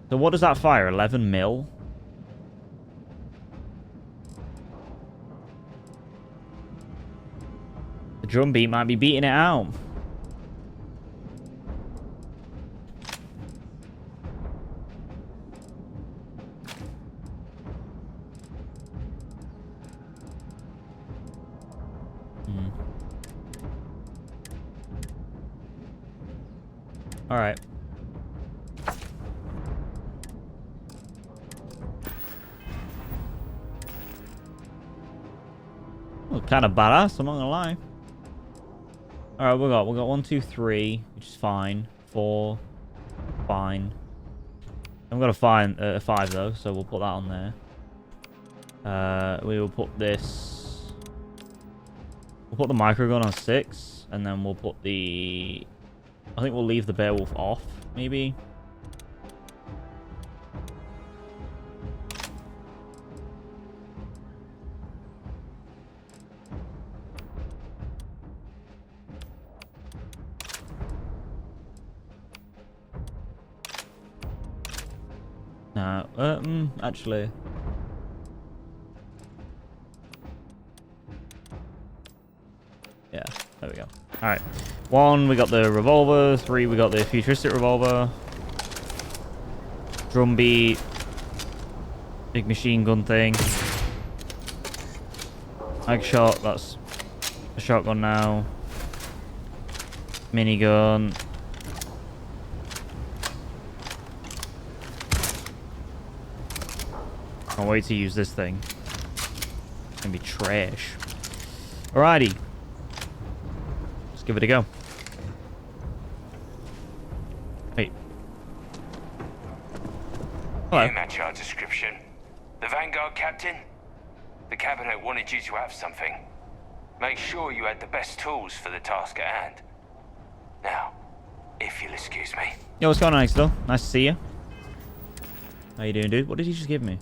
So what does that fire? 11 mil? The drum beat might be beating it out. All right. Well, kind of badass, I'm not gonna lie. Alright, we got 1, 2, 3, which is fine. 4, fine. I'm gonna find 5 though, so we'll put that on there. We will put this. We'll put the microgun on 6, and then we'll put the. I think we'll leave the Beowulf off, maybe. No, actually. Yeah, there we go. Alright. 1, we got the revolver. 3, we got the futuristic revolver. Drum beat. Big machine gun thing. Mag shot, that's a shotgun now. Minigun. Can't wait to use this thing. It's gonna be trash. Alrighty. Let's give it a go. Wait. Hello. You match our description. The Vanguard captain? The cabinet wanted you to have something. Make sure you had the best tools for the task at hand. Now, if you'll excuse me. Yo, what's going on, Axel? Nice to see you. How you doing, dude? What did he just give me?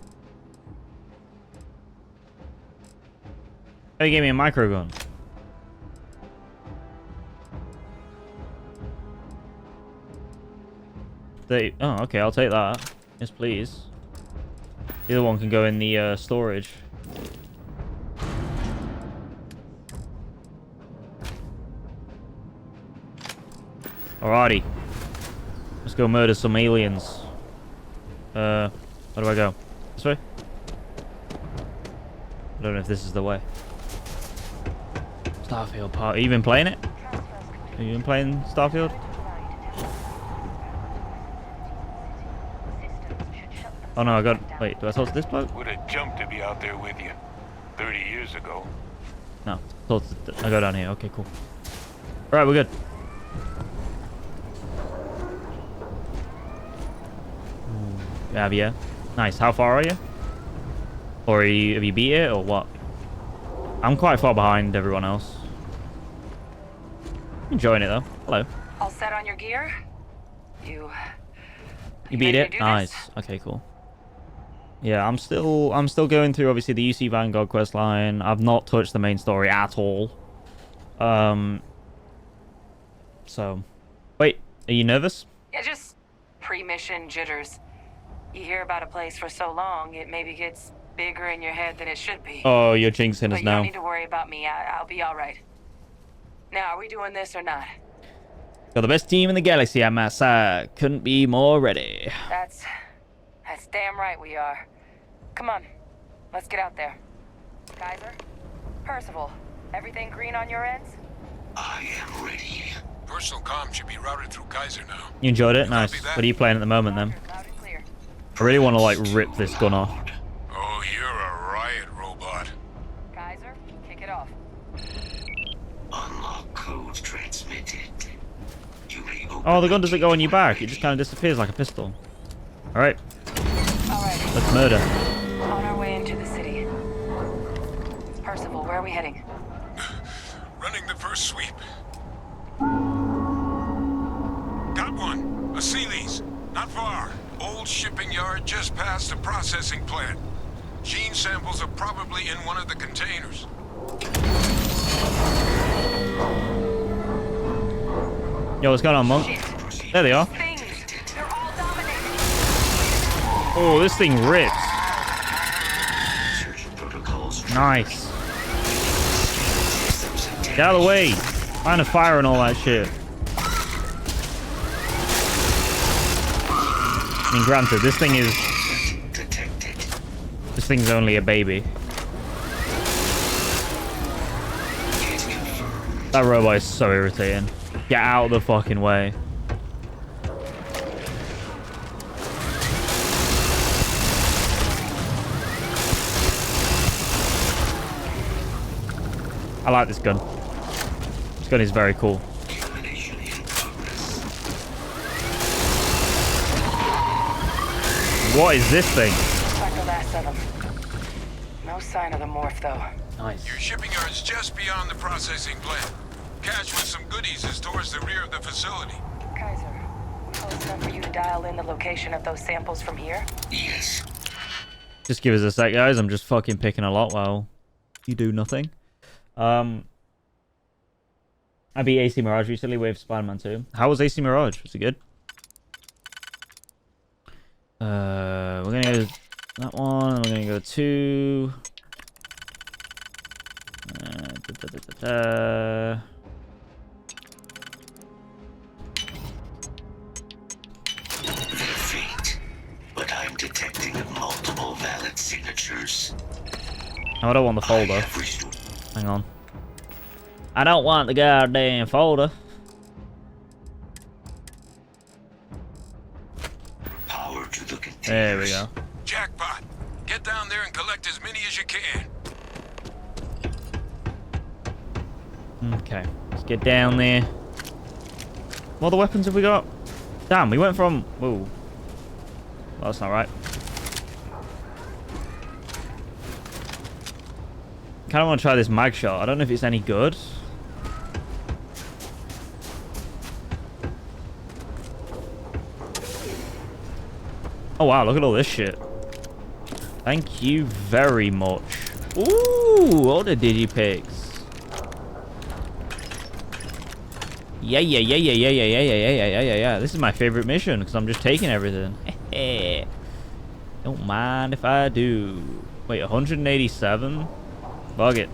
Oh, he gave me a microgun. Oh, okay, I'll take that. Yes, please. The other one can go in the storage. Alrighty. Let's go murder some aliens. Where do I go? This way? I don't know if this is the way. Starfield part. Have you been playing it? Have you been playing Starfield? Oh no, I got. Wait, do I talk to this bloke? Would have jumped to be out there with you 30 years ago. No, I go down here. Okay, cool. Alright, we're good. Have ya? Nice. How far are you? Or have you beat it or what? I'm quite far behind everyone else. Enjoying it though. Hello. All set on your gear? You beat ready it? to do Nice. this? Okay, cool. Yeah, I'm still going through obviously the UC Vanguard quest line. I've not touched the main story at all. So wait, are you nervous? Yeah, just pre-mission jitters. You hear about a place for so long, it maybe gets bigger in your head than it should be. Oh, you're jinxing But us you now. don't need to worry about me. I'll be all right. Now, are we doing this or not? Got the best team in the galaxy at my side. Couldn't be more ready. That's damn right we are. Come on, let's get out there. Kaiser, Percival, everything green on your ends? I am ready. Personal comm should be routed through Kaiser now. You enjoyed it? Nice. What are you playing at the moment then? I really want to like rip this gun off. Oh, you're a riot robot. Kaiser, kick it off. Unlock code transmitted. You may open Oh, the gun doesn't go on your back. It just kind of disappears like a pistol. Alright. Alright. Let's murder. On our way into the city. Percival, where are we heading? Running the first sweep. Got one. A Sealy's. Not far. Old shipping yard just past the processing plant. Gene samples are probably in one of the containers. Yo, what's going on, Monk? There they are. Oh, this thing rips. Nice. Get out of the way. Find a fire and all that shit. I mean, granted, this thing's only a baby. That robot is so irritating. Get out of the fucking way. I like this gun. This gun is very cool. What is this thing? Like the last of them. No sign of the morph, though. Nice. Your shipping yard's just beyond the processing plant. Cache with some goodies is towards the rear of the facility. Kaiser, close enough for you to dial in the location of those samples from here? Yes. Just give us a sec, guys. I'm just fucking picking a lot while you do nothing. I beat AC Mirage recently with Spider-Man 2. How was AC Mirage? Was it good? We're gonna go that one. We're gonna go 2. They're faint, but I'm detecting multiple valid signatures. I don't want the folder. Hang on. I don't want the goddamn folder. Power to the containers. There we go. Jackpot. Get down there and collect as many as you can. Okay, let's get down there. What other weapons have we got? Damn, we went from... Whoa. Well, that's not right. Kind of want to try this mag shot. I don't know if it's any good. Oh wow, look at all this shit. Thank you very much. Ooh, all the digipics. Yeah. This is my favorite mission because I'm just taking everything. Don't mind if I do. Wait, 187? Bug it.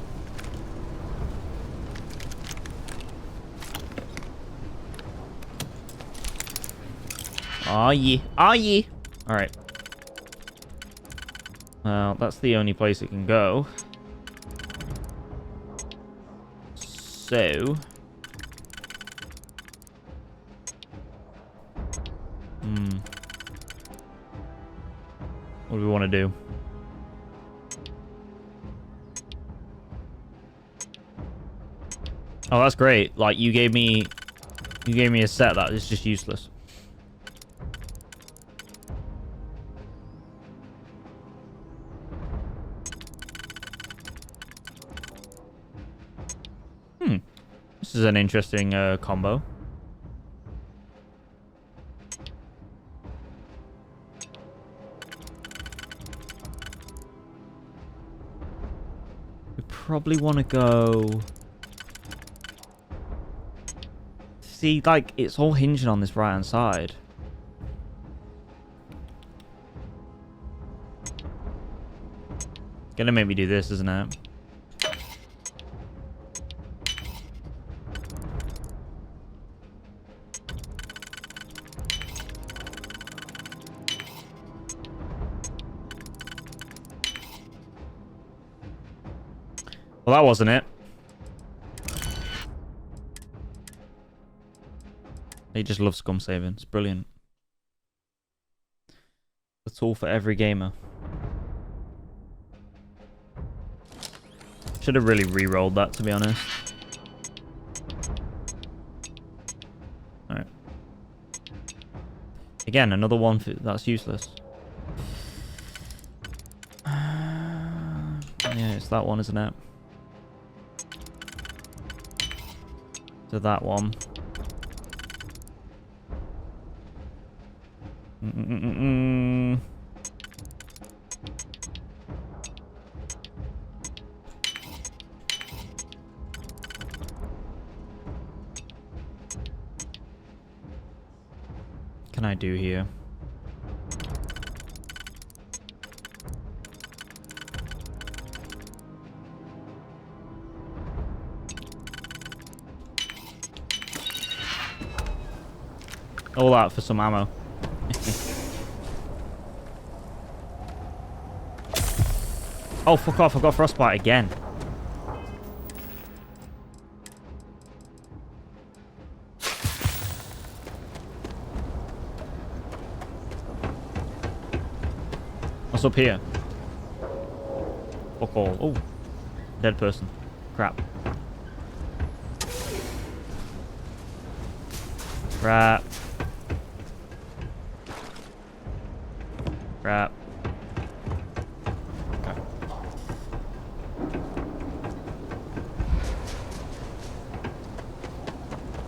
Oh yeah. Alright. Well, that's the only place it can go. So... What do we want to do? Oh, that's great. Like, you gave me a set that is just useless. This is an interesting combo. We probably want to go... See, like, it's all hinging on this right-hand side. Gonna make me do this, isn't it? Well, that wasn't it. He just loves scum saving. It's brilliant. A tool for every gamer. Should have really re-rolled that, to be honest. Alright. Again, another one that's useless. Yeah, it's that one, isn't it? To that one. Can I do here? All that for some ammo. Oh, fuck off. I've got frostbite again. What's up here? Fuck all. Oh. Dead person. Crap. Crap. Crap. Okay.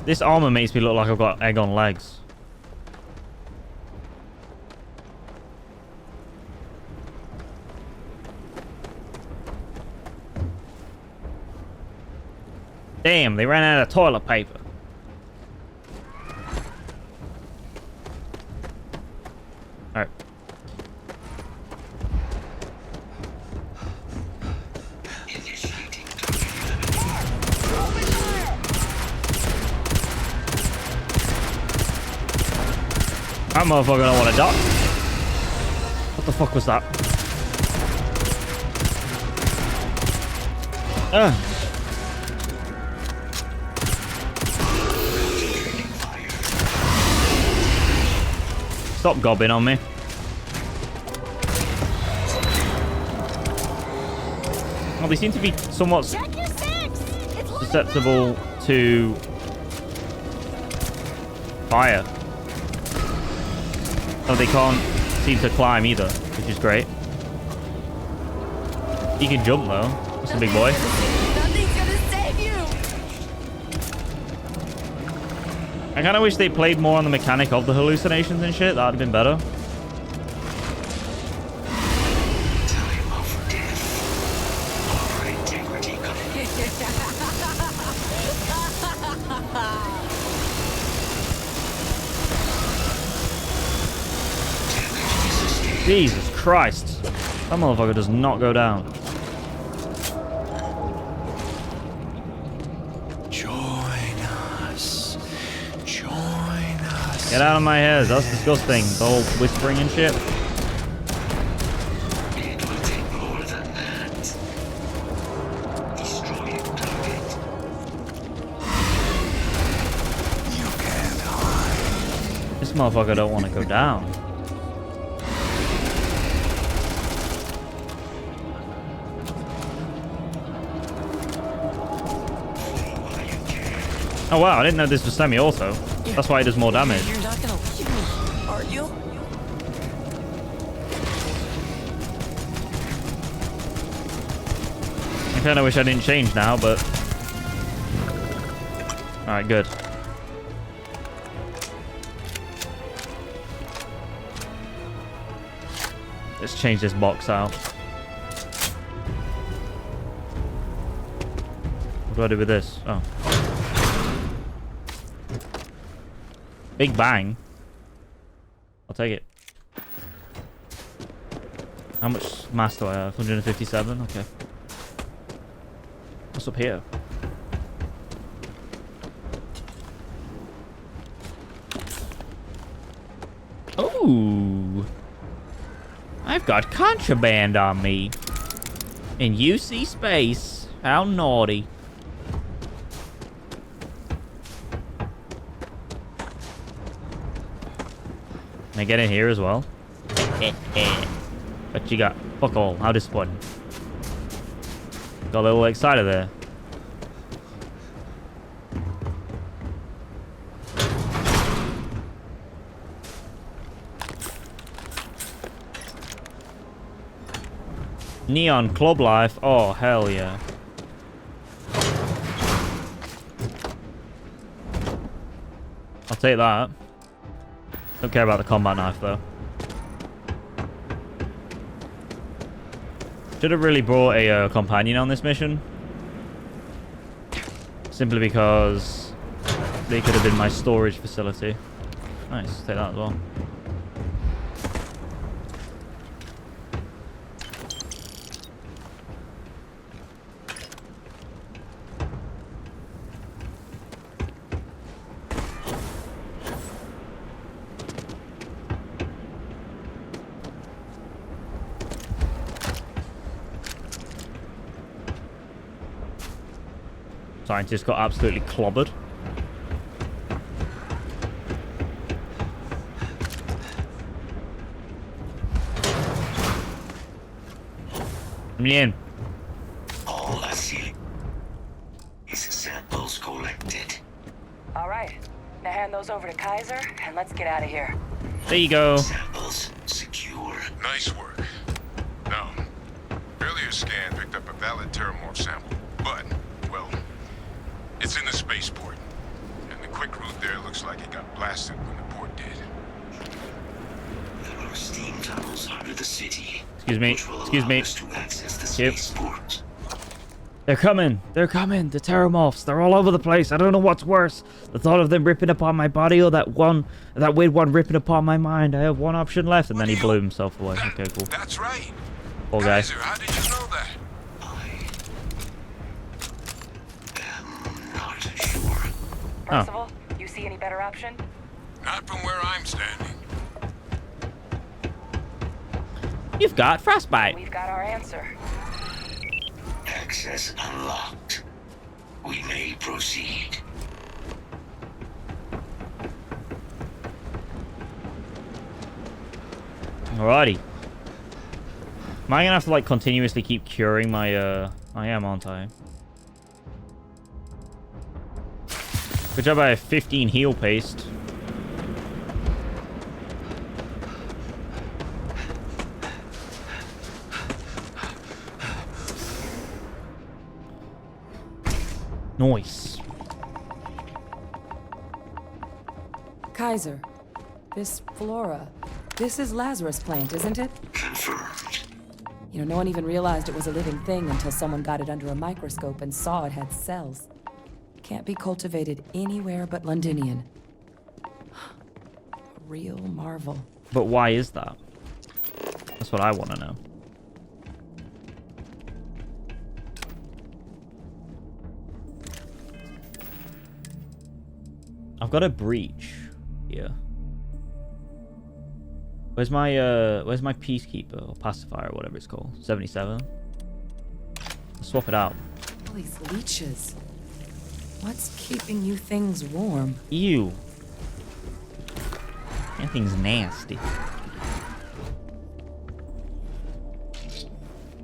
This armor makes me look like I've got egg on legs. Damn, they ran out of toilet paper. Alright. That motherfucker don't want to die. What the fuck was that? Stop gobbing on me. Well, they seem to be somewhat susceptible to fire. Oh, they can't seem to climb either, which is great. He can jump though. That's a big boy. Nothing's gonna save you. I kind of wish they played more on the mechanic of the hallucinations and shit. That'd have been better. Jesus Christ. That motherfucker does not go down. Join us. Join us. Get out of my head. That's disgusting. The whole whispering and shit. It will take more than that. Destroy target. You can't hide. This motherfucker don't want to go down. Oh wow, I didn't know this was semi-auto. That's why it does more damage. You're not gonna leave me, are you? I kinda wish I didn't change now, but... Alright, good. Let's change this box out. What do I do with this? Oh. Big bang. I'll take it. How much mass do I have? 157? Okay. What's up here? Ooh. I've got contraband on me. In UC space. How naughty. Can I get in here as well? What you got? Fuck all. How disappointing. Got a little excited there. Neon Club Life. Oh, hell yeah. I'll take that. Don't care about the combat knife, though. Should have really brought a companion on this mission. Simply because they could have been my storage facility. Nice, take that as well. Scientist got absolutely clobbered. I'm in. All I see is samples collected. All right. Now hand those over to Kaiser, and let's get out of here. There you go. Samples secure. Nice work. Now, earlier scan picked up a valid terrormorph sample, but, well, it's in the spaceport. And the quick route there looks like it got blasted when the port did. There are steam tunnels under the city. Excuse me. Excuse me. To access the spaceport. They're coming. They're coming. The terrormorphs. They're all over the place. I don't know what's worse. The thought of them ripping upon my body or that weird one ripping upon my mind. I have one option left. And then he blew himself away. Okay, cool. That's right. Poor guy. Kaiser, how did you know that? Not sure. Percival, you see any better option? Not from where I'm standing. You've got frostbite. We've got our answer. Access unlocked. We may proceed. Alrighty. Am I gonna have to like continuously keep curing my I am, aren't I? Good job I have 15 heal paste. Nice. Kaiser, this flora, this is Lazarus plant, isn't it? Confirmed. You know, no one even realized it was a living thing until someone got it under a microscope and saw it had cells. Can't be cultivated anywhere but Londinian. A real marvel. But why is that? That's what I want to know. I've got a breach here. Where's my peacekeeper or pacifier or whatever it's called? 77. Let's swap it out. All these leeches. What's keeping you things warm? Ew. That thing's nasty.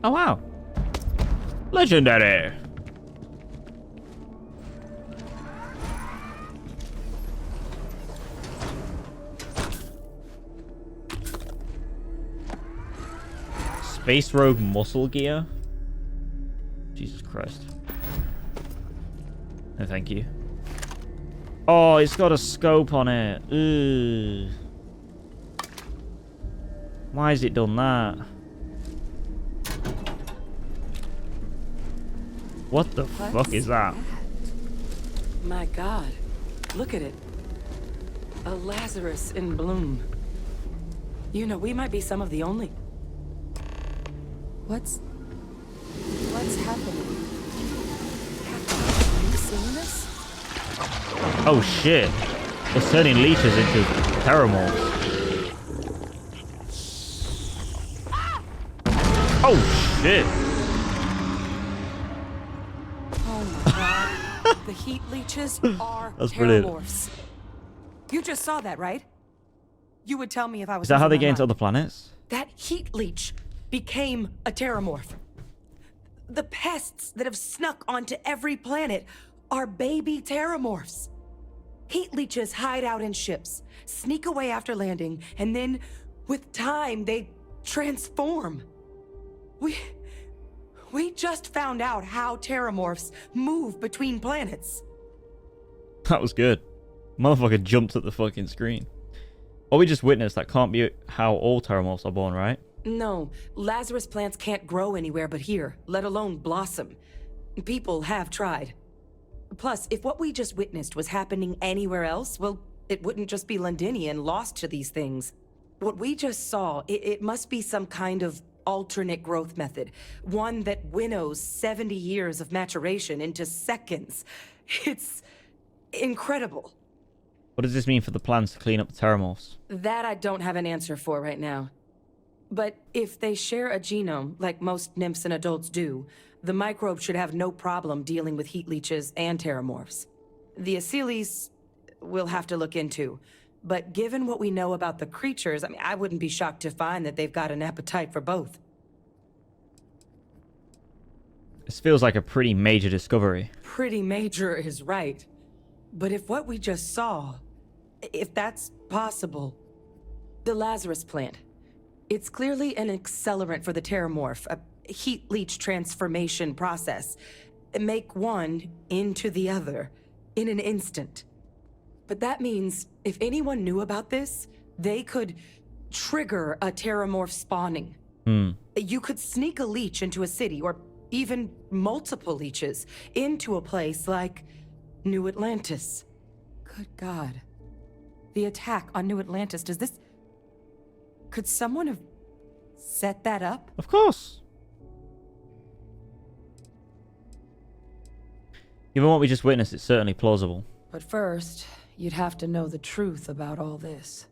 Oh wow. Legendary. Space Rogue muscle gear? Jesus Christ. No, thank you. Oh, it's got a scope on it. Ugh. Why has it done that? What the fuck is that? My God, look at it. A Lazarus in bloom. You know, we might be some of the only... What's happening? Captain, have you seen this? Oh shit. It's turning leeches into terrormorphs. Oh shit. Oh my God. The heat leeches are That's brilliant. terrormorphs. You just saw that, right? You would tell me if I was... Is that how they losing get my into mind. other planets? That heat leech became a terrormorph. The pests that have snuck onto every planet are baby terrormorphs. Heat leeches hide out in ships, sneak away after landing, and then, with time, they transform. We just found out how terrormorphs move between planets. That was good. Motherfucker jumped at the fucking screen. What we just witnessed, that can't be how all terrormorphs are born, right? No, Lazarus plants can't grow anywhere but here, let alone blossom. People have tried. Plus, if what we just witnessed was happening anywhere else, well, it wouldn't just be Londinian lost to these things. What we just saw, it must be some kind of alternate growth method. One that winnows 70 years of maturation into seconds. It's incredible. What does this mean for the plans to clean up the terrormorphs? That I don't have an answer for right now. But if they share a genome, like most nymphs and adults do, the microbe should have no problem dealing with heat leeches and terrormorphs. The Asylees we'll have to look into. But given what we know about the creatures, I wouldn't be shocked to find that they've got an appetite for both. This feels like a pretty major discovery. Pretty major is right. But if what we just saw, if that's possible, the Lazarus plant, it's clearly an accelerant for the terrormorph, a heat leech transformation process. Make one into the other in an instant. But that means if anyone knew about this, they could trigger a terrormorph spawning. You could sneak a leech into a city, or even multiple leeches, into a place like New Atlantis. Good God. The attack on New Atlantis, does this... Could someone have set that up? Of course. Given what we just witnessed, it's certainly plausible. But first, you'd have to know the truth about all this.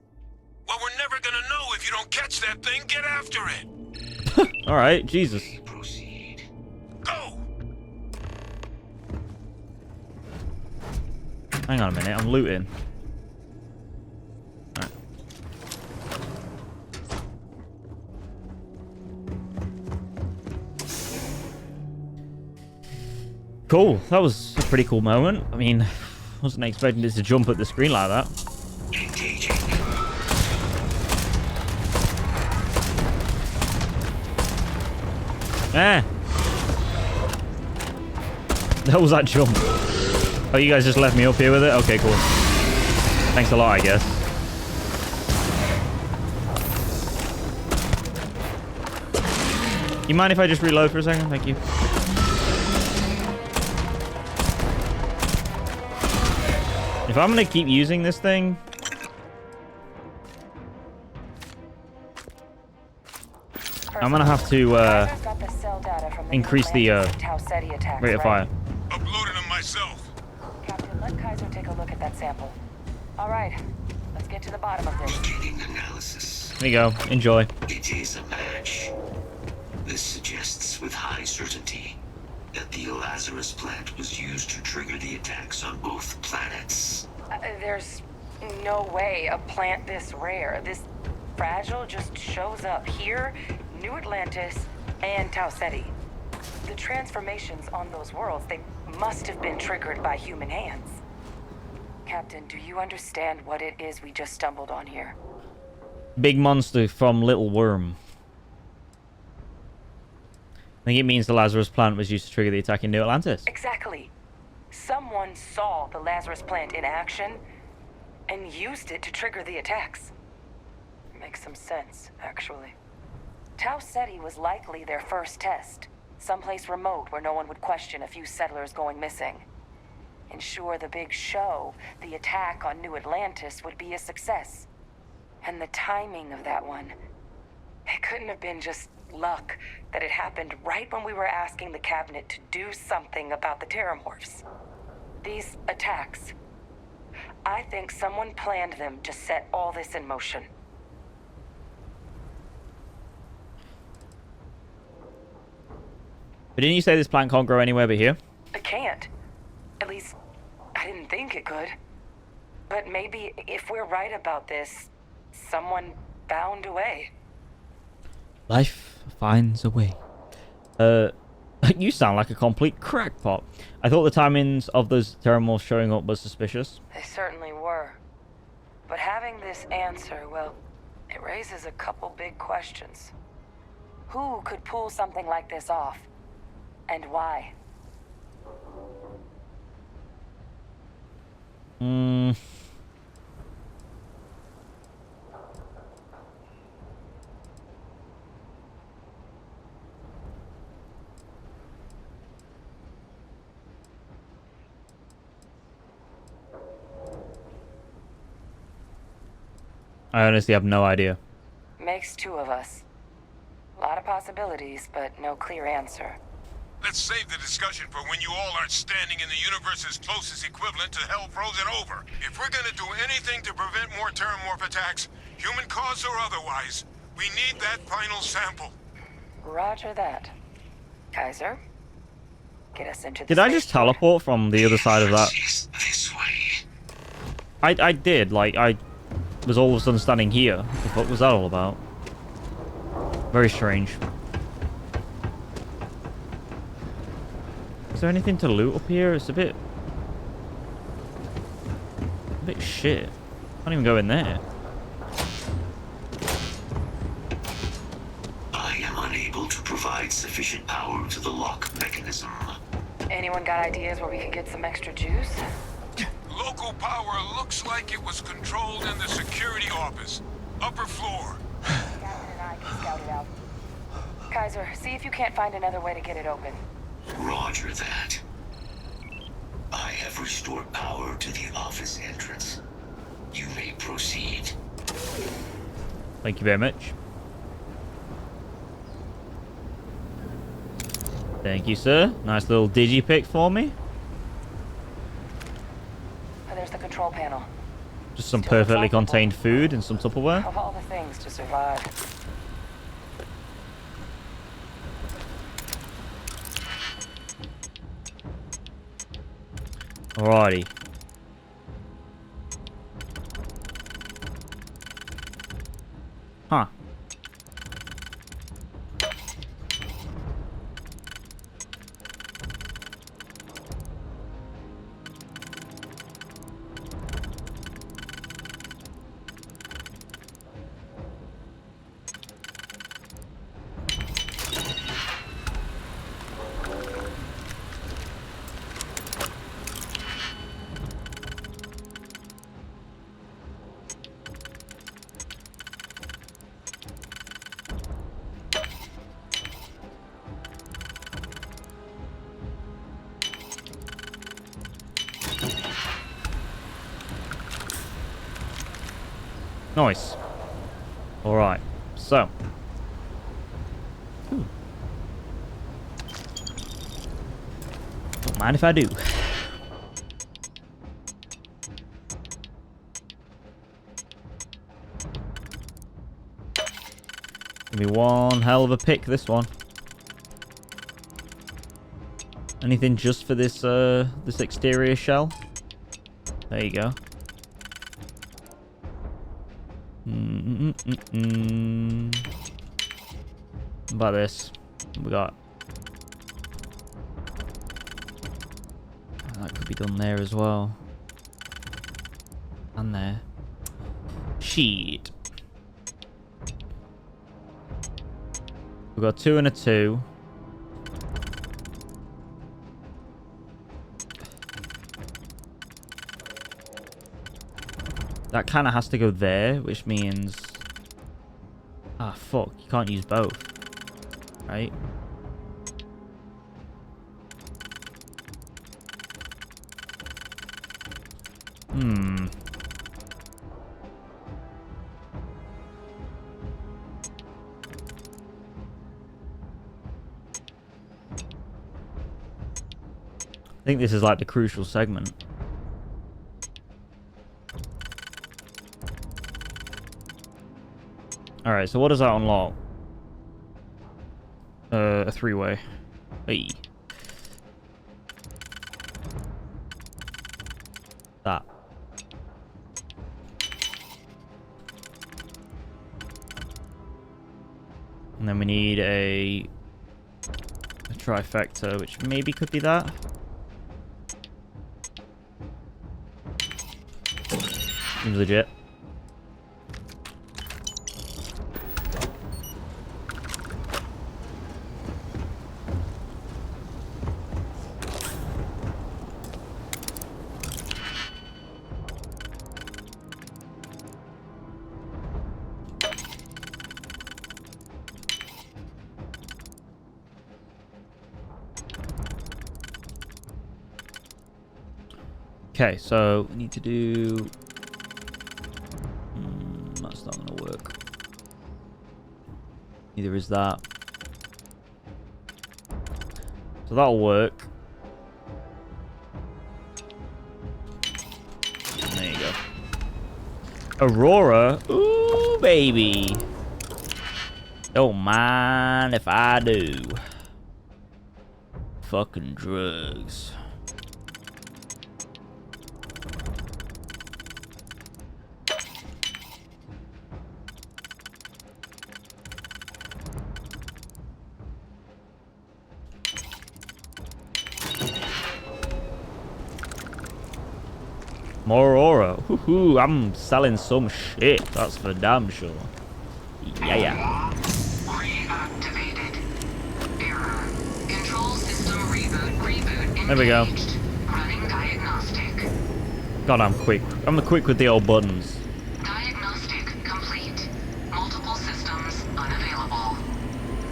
Well, we're never gonna know if you don't catch that thing. Get after it. Alright, Jesus. Proceed. Go! Hang on a minute, I'm looting. Alright. Cool, that was a pretty cool moment. I mean, wasn't expecting it to jump at the screen like that. Engaging. Eh. That was that jump. Oh, you guys just left me up here with it? Okay, cool. Thanks a lot, I guess. You mind if I just reload for a second? Thank you. If I'm gonna keep using this thing... I'm gonna have to increase the rate of fire. Uploaded them myself. Captain, let Kaiser take a look at that sample. All right, let's get to the bottom of this. Beginning analysis. There you go. Enjoy. It is a match. This suggests with high certainty that the Lazarus plant was used to trigger the attacks on both planets. There's no way a plant this rare, this fragile, just shows up here, New Atlantis, and Tau Ceti. The transformations on those worlds, they must have been triggered by human hands. Captain, do you understand what it is we just stumbled on here? Big monster from Little Worm. I think it means the Lazarus plant was used to trigger the attack in New Atlantis. Exactly. Someone saw the Lazarus plant in action and used it to trigger the attacks. Makes some sense, actually. Tau Ceti was likely their first test. Someplace remote where no one would question a few settlers going missing. Ensure the big show, the attack on New Atlantis, would be a success. And the timing of that one, it couldn't have been just luck that it happened right when we were asking the cabinet to do something about the Terrormorphs. These attacks, I think someone planned them to set all this in motion. But didn't you say this plant can't grow anywhere but here? It can't. At least, I didn't think it could. But maybe if we're right about this, someone found a way. Life finds a way. You sound like a complete crackpot. I thought the timings of those Terrormorphs showing up was suspicious. They certainly were. But having this answer, well, it raises a couple big questions. Who could pull something like this off? And why? I honestly have no idea. Makes two of us. A lot of possibilities, but no clear answer. Let's save the discussion for when you all aren't standing in the universe's closest equivalent to hell frozen over. If we're gonna do anything to prevent more Terrormorph attacks, human cause or otherwise, we need that final sample. Roger that. Kaiser, get us into the Did I just teleport from the other side of that? This way. I did. Like, I was all of a sudden standing here. What the fuck was that all about? Very strange. Is there anything to loot up here? It's a bit shit. Can't even go in there. I am unable to provide sufficient power to the lock mechanism. Anyone got ideas where we could get some extra juice? Local power looks like it was controlled in the security office. Upper floor. Captain and I can scout it out. Kaiser, see if you can't find another way to get it open. Roger that. I have restored power to the office entrance. You may proceed. Thank you very much. Thank you, sir. Nice little digipic for me. Oh, there's the control panel. Just some perfectly contained food and some Tupperware. Of all the things to survive. Alrighty. Huh. Nice. Alright, so. Ooh. Don't mind if I do. Give me one hell of a pick, this one. Anything just for this this exterior shell? There you go. What about this? What we got? That could be done there as well. And there. Shit. We've got 2 and a 2. That kind of has to go there, which means... Ah, fuck. You can't use both. Right? Hmm. I think this is like the crucial segment. Alright, so what does that unlock? A three-way. Hey. That. And then we need a trifecta, which maybe could be that. Seems legit. Okay, so we need to do... that's not gonna work. Neither is that. So that'll work. There you go. Aurora? Ooh, baby. Don't mind if I do. Fucking drugs. More aura. Woohoo, I'm selling some shit. That's for damn sure. Yeah. Reactivated. Error. Control system reboot. Reboot. There we go. Running diagnostic. God, I'm quick. I'm quick with the old buttons. Diagnostic complete. Multiple systems unavailable.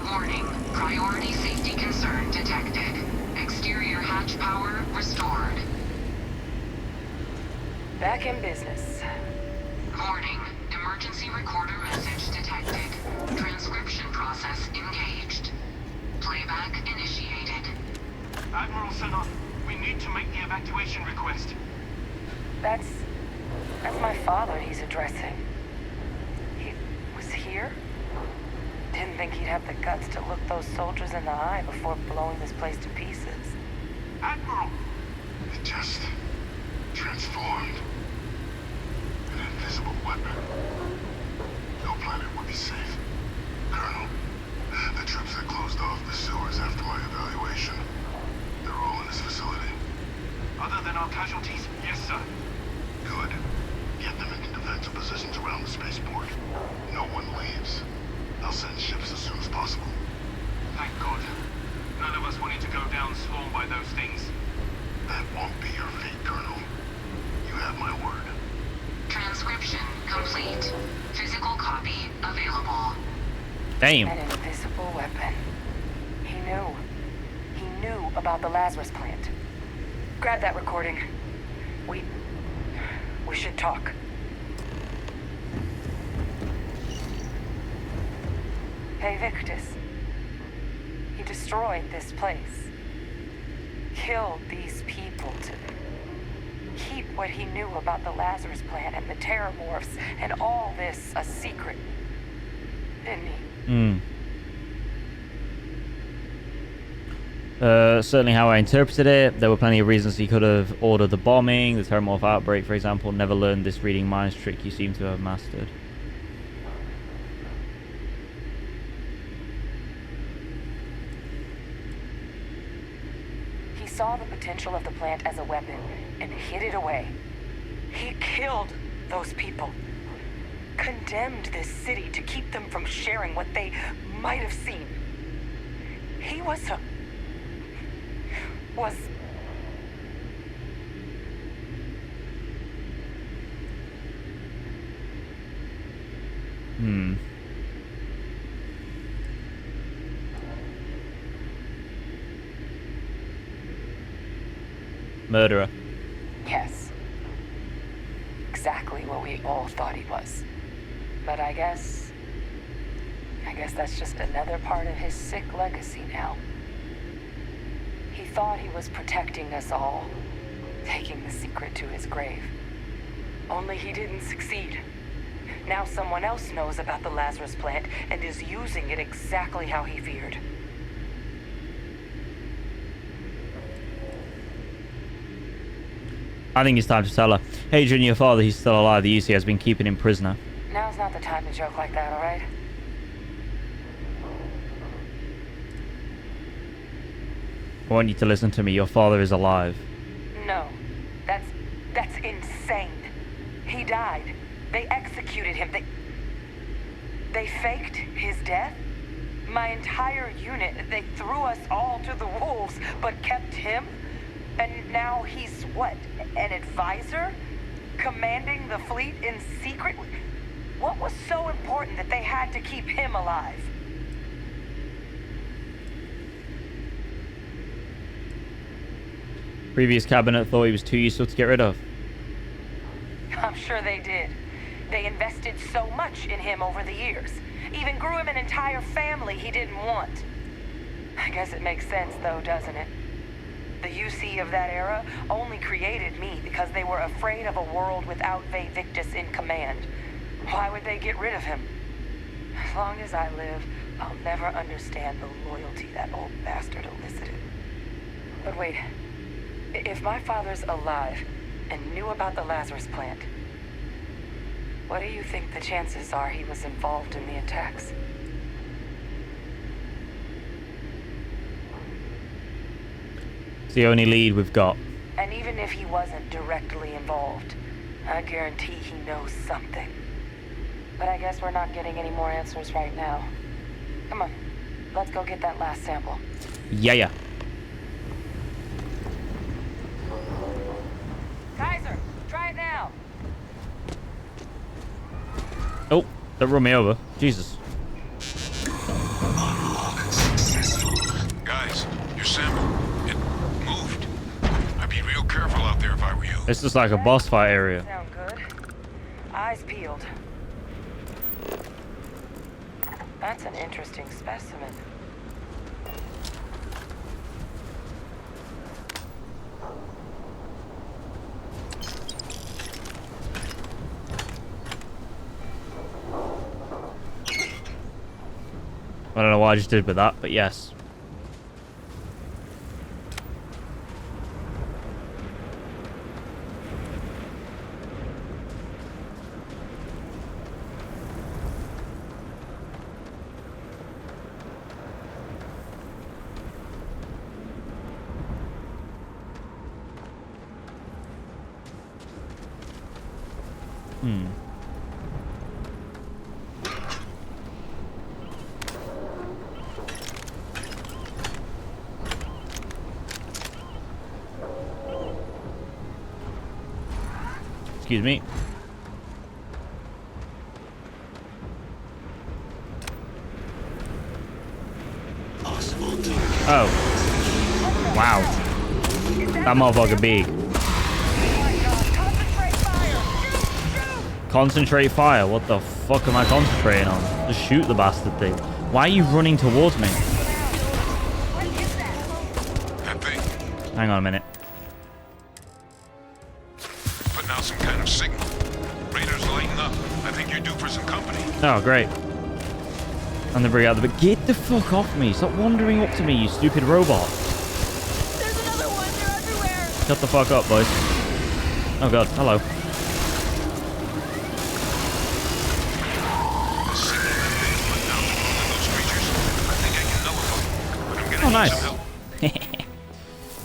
Warning. Priority safety concern detected. Exterior hatch power restored. Back in business. Warning. Emergency recorder message detected. Transcription process engaged. Playback initiated. Admiral Sanon, we need to make the evacuation request. That's my father he's addressing. He was here? Didn't think he'd have the guts to look those soldiers in the eye before blowing this place to pieces. Admiral! It just transformed. An invisible weapon. No planet would be safe. Colonel, the troops that closed off the sewers after my evaluation, they're all in this facility. Other than our casualties, yes, sir. Good. Get them into defensive positions around the spaceport. No one leaves. I'll send ships as soon as possible. Thank God. None of us wanted to go down swarmed by those things. That won't be your fate, Colonel. You have my word. Transcription complete. Physical copy available. Damn. An invisible weapon. He knew. He knew about the Lazarus plant. Grab that recording. We should talk. Hey, Victus. He destroyed this place. Killed these people to keep what he knew about the Lazarus plant and the Terrormorphs and all this a secret. Didn't he? Certainly how I interpreted it. There were plenty of reasons he could have ordered the bombing, the Terrormorph outbreak, for example. Never learned this reading minds trick you seem to have mastered. He saw the potential of the plant as a weapon and hid it away. He killed those people. Condemned this city to keep them from sharing what they might have seen. He was Hmm. Murderer. Yes. Exactly what we all thought he was. But I guess that's just another part of his sick legacy now. He thought he was protecting us all, taking the secret to his grave. Only he didn't succeed. Now someone else knows about the Lazarus plant and is using it exactly how he feared. I think it's time to tell her. Hadrian, your father, he's still alive. The UC has been keeping him prisoner. Now's not the time to joke like that, all right? I want you to listen to me. Your father is alive. No. That's insane. He died. They executed him. They faked his death? My entire unit, they threw us all to the wolves, but kept him? And now he's what? An advisor? Commanding the fleet in secret? What was so important that they had to keep him alive? Previous cabinet thought he was too useful to get rid of. I'm sure they did. They invested so much in him over the years. Even grew him an entire family he didn't want. I guess it makes sense though, doesn't it? The UC of that era only created me because they were afraid of a world without Victus in command. Why would they get rid of him? As long as I live, I'll never understand the loyalty that old bastard elicited. But wait, if my father's alive and knew about the Lazarus plant, what do you think the chances are he was involved in the attacks? It's the only lead we've got. And even if he wasn't directly involved, I guarantee he knows something. But I guess we're not getting any more answers right now. Come on, let's go get that last sample. Yeah. Kaiser, try it now. Oh, don't run me over. Jesus. Guys, your sample, it moved. I'd be real careful out there if I were you. This is like a boss fight area. Sound good. Eyes peeled. That's an interesting specimen. I don't know what I just did with that, but yes. Excuse me. Oh. Wow. That motherfucker big. Concentrate fire? What the fuck am I concentrating on? Just shoot the bastard thing. Why are you running towards me? Hang on a minute. Putting out some kind of signal. Radar's lighting up. I think you're due for some company. Oh, great. And then bring out the... Get the fuck off me. Stop wandering up to me, you stupid robot. There's another one. They're everywhere. Shut the fuck up, boys. Oh, God. Hello. Oh, nice.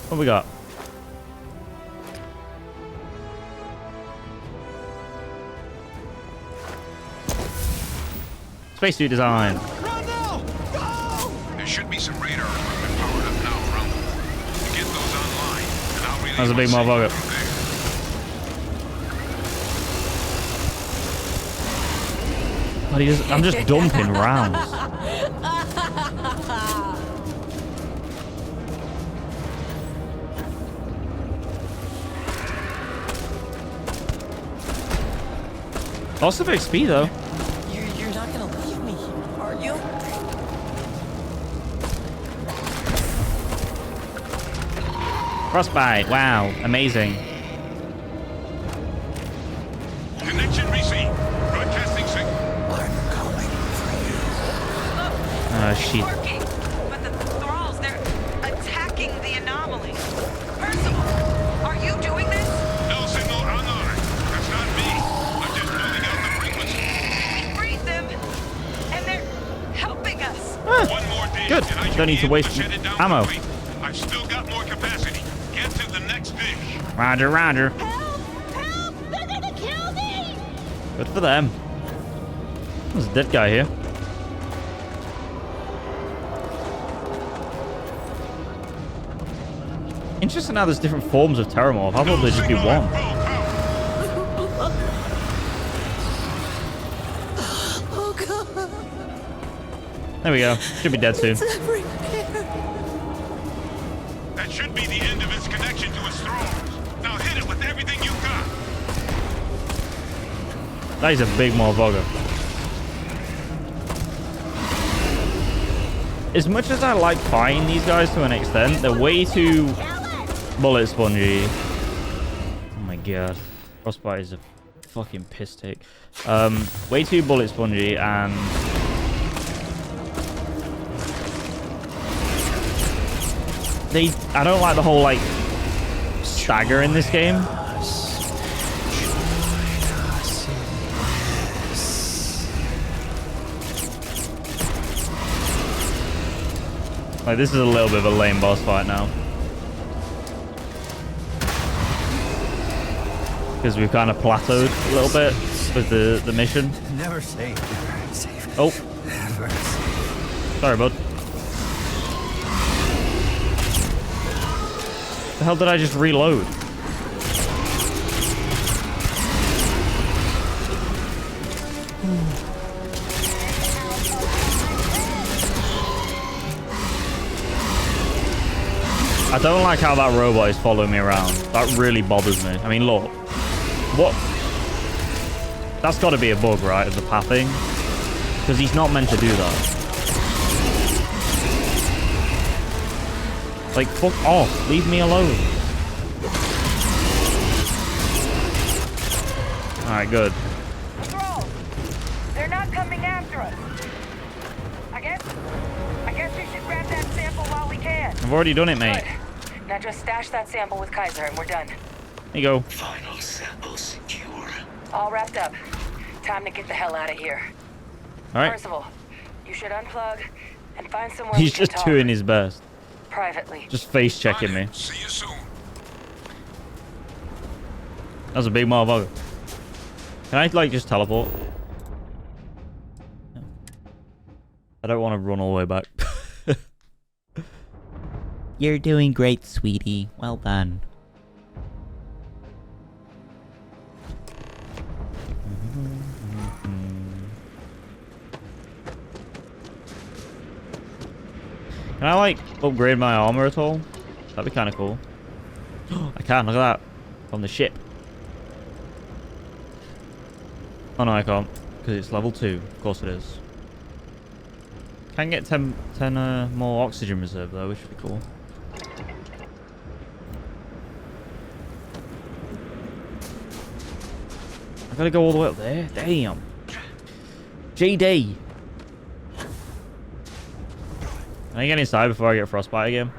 What we got? Spacesuit design. There should be some radar equipment powered up now around them. To get those online, and I'll relay That was a big my signal motherfucker. from there. God, I'm just dumping rounds. Lots of XP though. You're not gonna leave me, are you? Frostbite, wow, amazing. Connection received. Broadcasting signal. I'm coming for Oh shit. Working, but the thralls, they're attacking the anomaly. Percival, are you doing this? No signal online. That's not me. I'm just building out the frequency. We freed them, and they're helping us. One more dig, Good. and I should Don't need be to able waste shut it down ammo. quickly. I've still got more capacity. Get to the next dig. Roger, roger. Help! They're gonna kill me! Good for them. There's a dead guy here. Interesting how there's different forms of Terrormorph. I thought there'd just be one. Oh god. There we go. Should be dead soon. It's everywhere. That should be the end of its connection to its thralls. Now hit it with everything you've got. That is a big motherfucker. As much as I like fighting these guys to an extent, they're way too bullet spongy. Oh my god. Frostbite is a fucking piss take. Way too bullet spongy, and I don't like the whole like stagger in this game. Like, this is a little bit of a lame boss fight now. Because we've kind of plateaued a little bit with the mission. Never say safe. Oh. Never say. Sorry, bud. The hell did I just reload? I don't like how that robot is following me around. That really bothers me. I mean, look. What? That's got to be a bug, right, of the pathing? Because he's not meant to do that. Like, fuck off. Leave me alone. Alright, good. Thralls, they're not coming after us. I guess we should grab that sample while we can. I've already done it, mate. Good. Now just stash that sample with Kaiser and we're done. There you go. Final sample secure. All wrapped up. Time to get the hell out of here. Alright. Percival, you should unplug and find somewhere He's we can just talk. doing his best. Privately. Just face checking me. See you soon. That's a big motherfucker. Can I, like, just teleport? No. I don't want to run all the way back. You're doing great, sweetie. Well done. Can I, like, upgrade my armor at all? That'd be kind of cool. I can, look at that. From the ship. Oh no, I can't. Because it's level 2. Of course it is. Can get 10 more oxygen reserve though, which would be cool. I gotta go all the way up there? Damn. JD. Can I get inside before I get frostbite again?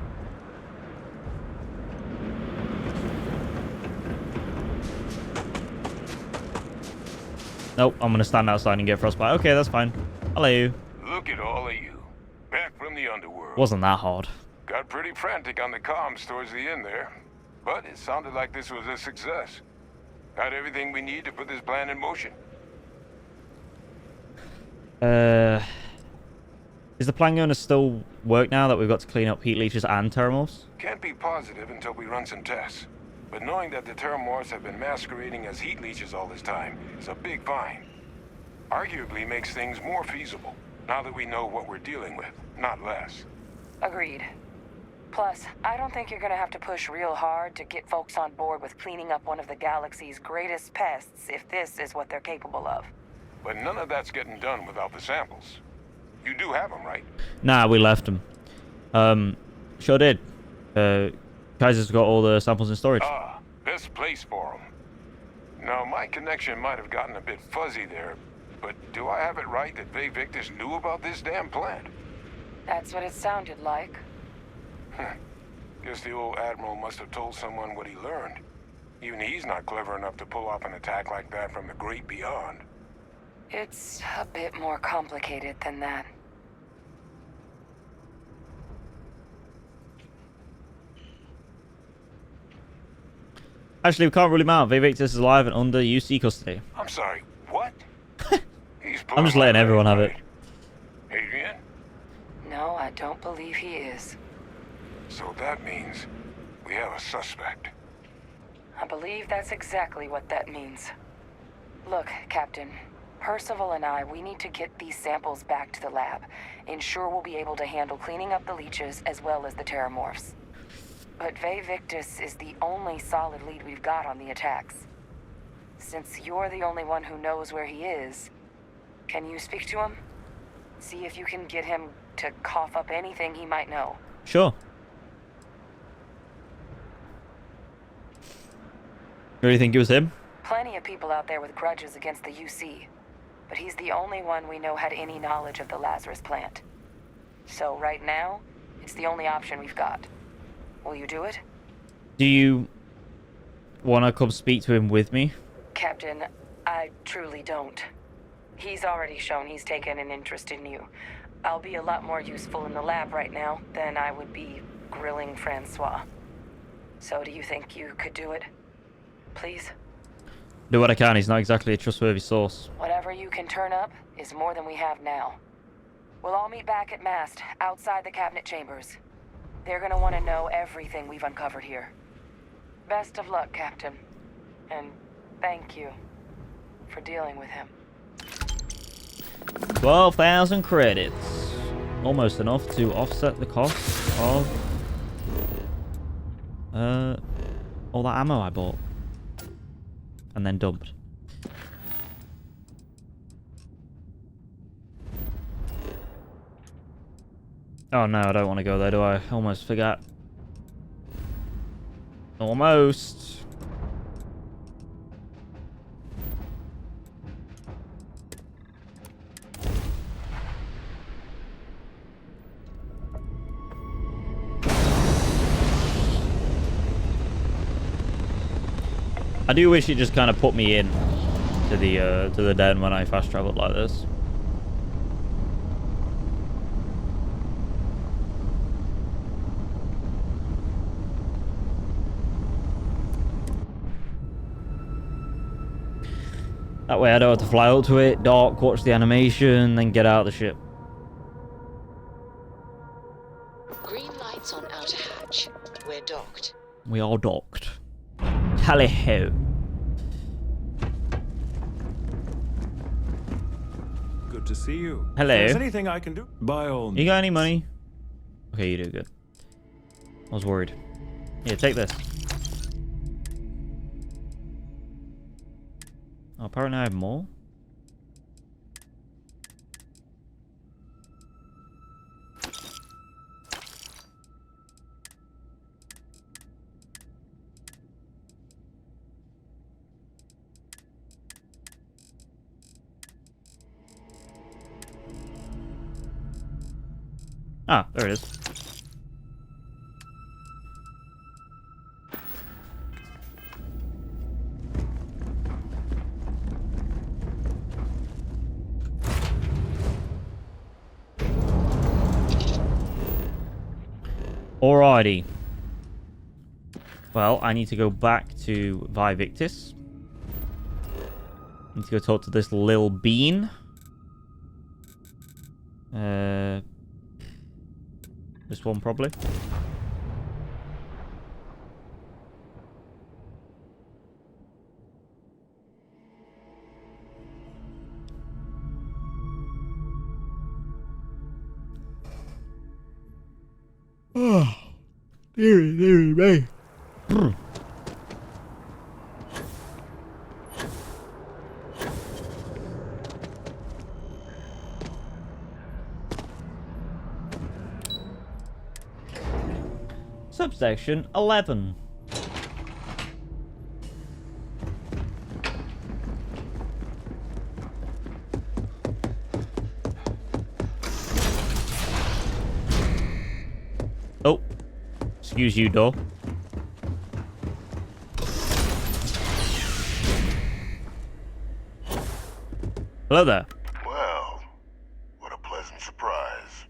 Nope, I'm gonna stand outside and get frostbite. Okay, that's fine. Hello. Look at all of you. Back from the underworld. Wasn't that hard. Got pretty frantic on the comms towards the end there. But it sounded like this was a success. Got everything we need to put this plan in motion. Is the plan going to still work now that we've got to clean up heat leeches and terrormorphs? Can't be positive until we run some tests. But knowing that the terrormorphs have been masquerading as heat leeches all this time is a big find. Arguably makes things more feasible, now that we know what we're dealing with, not less. Agreed. Plus, I don't think you're gonna have to push real hard to get folks on board with cleaning up one of the galaxy's greatest pests if this is what they're capable of. But none of that's getting done without the samples. You do have them, right? Nah, we left them. Sure did. Kaiser's got all the samples in storage. Ah, best place for them. Now, my connection might have gotten a bit fuzzy there, but do I have it right that Bay Victus knew about this damn plant? That's what it sounded like. Guess the old Admiral must have told someone what he learned. Even he's not clever enough to pull off an attack like that from the great beyond. It's a bit more complicated than that. Actually, we can't rule him out. Victus is alive and under UC custody. I'm sorry, what? I'm just letting everyone have it. Adrian? No, I don't believe he is. So that means we have a suspect. I believe that's exactly what that means. Look, Captain. Percival and we need to get these samples back to the lab. Ensure we'll be able to handle cleaning up the leeches as well as the terrormorphs. But Bay Victus is the only solid lead we've got on the attacks. Since you're the only one who knows where he is, can you speak to him? See if you can get him to cough up anything he might know. Sure. You really think it was him? Plenty of people out there with grudges against the UC. But he's the only one we know had any knowledge of the Lazarus plant. So right now, it's the only option we've got. Will you do it? Do you want to come speak to him with me? Captain, I truly don't. He's already shown he's taken an interest in you. I'll be a lot more useful in the lab right now than I would be grilling Francois. So do you think you could do it? Please? Do what I can. He's not exactly a trustworthy source. Whatever you can turn up is more than we have now. We'll all meet back at Mast, outside the cabinet chambers. They're gonna want to know everything we've uncovered here. Best of luck, Captain. And thank you for dealing with him. 12,000 credits. Almost enough to offset the cost of all that ammo I bought. And then dumped. Oh no, I don't want to go there, do I? Almost forgot. Almost. I do wish it just kind of put me in to the den when I fast traveled like this. That way I don't have to fly up to it, dock, watch the animation, then get out of the ship. Green lights on outer hatch. We're docked. We are docked. Tally-ho. Good to see you. Hello. If there's anything I can do, by all means. You got any money? Okay, you do good. I was worried. Here, take this. Oh, apparently I have more. Ah, there it is. Alrighty. Well, I need to go back to Victus. Need to go talk to this Lil Bean. This one probably. Oh, dearie me. Subsection 11. Oh, excuse you, door. Hello there. Well, what a pleasant surprise.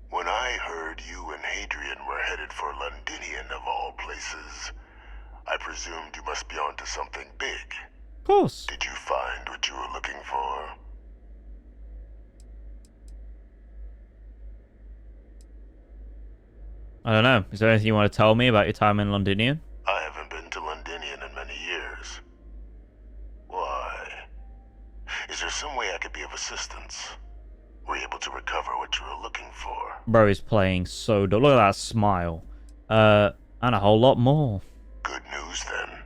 When I heard you and Hadrian were headed for Londinian of all places, I presumed you must be onto something big. Of course. Did you find what you were looking for? I don't know. Is there anything you want to tell me about your time in Londinian? I haven't been to Londinian in many years. Why? Is there some way I could be of assistance? Were you able to recover what you were looking for? Bro is playing so dull. Look at that smile. And a whole lot more. Good news then.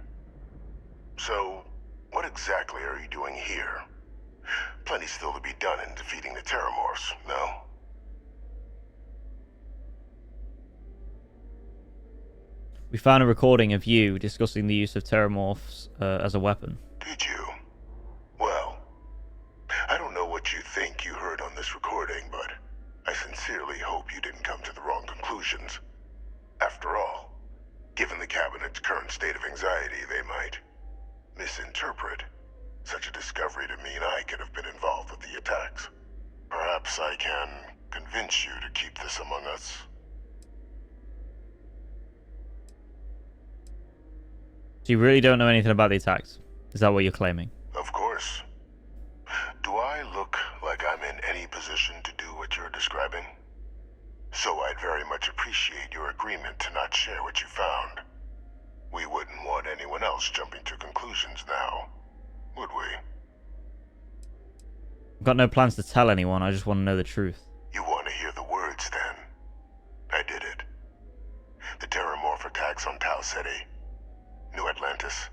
So, what exactly are you doing here? Plenty still to be done in defeating the Terrormorphs, no? We found a recording of you discussing the use of Terrormorphs as a weapon. Did you? Well, I don't know what you think you heard on this recording, but I sincerely hope you didn't come to the wrong conclusions. After all, given the Cabinet's current state of anxiety, they might misinterpret such a discovery to mean I could have been involved with the attacks. Perhaps I can convince you to keep this among us. So you really don't know anything about the attacks? Is that what you're claiming? Of course. Do I look like I'm in any position to do what you're describing? So I'd very much appreciate your agreement to not share what you found. We wouldn't want anyone else jumping to conclusions now, would we? I've got no plans to tell anyone, I just want to know the truth. You want to hear the words then? I did it. The Terrormorph attacks on Tau Ceti. New Atlantis.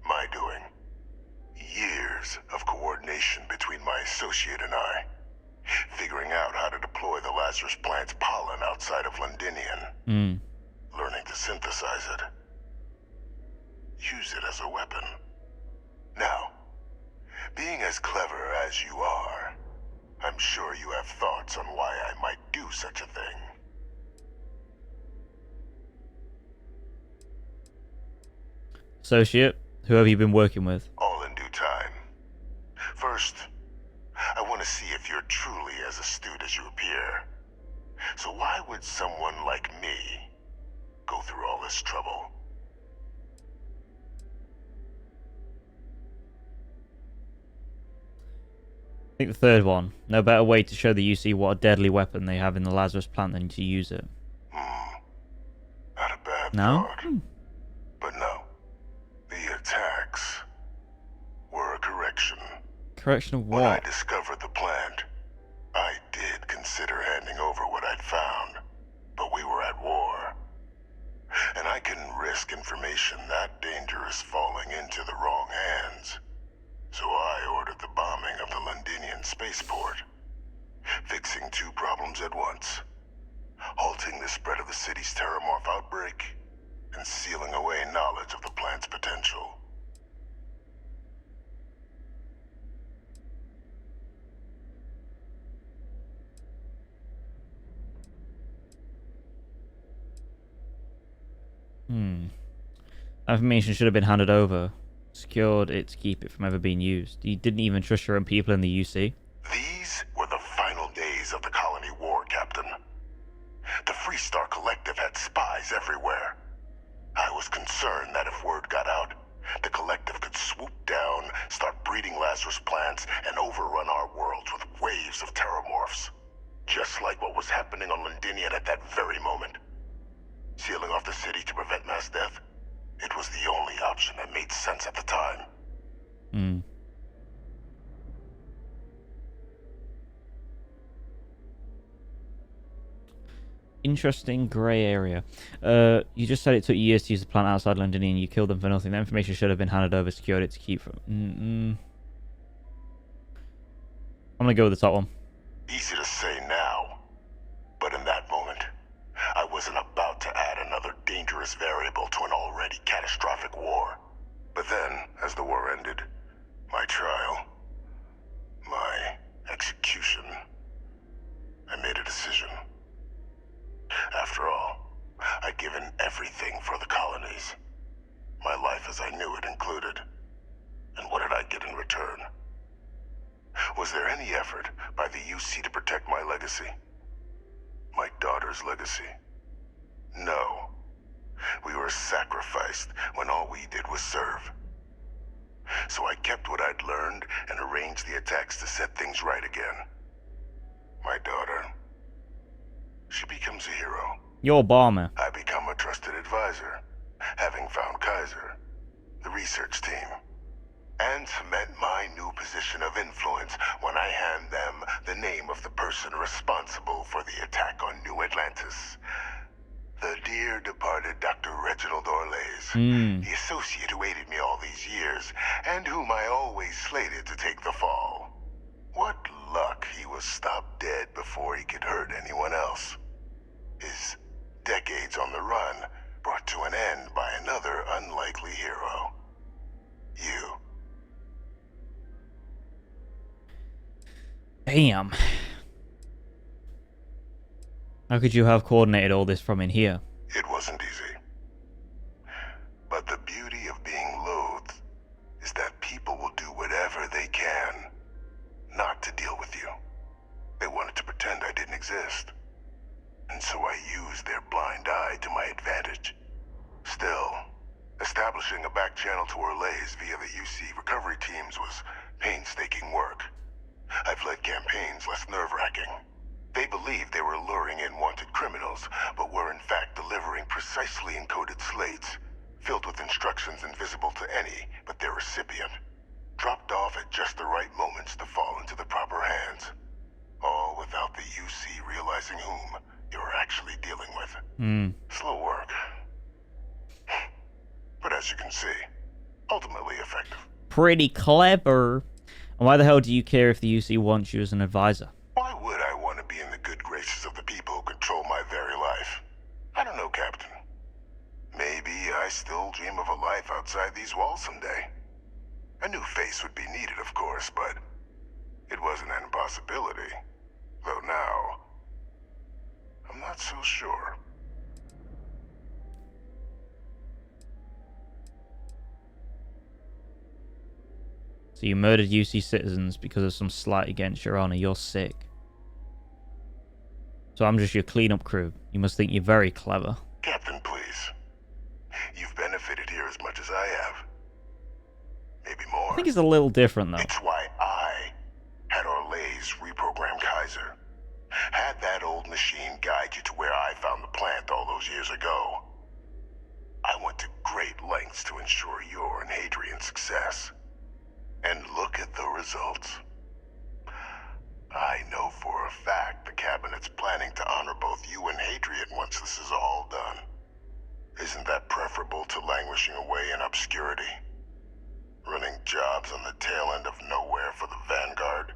My doing. Years of coordination between my associate and I. Figuring out how to deploy the Lazarus plant's pollen outside of Londinian. Learning to synthesize it. Use it as a weapon. Now, being as clever as you are, I'm sure you have thoughts on why I might do such a thing. Associate, who have you been working with? All in due time. First, I want to see if you're truly as astute as you appear. So why would someone like me go through all this trouble? I think the third one. No better way to show the UC what a deadly weapon they have in the Lazarus plant than to use it. Not a bad No? thought. But no. The attacks were a correction. Correction of When I what? discovered the plant, I did consider handing over what I'd found, but we were at war. And I couldn't risk information that dangerous falling into the wrong hands. So I ordered the bombing of the Londinian spaceport, fixing two problems at once. Halting the spread of the city's Terrormorph outbreak, and sealing away knowledge of the plant's potential. Information should have been handed over. Secured it to keep it from ever being used. You didn't even trust your own people in the UC? These were the final days of the colony war, Captain. The Freestar Collective had spies everywhere. I was concerned that if word got out, the Collective could swoop down, start breeding Lazarus plants, and overrun our worlds with waves of Terrormorphs. Just like what was happening on Londinian at that very moment. Sealing off the city to prevent mass death, it was the only option that made sense at the time. Interesting grey area. You just said it took years to use the plant outside London and you killed them for nothing. The information should have been handed over, secured it to keep from... I'm gonna go with the top one. Easy to say now, but in that moment, I wasn't about to add another dangerous variable to an already catastrophic war. But then, as the war ended, my trial, my execution, I made a decision. After all, I'd given everything for the colonies. My life as I knew it included. And what did I get in return? Was there any effort by the UC to protect my legacy? My daughter's legacy? No. We were sacrificed when all we did was serve. So I kept what I'd learned and arranged the attacks to set things right again. My daughter, she becomes a hero. You're Obama. I become a trusted advisor, having found Kaiser, the research team, and cement my new position of influence when I hand them the name of the person responsible for the attack on New Atlantis. The dear departed Dr. Reginald Orlays, the associate who aided me all these years, and whom I always slated to take the fall. What luck he was stopped dead before he could hurt anyone else. His decades on the run brought to an end by another unlikely hero. You. Damn. How could you have coordinated all this from in here? It wasn't easy. But the beauty of being loathed is that people will do whatever they can not to deal with you. They wanted to pretend I didn't exist. And so I used their blind eye to my advantage. Still, establishing a back channel to Orlays via the UC recovery teams was painstaking work. I've led campaigns less nerve-wracking. They believed they were luring in wanted criminals, but were in fact delivering precisely encoded slates, filled with instructions invisible to any but their recipient, dropped off at just the right moments to fall into the proper hands. All without the UC realizing whom you were actually dealing with. Slow work. But as you can see, ultimately effective. Pretty clever. And why the hell do you care if the UC wants you as an advisor? Why would I want to be in the good graces of the people who control my very life? I don't know, Captain. Maybe I still dream of a life outside these walls someday. A new face would be needed, of course, but it wasn't an impossibility. Though now, I'm not so sure. So you murdered UC citizens because of some slight against your honor. You're sick. So I'm just your cleanup crew. You must think you're very clever. Captain, please. You've benefited here as much as I have. Maybe more. I think it's a little different, though. It's why I had Orlays reprogram Kaiser. Had that old machine guide you to where I found the plant all those years ago. I went to great lengths to ensure your and Hadrian's success. And look at the results. I know for a fact the Cabinet's planning to honor both you and Hadrian once this is all done. Isn't that preferable to languishing away in obscurity? Running jobs on the tail end of nowhere for the Vanguard?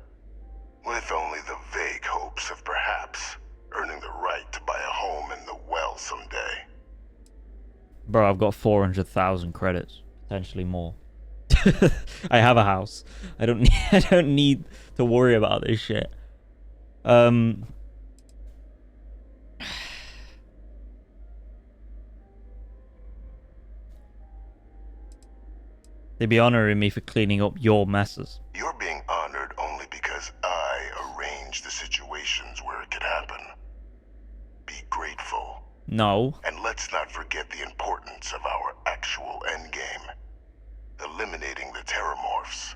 With only the vague hopes of perhaps earning the right to buy a home in the well someday. Bro, I've got 400,000 credits. Potentially more. I have a house. I don't need to worry about this shit. They'd be honoring me for cleaning up your messes. You're being honored only because I arranged the situations where it could happen. Be grateful. No. And let's not forget the importance of our actual endgame. Eliminating the Terrormorphs.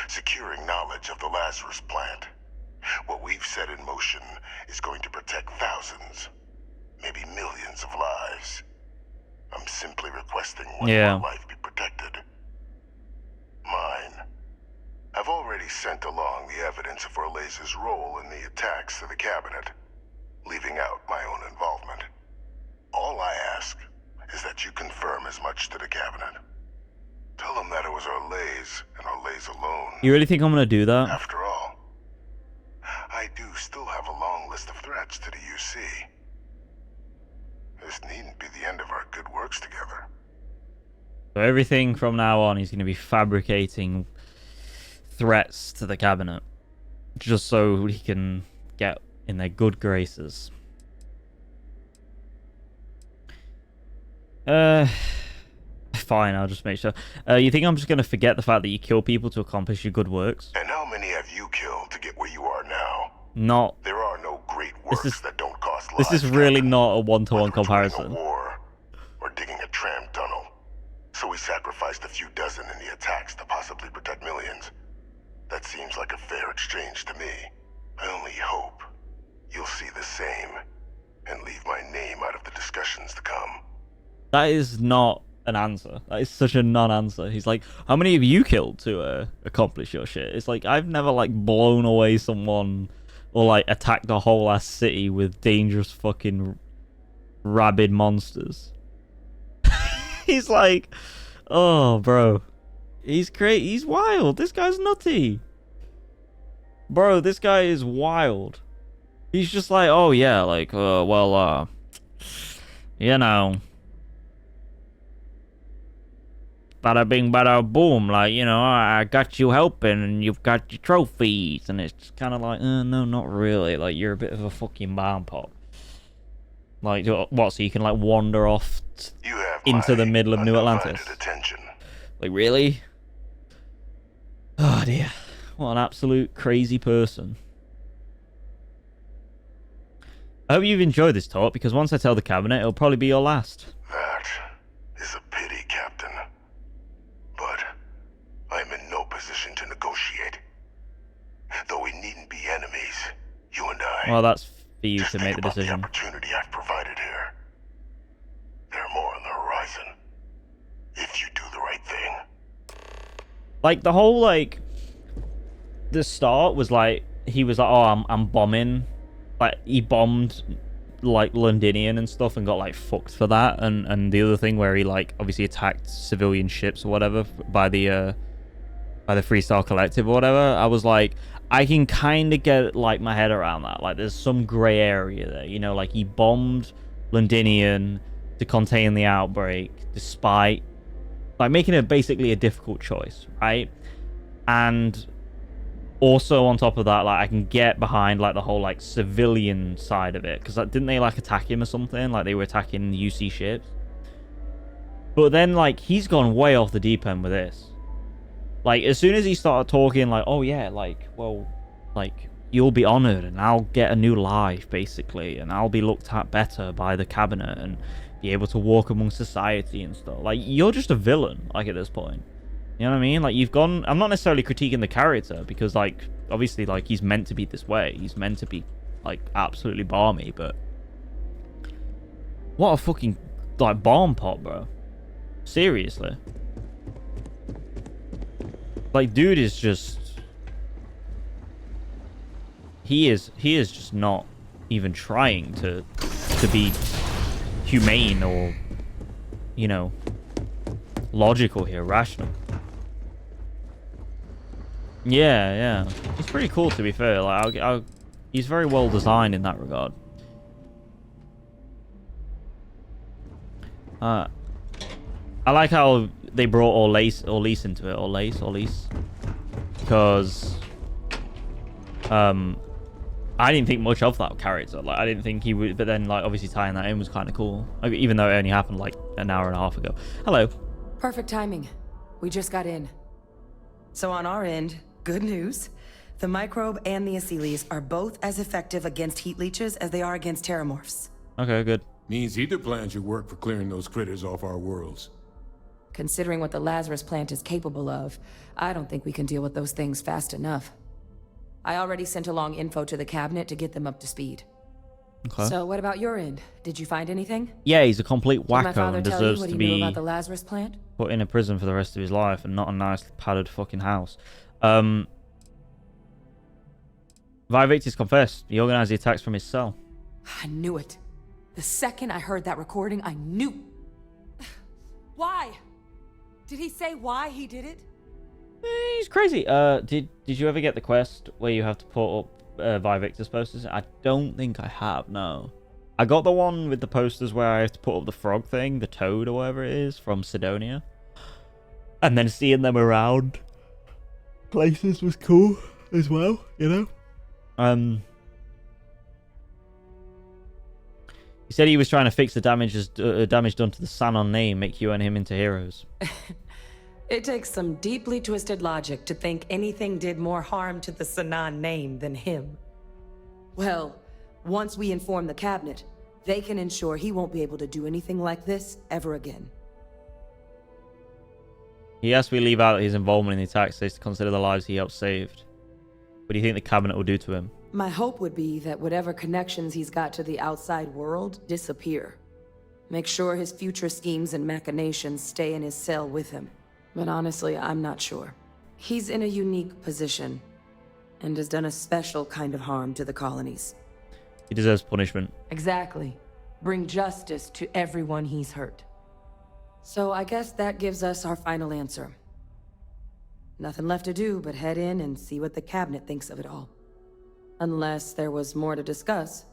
Securing knowledge of the Lazarus plant. What we've set in motion is going to protect thousands, maybe millions of lives. I'm simply requesting one more life be protected. Mine. I've already sent along the evidence of Orlays' role in the attacks to the Cabinet. leaving out my own involvement. All I ask is that you confirm as much to the cabinet. Tell them that it was our lays and our lays alone. You really think I'm gonna do that? After all, I do still have a long list of threats to the UC. This needn't be the end of our good works together. So everything from now on, he's gonna be fabricating threats to the cabinet, just so he can get in their good graces. Fine, I'll just make sure. You think I'm just gonna forget the fact that you kill people to accomplish your good works? And how many have you killed to get where you are now? Not. There are no great works that don't cost This lives. is really not a one-to-one comparison. A war or digging a tram tunnel. So we sacrificed a few dozen in the attacks to possibly protect millions. That seems like a fair exchange to me. I only hope you'll see the same and leave my name out of the discussions to come. That is not an answer. That is such a non-answer. He's like, how many have you killed to accomplish your shit? It's like, I've never like blown away someone or like attacked a whole ass city with dangerous fucking rabid monsters. He's like, oh bro, he's crazy. He's wild. This guy's nutty, bro. This guy is wild. He's just like, oh yeah, like well, you know, bada bing, bada boom. Like, you know, I got you helping and you've got your trophies. And it's kind of like, no, not really. Like, you're a bit of a fucking barn pop. Like, what, so you can, like, wander off into the middle of New Atlantis? Like, really? Oh, dear. What an absolute crazy person. I hope you've enjoyed this talk, because once I tell the cabinet, it'll probably be your last. That is a pity, Captain. But I'm in no position to negotiate. Though we needn't be enemies, you and I. Well, that's for you to make the decision. The opportunity I've provided here. There are more on the horizon. If you do the right thing. Like, the whole, like, the start was like, he was like, oh, I'm bombing. Like, he bombed, like, Londinian and stuff and got, like, fucked for that. And the other thing where he, like, obviously attacked civilian ships or whatever by the Freestyle Collective or whatever. I was like, I can kind of get, like, my head around that. Like, there's some grey area there. You know, like, he bombed Londinian to contain the outbreak despite, like, making it basically a difficult choice, right? And also on top of that, like, I can get behind, like, the whole, like, civilian side of it, because, like, didn't they, like, attack him or something? Like, they were attacking UC ships. But then, like, he's gone way off the deep end with this. Like, as soon as he started talking, like, oh yeah, like, well, like, you'll be honored and I'll get a new life, basically, and I'll be looked at better by the cabinet and be able to walk among society and stuff. Like, you're just a villain, like, at this point. You know what I mean? Like, you've gone... I'm not necessarily critiquing the character, because, like, obviously, like, he's meant to be this way. He's meant to be, like, absolutely balmy, but... What a fucking, like, bomb pot, bro. Seriously. Like, dude is just... He is just not even trying to be humane or, you know, logical here, rational. Yeah. He's pretty cool, to be fair. Like, he's very well designed in that regard. I like how they brought Orlais into it. Orlais. Because I didn't think much of that character. Like, I didn't think he would, but then, like, obviously tying that in was kind of cool. Like, even though it only happened like an hour and a half ago. Hello. Perfect timing. We just got in. So on our end, good news. The microbe and the Asylees are both as effective against heat leeches as they are against terrormorphs. Okay, good. Means either plan should work for clearing those critters off our worlds. Considering what the Lazarus plant is capable of, I don't think we can deal with those things fast enough. I already sent along info to the cabinet to get them up to speed. Okay. So what about your end? Did you find anything? Yeah, he's a complete Did my wacko father and tell you deserves what to he knew be about the Lazarus plant? put in a prison for the rest of his life and not a nice padded fucking house. Vivictus confessed. He organized the attacks from his cell. I knew it. The second I heard that recording, I knew. Why? Did he say why he did it? He's crazy. Did you ever get the quest where you have to put up Vivictus posters? I don't think I have, no. I got the one with the posters where I have to put up the frog thing, the toad or whatever it is, from Sidonia. And then seeing them around places was cool as well, you know? He said he was trying to fix the damage done to the Sanon name, make you and him into heroes. It takes some deeply twisted logic to think anything did more harm to the Sanon name than him. Well, once we inform the cabinet, they can ensure he won't be able to do anything like this ever again. He asked we leave out his involvement in the attack, says to consider the lives he helped saved. What do you think the cabinet will do to him? My hope would be that whatever connections he's got to the outside world disappear. Make sure his future schemes and machinations stay in his cell with him. But honestly, I'm not sure. He's in a unique position, and has done a special kind of harm to the colonies. He deserves punishment. Exactly. Bring justice to everyone he's hurt. So I guess that gives us our final answer. Nothing left to do but head in and see what the cabinet thinks of it all. Unless there was more to discuss.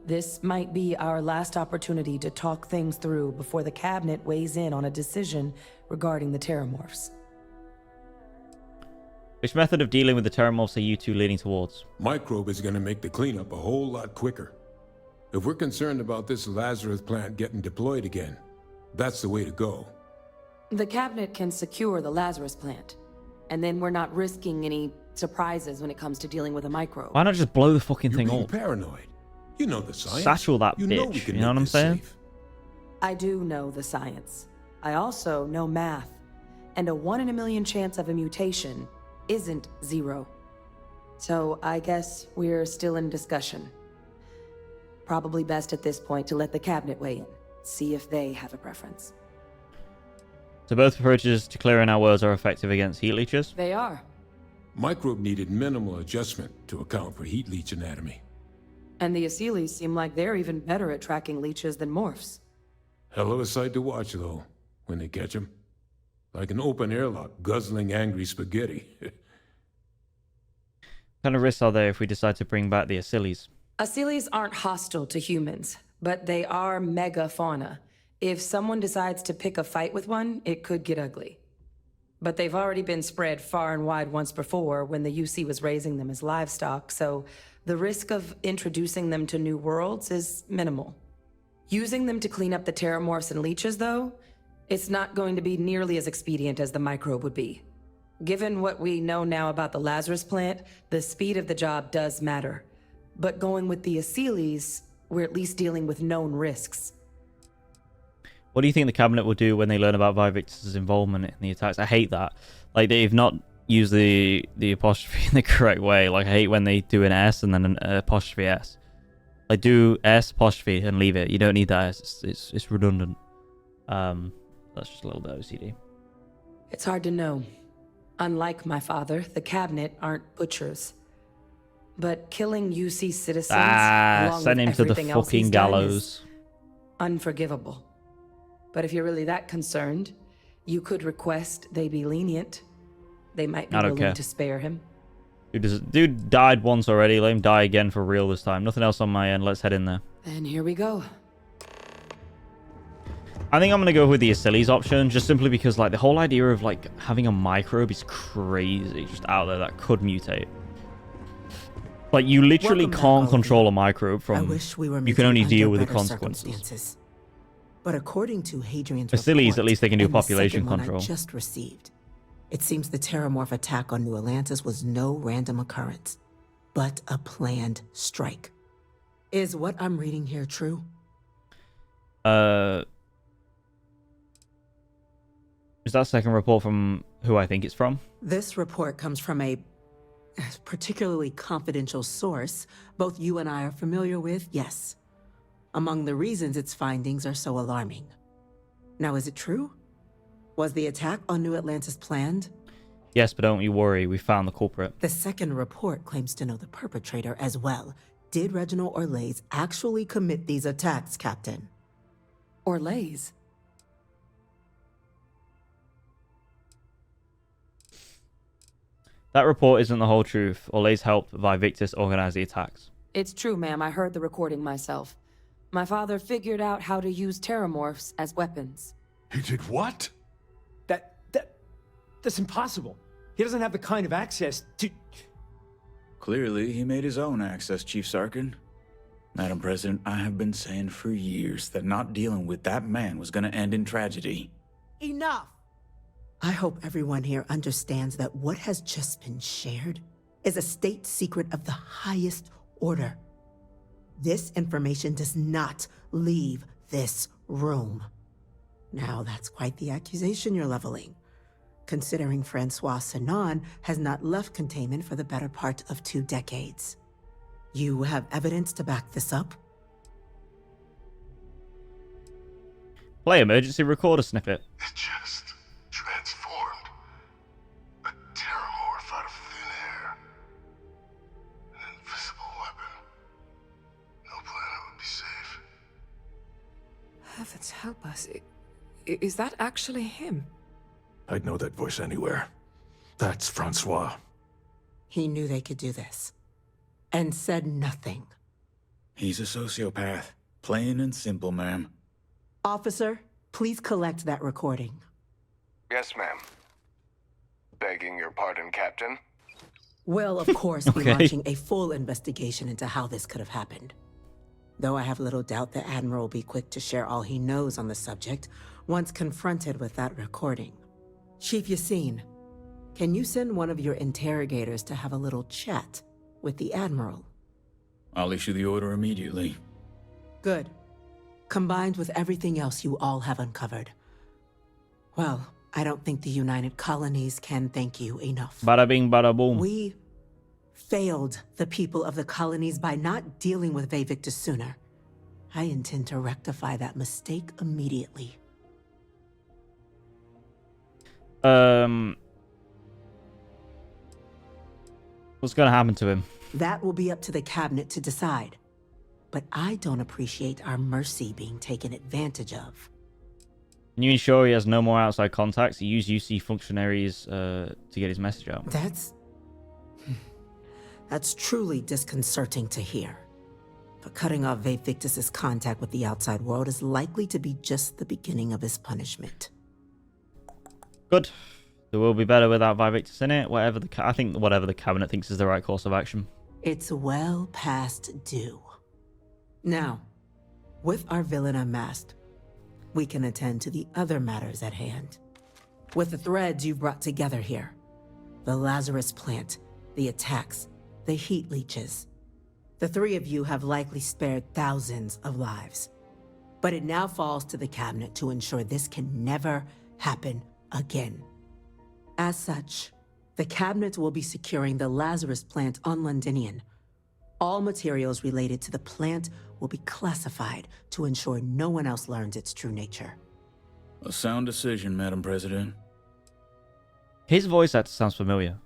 This might be our last opportunity to talk things through before the cabinet weighs in on a decision regarding the Terrormorphs. Which method of dealing with the Terrormorphs are you two leaning towards? Microbe is going to make the cleanup a whole lot quicker. If we're concerned about this Lazarus plant getting deployed again, that's the way to go. The cabinet can secure the Lazarus plant, and then we're not risking any surprises when it comes to dealing with a microbe. Why not just blow the fucking thing You're up? being paranoid. You know the science. Satchel that you know bitch, you know what I'm saying? safe. I do know the science. I also know math. And a 1 in a million chance of a mutation isn't 0. So I guess we're still in discussion. Probably best at this point to let the cabinet weigh in. See if they have a preference. So both approaches to clearing our worlds are effective against heat leeches? They are. Microbe needed minimal adjustment to account for heat leech anatomy. And the Asylees seem like they're even better at tracking leeches than morphs. Hell of a sight to watch, though, when they catch them. Like an open airlock guzzling angry spaghetti. What kind of risks are there if we decide to bring back the Asylees? Asylees aren't hostile to humans, but they are megafauna. If someone decides to pick a fight with one, it could get ugly. But they've already been spread far and wide once before when the UC was raising them as livestock, so the risk of introducing them to new worlds is minimal. Using them to clean up the terrormorphs and leeches, though, it's not going to be nearly as expedient as the microbe would be. Given what we know now about the Lazarus plant, the speed of the job does matter. But going with the Asylees, we're at least dealing with known risks. What do you think the cabinet will do when they learn about Vivictus' involvement in the attacks? I hate that. Like, they've not used the apostrophe in the correct way. Like, I hate when they do an S and then an apostrophe S. Like, do S apostrophe and leave it. You don't need that S. It's redundant. That's just a little bit OCD. It's hard to know. Unlike my father, the cabinet aren't butchers. But killing UC citizens, along send with him to the everything else fucking he's done, gallows. is unforgivable. But if you're really that concerned, you could request they be lenient. They might be willing to spare him. Dude died once already. Let him die again for real this time. Nothing else on my end. Let's head in there. And here we go. I think I'm going to go with the Asylees option, just simply because, like, the whole idea of, like, having a microbe is crazy just out there that could mutate. Like, you literally can't control a microbe from... I wish we were you can only meeting deal under with the better consequences. circumstances. But according to Hadrian's Asylees, report, at least they can do and the population second one control. I just received, it seems the Terrormorph attack on New Atlantis was no random occurrence, but a planned strike. Is what I'm reading here true? Is that second report from who I think it's from? This report comes from a particularly confidential source both you and I are familiar with, yes. Among the reasons its findings are so alarming. Now, is it true? Was the attack on New Atlantis planned? Yes, but don't you worry. We found the culprit. The second report claims to know the perpetrator as well. Did Reginald Orlays actually commit these attacks, Captain? Orlays? That report isn't the whole truth. Orlays helped Vivictus organize the attacks. It's true, ma'am. I heard the recording myself. My father figured out how to use terrormorphs as weapons. He did what? That's impossible. He doesn't have the kind of access to... Clearly, he made his own access, Chief Sarkin. Madam President, I have been saying for years that not dealing with that man was gonna end in tragedy. Enough! I hope everyone here understands that what has just been shared is a state secret of the highest order. This information does not leave this room. Now, that's quite the accusation you're leveling, considering Francois Sinon has not left containment for the better part of 2 decades. You have evidence to back this up? Play emergency recorder snippet. It just transformed. A terrormorph out of thin air. An invisible weapon. No planet would be safe. Heavens help us. Is that actually him? I'd know that voice anywhere. That's Francois. He knew they could do this, and said nothing. He's a sociopath. Plain and simple, ma'am. Officer, please collect that recording. Yes, ma'am. Begging your pardon, Captain. We'll, of course, be launching a full investigation into how this could have happened. Though I have little doubt the Admiral will be quick to share all he knows on the subject once confronted with that recording. Chief Yassine, can you send one of your interrogators to have a little chat with the Admiral? I'll issue the order immediately. Good. Combined with everything else you all have uncovered. Well, I don't think the United Colonies can thank you enough. Bada bing, bada boom. We failed the people of the colonies by not dealing with Vivictus sooner. I intend to rectify that mistake immediately. What's gonna happen to him? That will be up to the cabinet to decide. But I don't appreciate our mercy being taken advantage of. Can you ensure he has no more outside contacts? He used UC functionaries to get his message out. That's truly disconcerting to hear. But cutting off Vivictus's contact with the outside world is likely to be just the beginning of his punishment. Good. There will be better without Vivictus in it. I think whatever the cabinet thinks is the right course of action. It's well past due. Now, with our villain unmasked, we can attend to the other matters at hand. With the threads you've brought together here, the Lazarus plant, the attacks, the heat leeches, the 3 of you have likely spared thousands of lives. But it now falls to the cabinet to ensure this can never happen again. As such, the cabinet will be securing the Lazarus plant on Londinian. All materials related to the plant will be classified to ensure no one else learns its true nature. A sound decision, Madam President. His voice actor sounds familiar.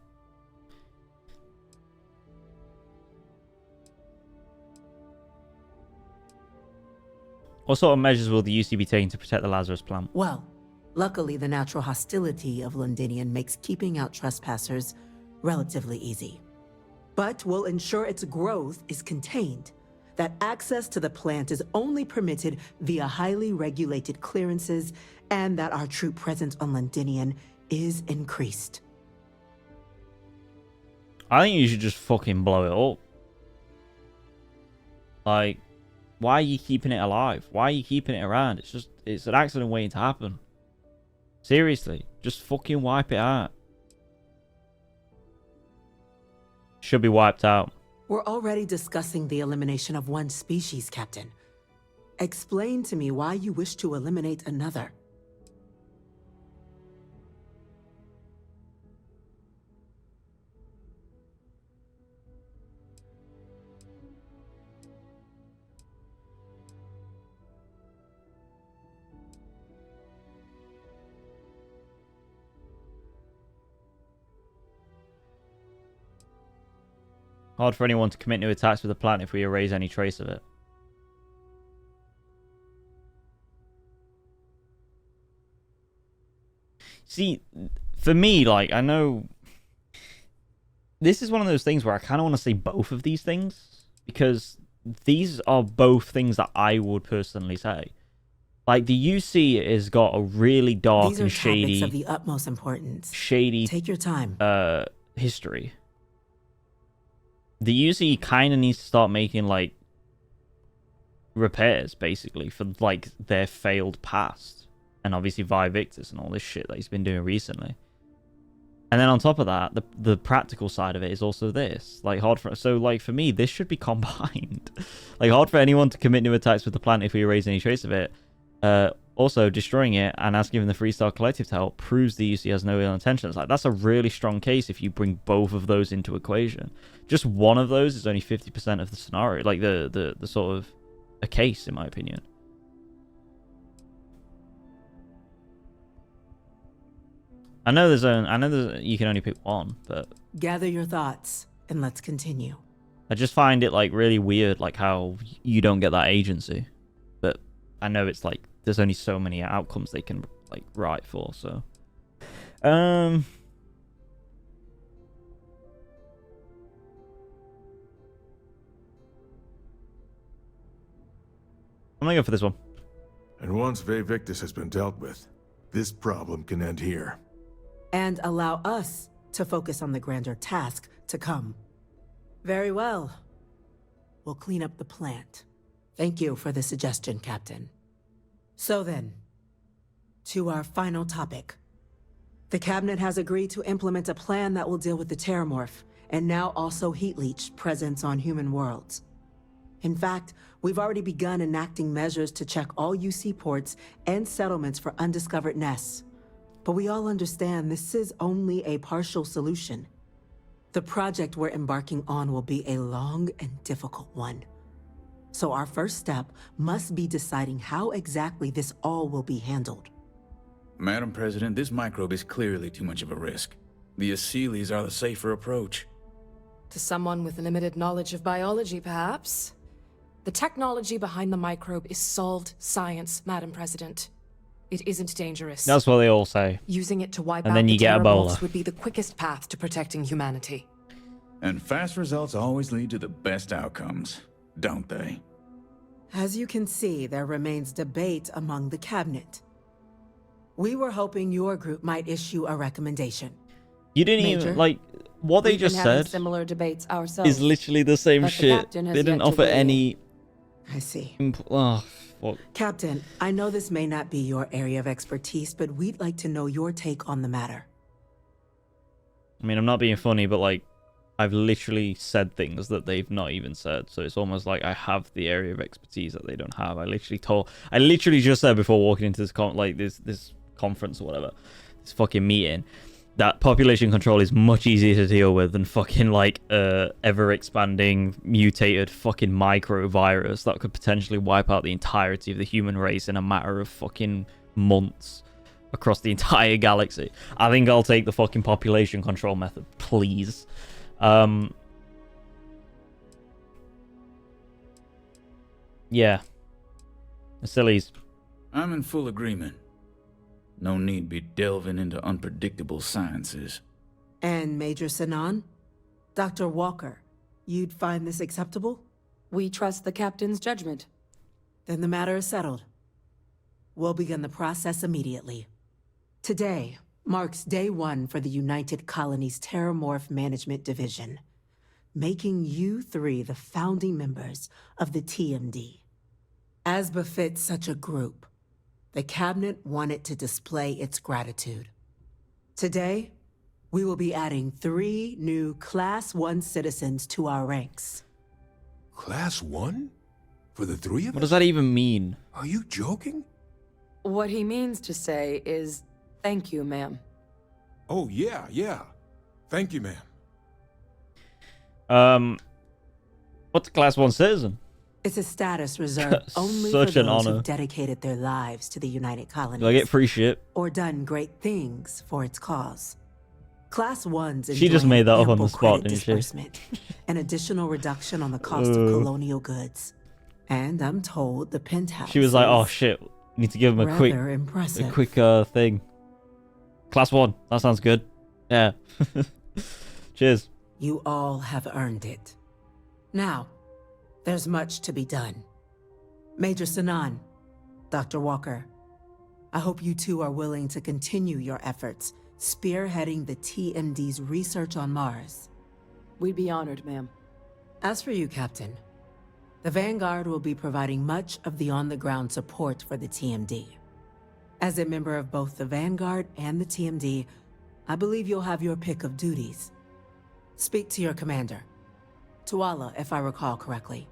What sort of measures will the UC be taking to protect the Lazarus plant? Well, luckily the natural hostility of Londinian makes keeping out trespassers relatively easy. But we'll ensure its growth is contained, that access to the plant is only permitted via highly regulated clearances, and that our troop presence on Londinian is increased. I think you should just fucking blow it up. Like, why are you keeping it alive? Why are you keeping it around? It's an accident waiting to happen. Seriously, just fucking wipe it out. Should be wiped out. We're already discussing the elimination of one species, Captain. Explain to me why you wish to eliminate another. Hard for anyone to commit new attacks with the plant if we erase any trace of it. See, for me, like, I know this is one of those things where I kind of want to say both of these things, because these are both things that I would personally say. Like, the UC has got a really dark and shady, topics of the utmost importance. Shady. Take your time. History. The UC kind of needs to start making, like, repairs, basically, for, like, their failed past. And obviously Victus and all this shit that he's been doing recently. And then on top of that, the practical side of it is also this. Like, for me, this should be combined. Like, hard for anyone to commit new attacks with the plant if we erase any trace of it. Also, destroying it and asking the Freestar Collective to help proves the UC has no ill intentions. Like, that's a really strong case if you bring both of those into equation. Just one of those is only 50% of the scenario. Like, the sort of a case, in my opinion. I know you can only pick one, but Gather your thoughts and let's continue. I just find it like really weird, like how you don't get that agency. But I know it's like there's only so many outcomes they can like write for, so I'm gonna go for this one. And once Victus has been dealt with, this problem can end here. And allow us to focus on the grander task to come. Very well. We'll clean up the plant. Thank you for the suggestion, Captain. So then, to our final topic. The Cabinet has agreed to implement a plan that will deal with the Terrormorph, and now also Heat Leech presence on human worlds. In fact, we've already begun enacting measures to check all UC ports and settlements for undiscovered nests. But we all understand this is only a partial solution. The project we're embarking on will be a long and difficult one. So our first step must be deciding how exactly this all will be handled. Madam President, this microbe is clearly too much of a risk. The Aseles are the safer approach. To someone with limited knowledge of biology, perhaps? The technology behind the microbe is solved science, Madam President. It isn't dangerous. That's what they all say. Using it to wipe and out then you the get Terrormorphs Ebola. would be the quickest path to protecting humanity. And fast results always lead to the best outcomes, don't they? As you can see, there remains debate among the Cabinet. We were hoping your group might issue a recommendation. You didn't Major, even, like, what they We've just been having said similar debates ourselves, is literally the same but the shit. captain has They didn't yet to offer weigh in. any... I see. What? Captain, I know this may not be your area of expertise, but we'd like to know your take on the matter. I mean, I'm not being funny, but like, I've literally said things that they've not even said. So it's almost like I have the area of expertise that they don't have. I literally just said before walking into this this conference or whatever, this fucking meeting, that population control is much easier to deal with than fucking like ever expanding mutated fucking microvirus that could potentially wipe out the entirety of the human race in a matter of fucking months across the entire galaxy. I think I'll take the fucking population control method, please. Yeah. Aseles. I'm in full agreement. No need be delving into unpredictable sciences. And Major Sinan? Dr. Walker, you'd find this acceptable? We trust the captain's judgment. Then the matter is settled. We'll begin the process immediately. Today marks day one for the United Colonies Terrormorph Management Division, making you three the founding members of the TMD. As befits such a group, the Cabinet wanted to display its gratitude. Today, we will be adding 3 new Class 1 citizens to our ranks. Class 1? For the 3 of us? What does that even mean? Are you joking? What he means to say is, thank you, ma'am. Oh, yeah. Thank you, ma'am. What's a Class 1 citizen? It's a status reserved only Such for an those honor. who've dedicated their lives to the United Colonies. Do I get free shit? Or done great things for its cause. Class 1s She just enjoy made that up on ample the spot, credit didn't she? disbursement, an additional reduction on the cost of colonial goods. And I'm told the penthouse She was like, "Oh is shit, need to give him a quick, rather impressive. thing." Class 1. That sounds good. Yeah. Cheers. You all have earned it. Now, there's much to be done. Major Sanan, Dr. Walker, I hope you two are willing to continue your efforts spearheading the TMD's research on Mars. We'd be honored, ma'am. As for you, Captain, the Vanguard will be providing much of the on-the-ground support for the TMD. As a member of both the Vanguard and the TMD, I believe you'll have your pick of duties. Speak to your commander, Tuala, if I recall correctly.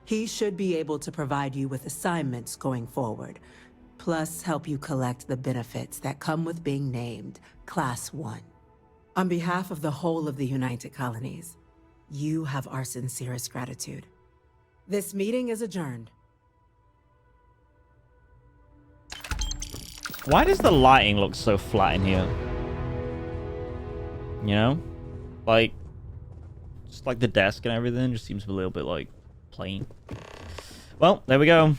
He should be able to provide you with assignments going forward, plus help you collect the benefits that come with being named Class 1. On behalf of the whole of the United Colonies, you have our sincerest gratitude. This meeting is adjourned. Why does the lighting look so flat in here? You know? Like, just like the desk and everything just seems a little bit like plain. Well, there we go.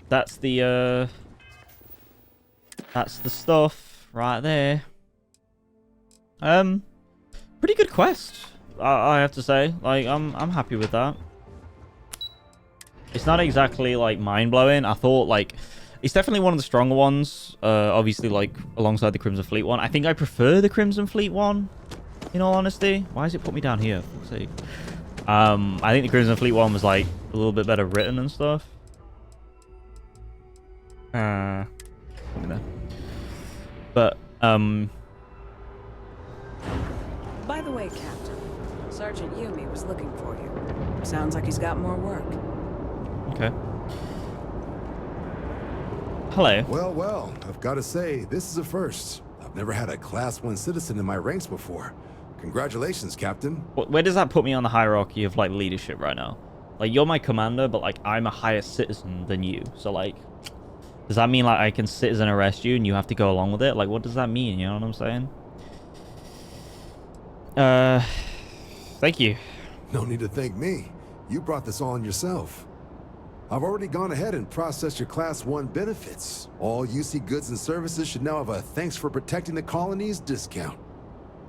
That's the stuff right there. Pretty good quest, I have to say. Like, I'm happy with that. It's not exactly like mind-blowing. I thought like it's definitely one of the stronger ones. Obviously, like alongside the Crimson Fleet one. I think I prefer the Crimson Fleet one, in all honesty. Why does it put me down here? For fuck's sake. I think the Crimson Fleet one was like a little bit better written and stuff. But By the way, Captain, Sergeant Yumi was looking for you. Sounds like he's got more work. Okay. Hello. Well, I've got to say, this is a first. I've never had a Class 1 citizen in my ranks before. Congratulations, Captain. Where does that put me on the hierarchy of like leadership right now? Like, you're my commander, but like I'm a higher citizen than you. So like, does that mean like I can citizen arrest you and you have to go along with it? Like, what does that mean? You know what I'm saying? Thank you. No need to thank me. You brought this on yourself. I've already gone ahead and processed your Class 1 benefits. All UC goods and services should now have a thanks for protecting the colonies discount.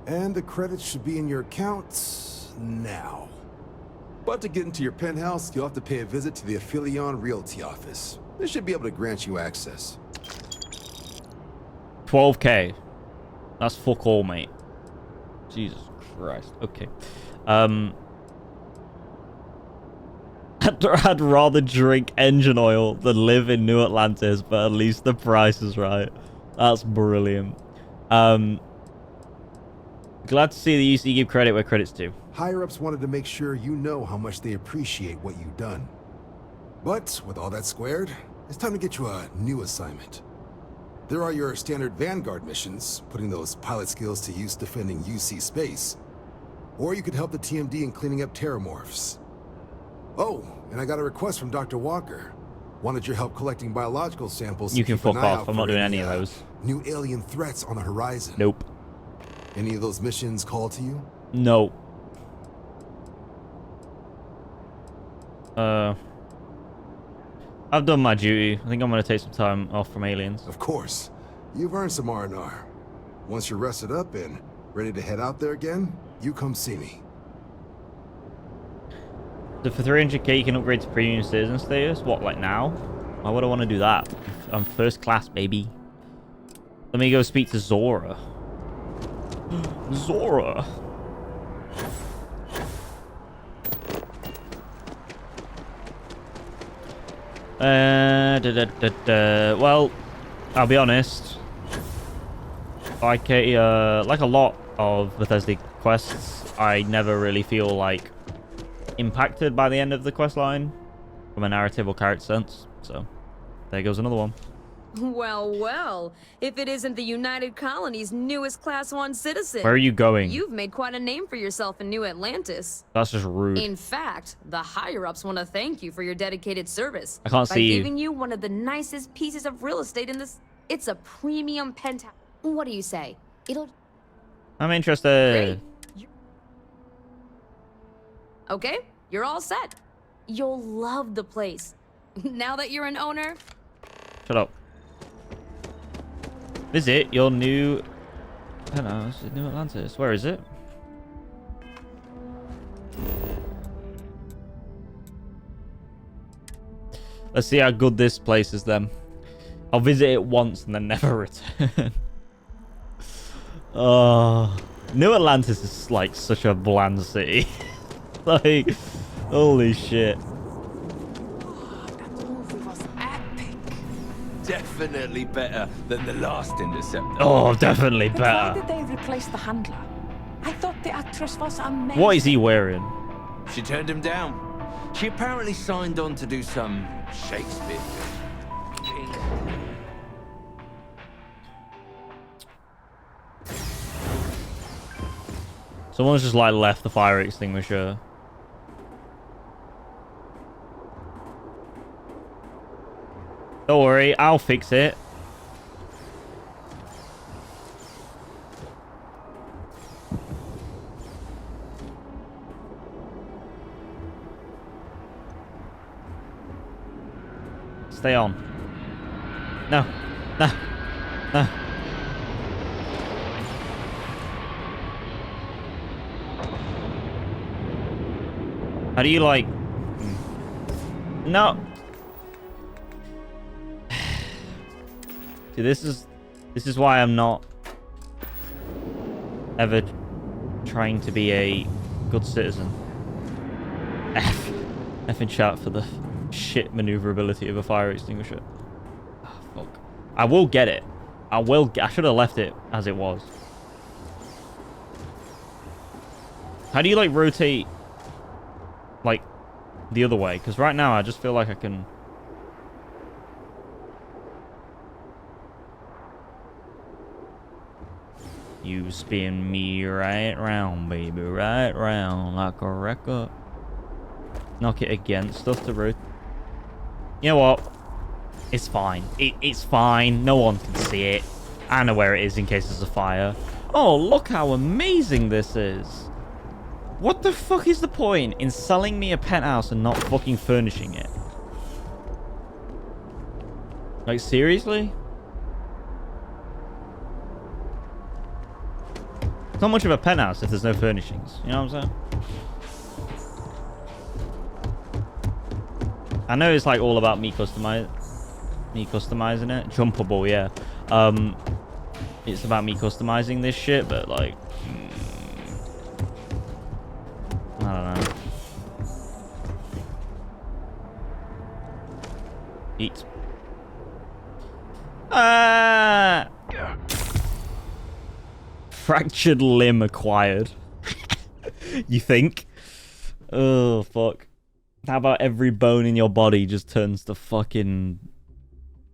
And the credits should be in your accounts now. But to get into your penthouse, you'll have to pay a visit to the Aphelion Realty office. They should be able to grant you access. 12k. That's fuck all, mate. Jesus Christ. Okay. I'd rather drink engine oil than live in New Atlantis, but at least the price is right. That's brilliant. Glad to see the UC give credit where credit's due. Higher-ups wanted to make sure you know how much they appreciate what you've done. But with all that squared, it's time to get you a new assignment. There are your standard Vanguard missions, putting those pilot skills to use defending UC space. Or you could help the TMD in cleaning up terrormorphs. Oh, and I got a request from Dr. Walker. Wanted your help collecting biological samples. You can fuck off. I'm not doing any of those. New alien threats on the horizon. Nope. Any of those missions call to you? No. I've done my duty. I think I'm going to take some time off from aliens. Of course. You've earned some R&R. Once you're rested up and ready to head out there again, you come see me. So for 300k, you can upgrade to premium citizen status? What, like now? Why would I want to do that? I'm first class, baby. Let me go speak to Zora. Zora. Well, I'll be honest. Like a lot of Bethesda quests, I never really feel like impacted by the end of the quest line from a narrative or character sense. So there goes another one. Well, if it isn't the United Colony's newest Class 1 citizen. Where are you going? You've made quite a name for yourself in New Atlantis. That's just rude. In fact, the higher-ups want to thank you for your dedicated service. I can't see you. By giving you one of the nicest pieces of real estate in this... It's a premium penthouse. What do you say? It'll... I'm interested. Okay, you're all set. You'll love the place. Now that you're an owner. Shut up. Visit your new penthouse in New Atlantis. Where is it? Let's see how good this place is then. I'll visit it once and then never return. Oh, New Atlantis is like such a bland city. Like, holy shit. Definitely better than the last Interceptor. Oh, definitely But better. why did they replace the handler? I thought the actress was amazing. What is he wearing? She turned him down. She apparently signed on to do some Shakespeare. Someone's just like left the fire extinguisher. Don't worry, I'll fix it. Stay on. No. No. No. How do you like... No. See, this is why I'm not ever trying to be a good citizen. F in chat for the shit maneuverability of a fire extinguisher. Oh, fuck. I will get it. I should have left it as it was. How do you like rotate like the other way? Because right now I just feel like I can... You spin me right round, baby, right round like a record. Knock it against stuff to root. You know what? It's fine. It's fine. No one can see it. I know where it is in case there's a fire. Oh, look how amazing this is. What the fuck is the point in selling me a penthouse and not fucking furnishing it? Like, seriously? It's not much of a penthouse if there's no furnishings. You know what I'm saying? I know it's like all about me customizing it. Jumpable, yeah. It's about me customizing this shit, but like, I don't know. Eat. Ah! Fractured limb acquired. You think? Oh, fuck. How about every bone in your body just turns to fucking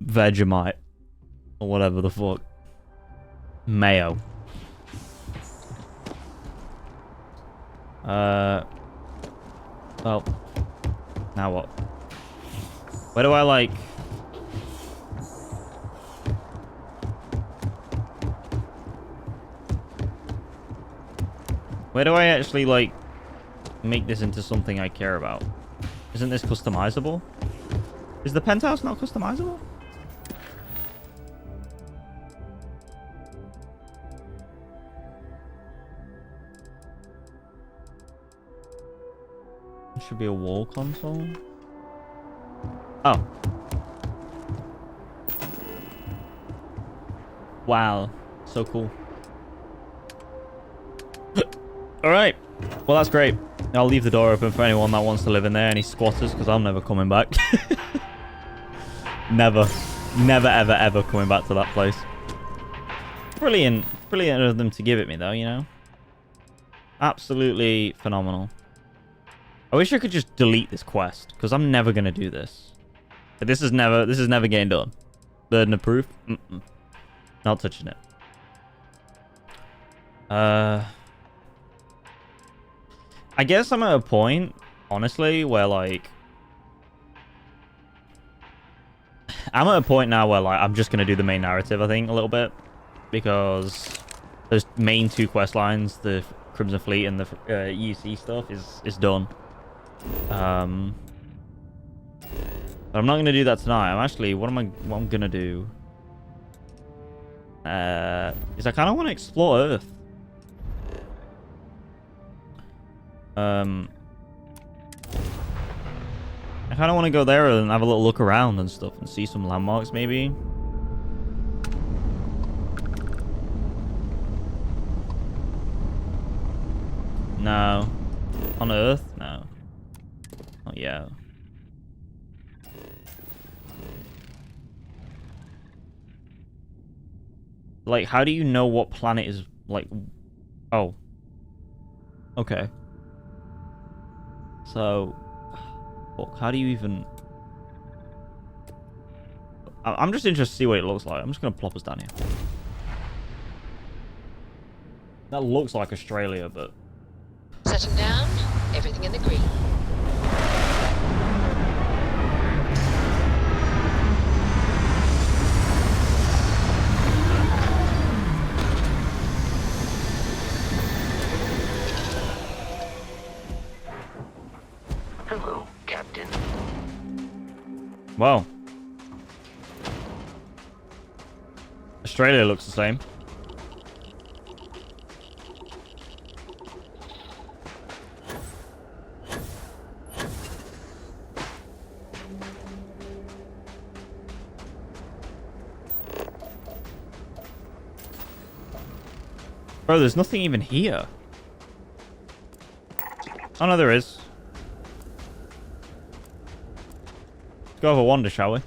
Vegemite? Or whatever the fuck. Mayo. Well. Now what? Where do I like... Where do I actually, like, make this into something I care about? Isn't this customizable? Is the penthouse not customizable? It should be a wall console. Oh. Wow. So cool. Alright. Well, that's great. I'll leave the door open for anyone that wants to live in there. Any squatters, because I'm never coming back. Never. Never, ever, ever coming back to that place. Brilliant. Brilliant of them to give it me, though, you know? Absolutely phenomenal. I wish I could just delete this quest, because I'm never going to do this. But this is never getting done. Burden of proof? Not touching it. I guess I'm at a point, honestly, where, like... I'm at a point now where, like, I'm just going to do the main narrative, I think, a little bit. Because those main 2 quest lines, the Crimson Fleet and the UC stuff, is done. But I'm not gonna do that tonight. I'm actually what I'm gonna do is I kind of want to explore Earth. I kind of want to go there and have a little look around and stuff and see some landmarks maybe. No. On Earth? No. Oh, yeah. Like, how do you know what planet is, like... Oh. Okay. So... Fuck, how do you even... I'm just interested to see what it looks like. I'm just going to plop us down here. That looks like Australia, but... Setting down, everything in the green. Hello, Captain. Wow. Australia looks the same. Bro, there's nothing even here. Oh no, there is. Let's go have a wander, shall we?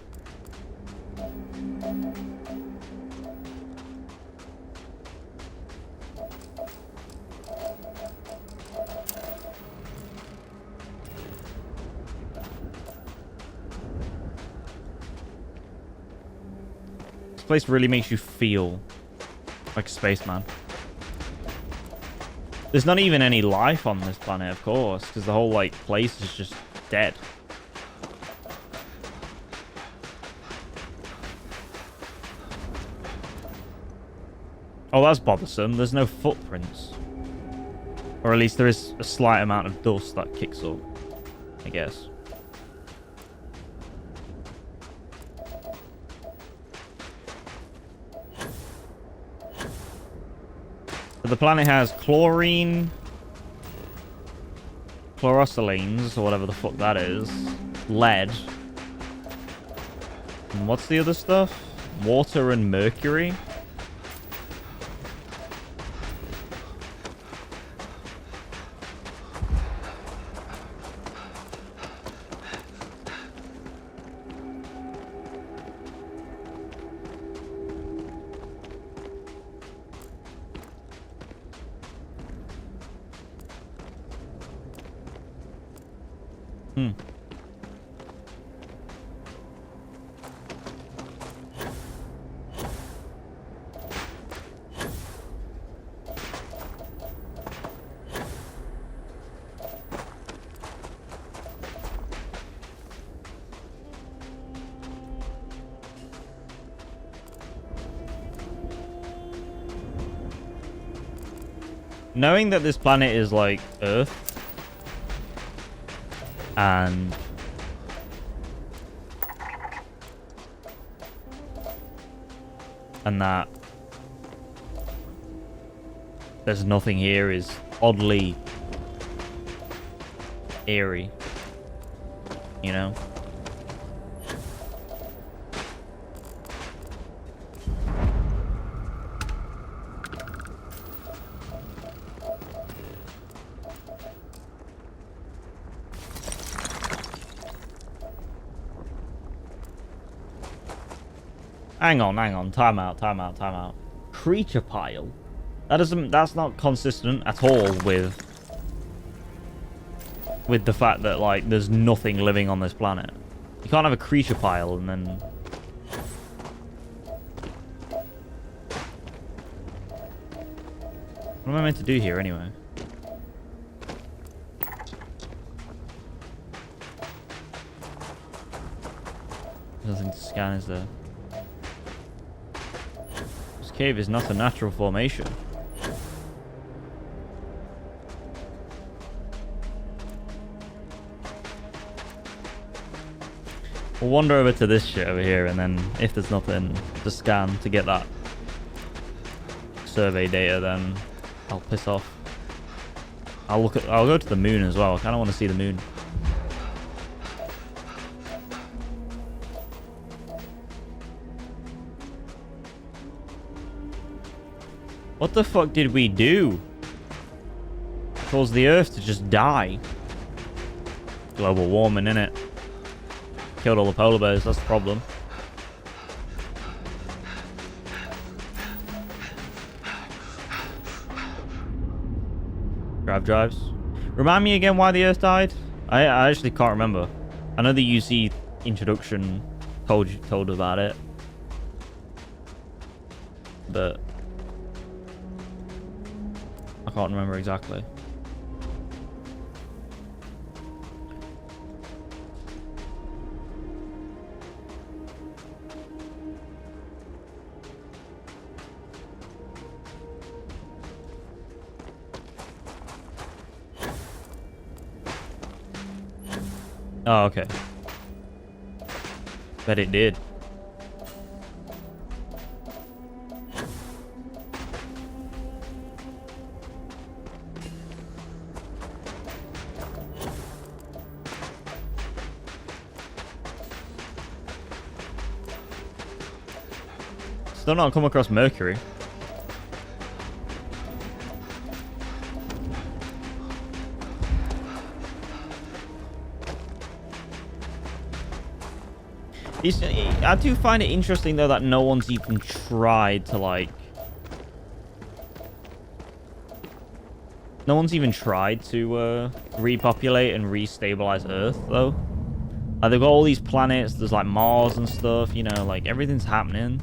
This place really makes you feel like a spaceman. There's not even any life on this planet, of course, because the whole, like, place is just dead. Oh, that's bothersome. There's no footprints. Or at least there is a slight amount of dust that kicks up, I guess. So the planet has chlorine, chlorosilines, or whatever the fuck that is, lead. And what's the other stuff? Water and mercury? Knowing that this planet is like Earth and that there's nothing here is oddly eerie, you know? Hang on, time out. Creature pile? That's not consistent at all with the fact that, like, there's nothing living on this planet. You can't have a creature pile and then... What am I meant to do here anyway? Nothing to scan, is there? This cave is not a natural formation. We'll wander over to this shit over here, and then if there's nothing to scan to get that survey data, then I'll piss off. I'll go to the moon as well. I kind of want to see the moon. What the fuck did we do? Caused the Earth to just die. Global warming, innit? Killed all the polar bears, that's the problem. Drives. Remind me again why the Earth died? I actually can't remember. I know the UC introduction told about it. But I can't remember exactly. Oh, okay. Bet it did. Still not come across Mercury. I do find it interesting though that no one's even tried to like... No one's even tried to repopulate and restabilize Earth though. Like, they've got all these planets, there's like Mars and stuff, you know, like everything's happening.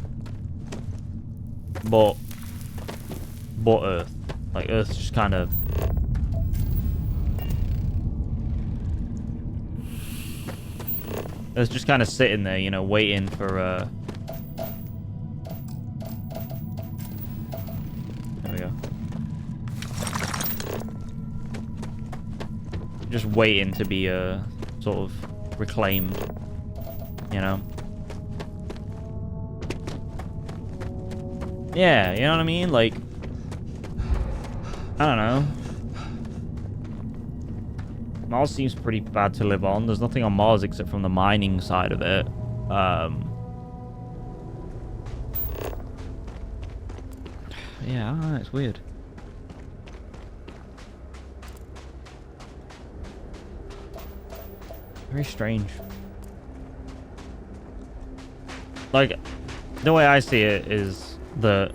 But Earth. Like Earth's just kind of... It's just kind of sitting there, you know, waiting for, There we go. Just waiting to be, sort of reclaimed, you know? Yeah, you know what I mean? Like, I don't know. Mars seems pretty bad to live on. There's nothing on Mars except from the mining side of it. Yeah, I don't know, it's weird. Very strange. Like, the way I see it is that...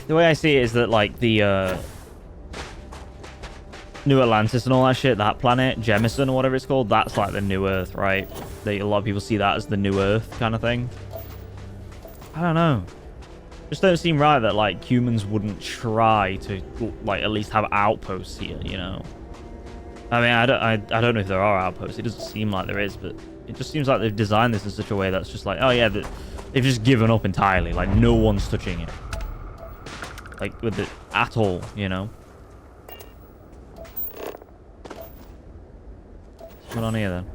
The way I see it is that, like, the, New Atlantis and all that shit, that planet, Jemison or whatever it's called, that's, like, the new Earth, right? A lot of people see that as the new Earth kind of thing. I don't know. Just don't seem right that, like, humans wouldn't try to, like, at least have outposts here, you know? I mean, I don't know if there are outposts. It doesn't seem like there is, but it just seems like they've designed this in such a way that's just like, oh, yeah, they've just given up entirely. Like, no one's touching it. Like, with it at all, you know? What's going on here, then?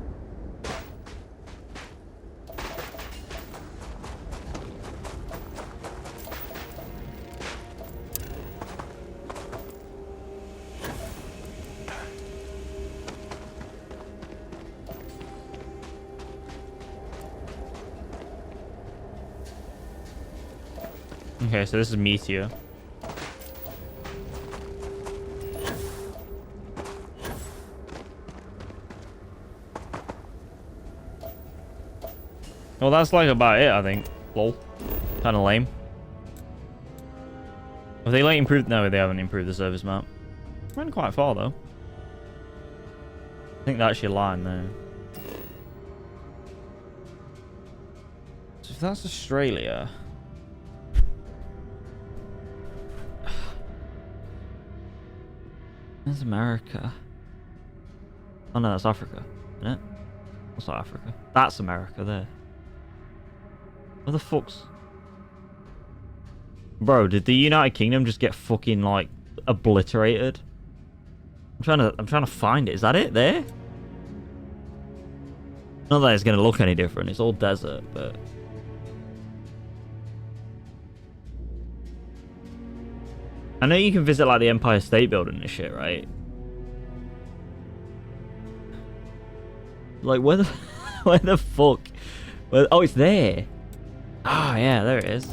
Okay, so this is Meteor. Well, that's like about it, I think. Lol. Kind of lame. Have they like improved? No, they haven't improved the service map. Ran quite far though. I think that's your line there. So if that's Australia. That's America. Oh no, that's Africa, isn't it? That's not Africa. That's America there. Where the fuck's... Bro, did the United Kingdom just get fucking, like, obliterated? I'm trying to find it. Is that it there? Not that it's gonna look any different. It's all desert, but I know you can visit like the Empire State Building and shit, right? Like where the where the fuck? Where, oh, it's there. Ah, yeah, there it is.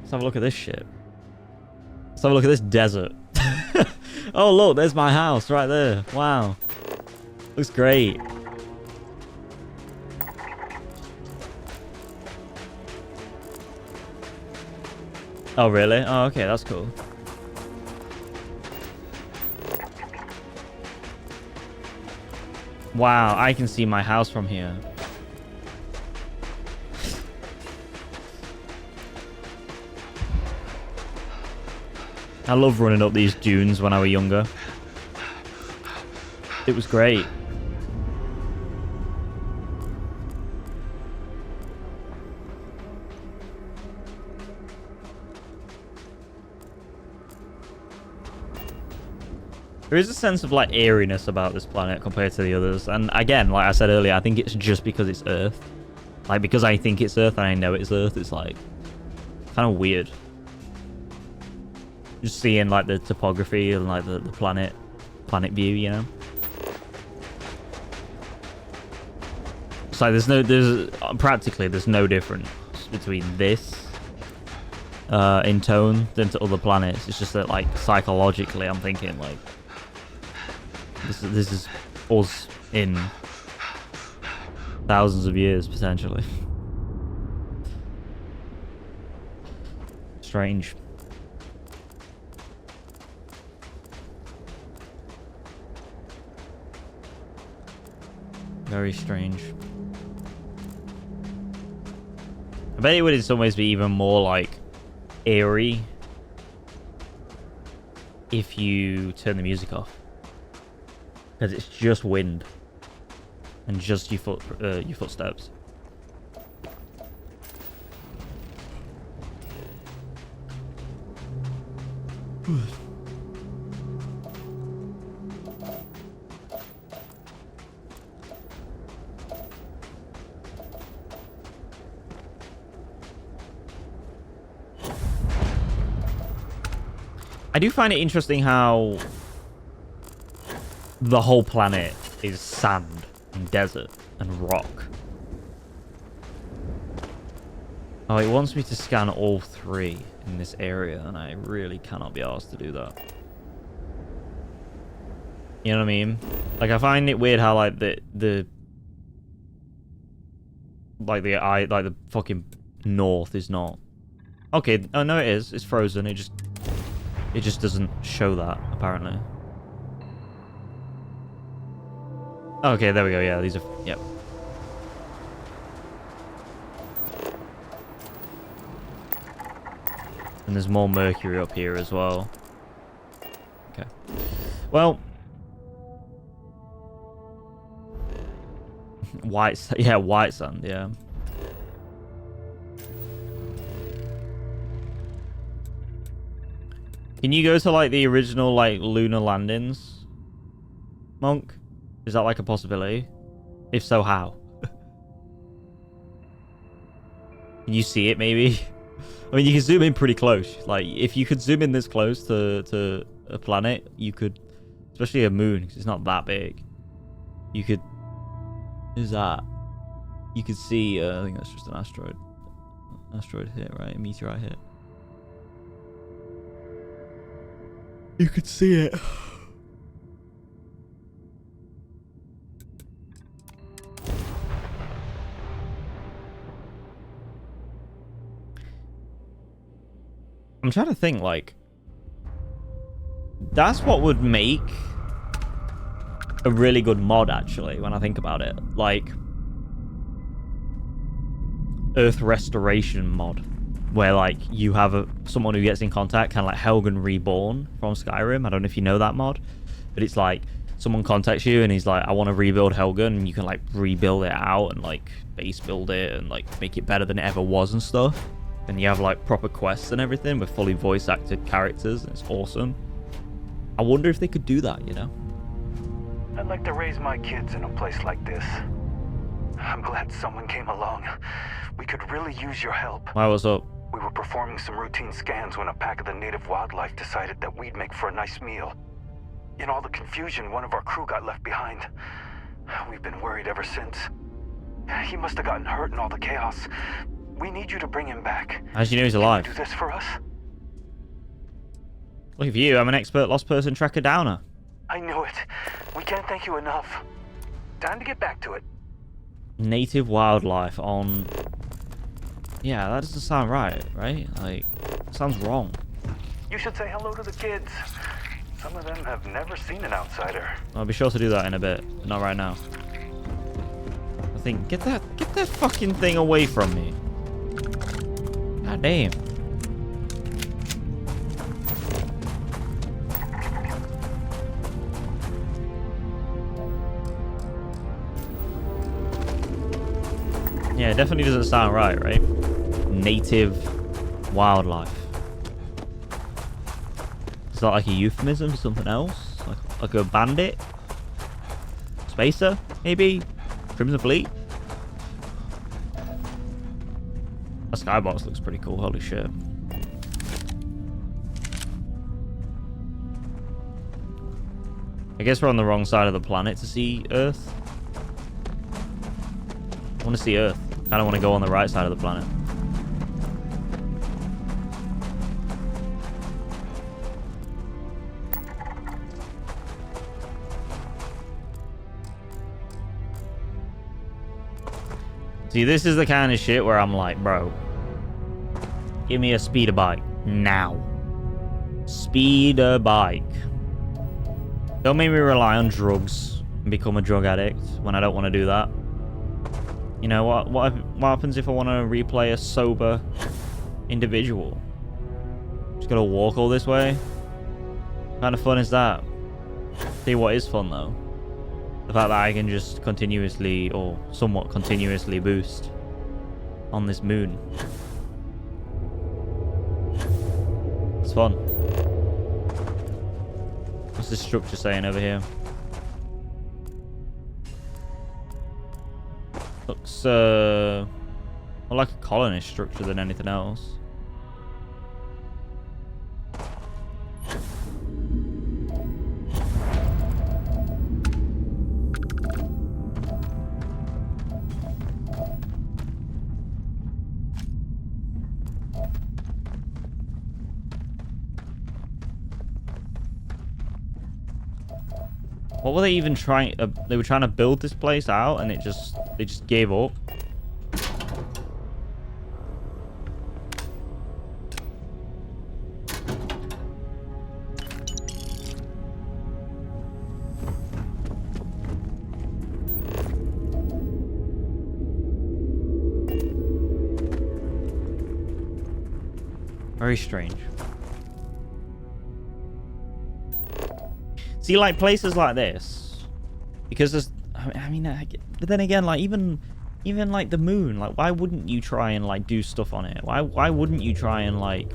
Let's have a look at this shit. Let's have a look at this desert. Oh, look, there's my house right there. Wow. Looks great. Oh, really? Oh, okay, that's cool. Wow, I can see my house from here. I love running up these dunes when I was younger. It was great. There is a sense of like eeriness about this planet compared to the others. And again, like I said earlier, I think it's just because it's Earth. Like because I think it's Earth and I know it's Earth, it's like kind of weird. Just seeing like the topography and like the planet view, you know. So there's practically no difference between this in tone than to other planets. It's just that like psychologically, I'm thinking like this is us in thousands of years potentially. Strange. Very strange. I bet it would in some ways be even more like eerie if you turn the music off, because it's just wind and just your footsteps. I do find it interesting how the whole planet is sand and desert and rock. Oh, it wants me to scan all three in this area, and I really cannot be asked to do that. You know what I mean? Like, I find it weird how like the fucking north is not. Okay, oh no, it is. It's frozen. It just doesn't show that, apparently. Okay, there we go. Yeah, these are... Yep. And there's more mercury up here as well. Okay. Well... white sand, yeah. Can you go to, like, the original, like, lunar landings, Monk? Is that, like, a possibility? If so, how? Can you see it, maybe? I mean, you can zoom in pretty close. Like, if you could zoom in this close to a planet, you could... Especially a moon, because it's not that big. You could... Who's that? You could see... I think that's just an asteroid. Asteroid hit, right? A meteorite hit. You could see it. I'm trying to think, like... That's what would make a really good mod, actually, when I think about it. Like... Earth Restoration mod. Where, like, you have someone who gets in contact, kind of like Helgen Reborn from Skyrim. I don't know if you know that mod. But it's like, someone contacts you and he's like, I want to rebuild Helgen. And you can, like, rebuild it out and, like, base build it and, like, make it better than it ever was and stuff. And you have like proper quests and everything with fully voice acted characters, and it's awesome. I wonder if they could do that, you know? I'd like to raise my kids in a place like this. I'm glad someone came along. We could really use your help. Why, what's up? We were performing some routine scans when a pack of the native wildlife decided that we'd make for a nice meal. In all the confusion, one of our crew got left behind. We've been worried ever since. He must have gotten hurt in all the chaos. We need you to bring him back. How do you know he's alive? Can you do this for us? Look at you, I'm an expert lost person tracker downer. I knew it. We can't thank you enough. Time to get back to it. Native wildlife on... Yeah, that doesn't sound right? Like, sounds wrong. You should say hello to the kids. Some of them have never seen an outsider. I'll be sure to do that in a bit, but not right now. I think, get that fucking thing away from me. God damn. Yeah, it definitely doesn't sound right? Native wildlife. Is that like a euphemism for something else? Like a bandit? Spacer, maybe? Crimson Fleet? That skybox looks pretty cool, holy shit. I guess we're on the wrong side of the planet to see Earth. I want to see Earth. I kind of want to go on the right side of the planet. See, this is the kind of shit where I'm like, bro, give me a speeder bike now. Speeder bike. Don't make me rely on drugs and become a drug addict when I don't want to do that. You know, what happens if I want to replay a sober individual? Just gotta walk all this way? What kind of fun is that? See what is fun though? The fact that I can just continuously, or somewhat continuously boost on this moon. It's fun. What's this structure saying over here? Looks more like a colonist structure than anything else. What were they even trying? They were trying to build this place out, and they just gave up. Very strange. See, like places like this, because there's, I mean, but then again, like even like the moon, like why wouldn't you try and like do stuff on it? Why wouldn't you try and like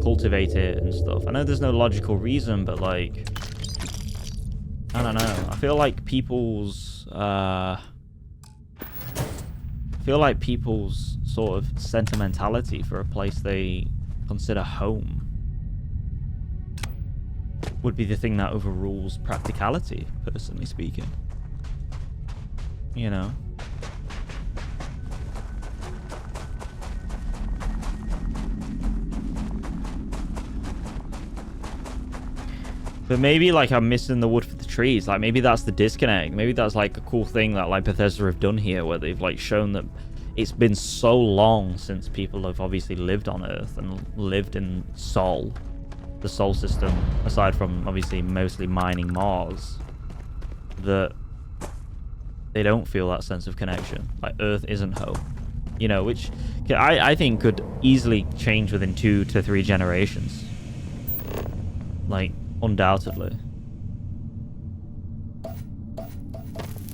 cultivate it and stuff? I know there's no logical reason, but like, I don't know. I feel like people's sort of sentimentality for a place they consider home would be the thing that overrules practicality, personally speaking. You know? But maybe like I'm missing the wood for the trees. Like maybe that's the disconnect. Maybe that's like a cool thing that like Bethesda have done here, where they've like shown that it's been so long since people have obviously lived on Earth and lived in Sol. The Sol system, aside from obviously mostly mining Mars, that they don't feel that sense of connection. Like Earth isn't home, you know, which I think could easily change within 2 to 3 generations. Like, undoubtedly.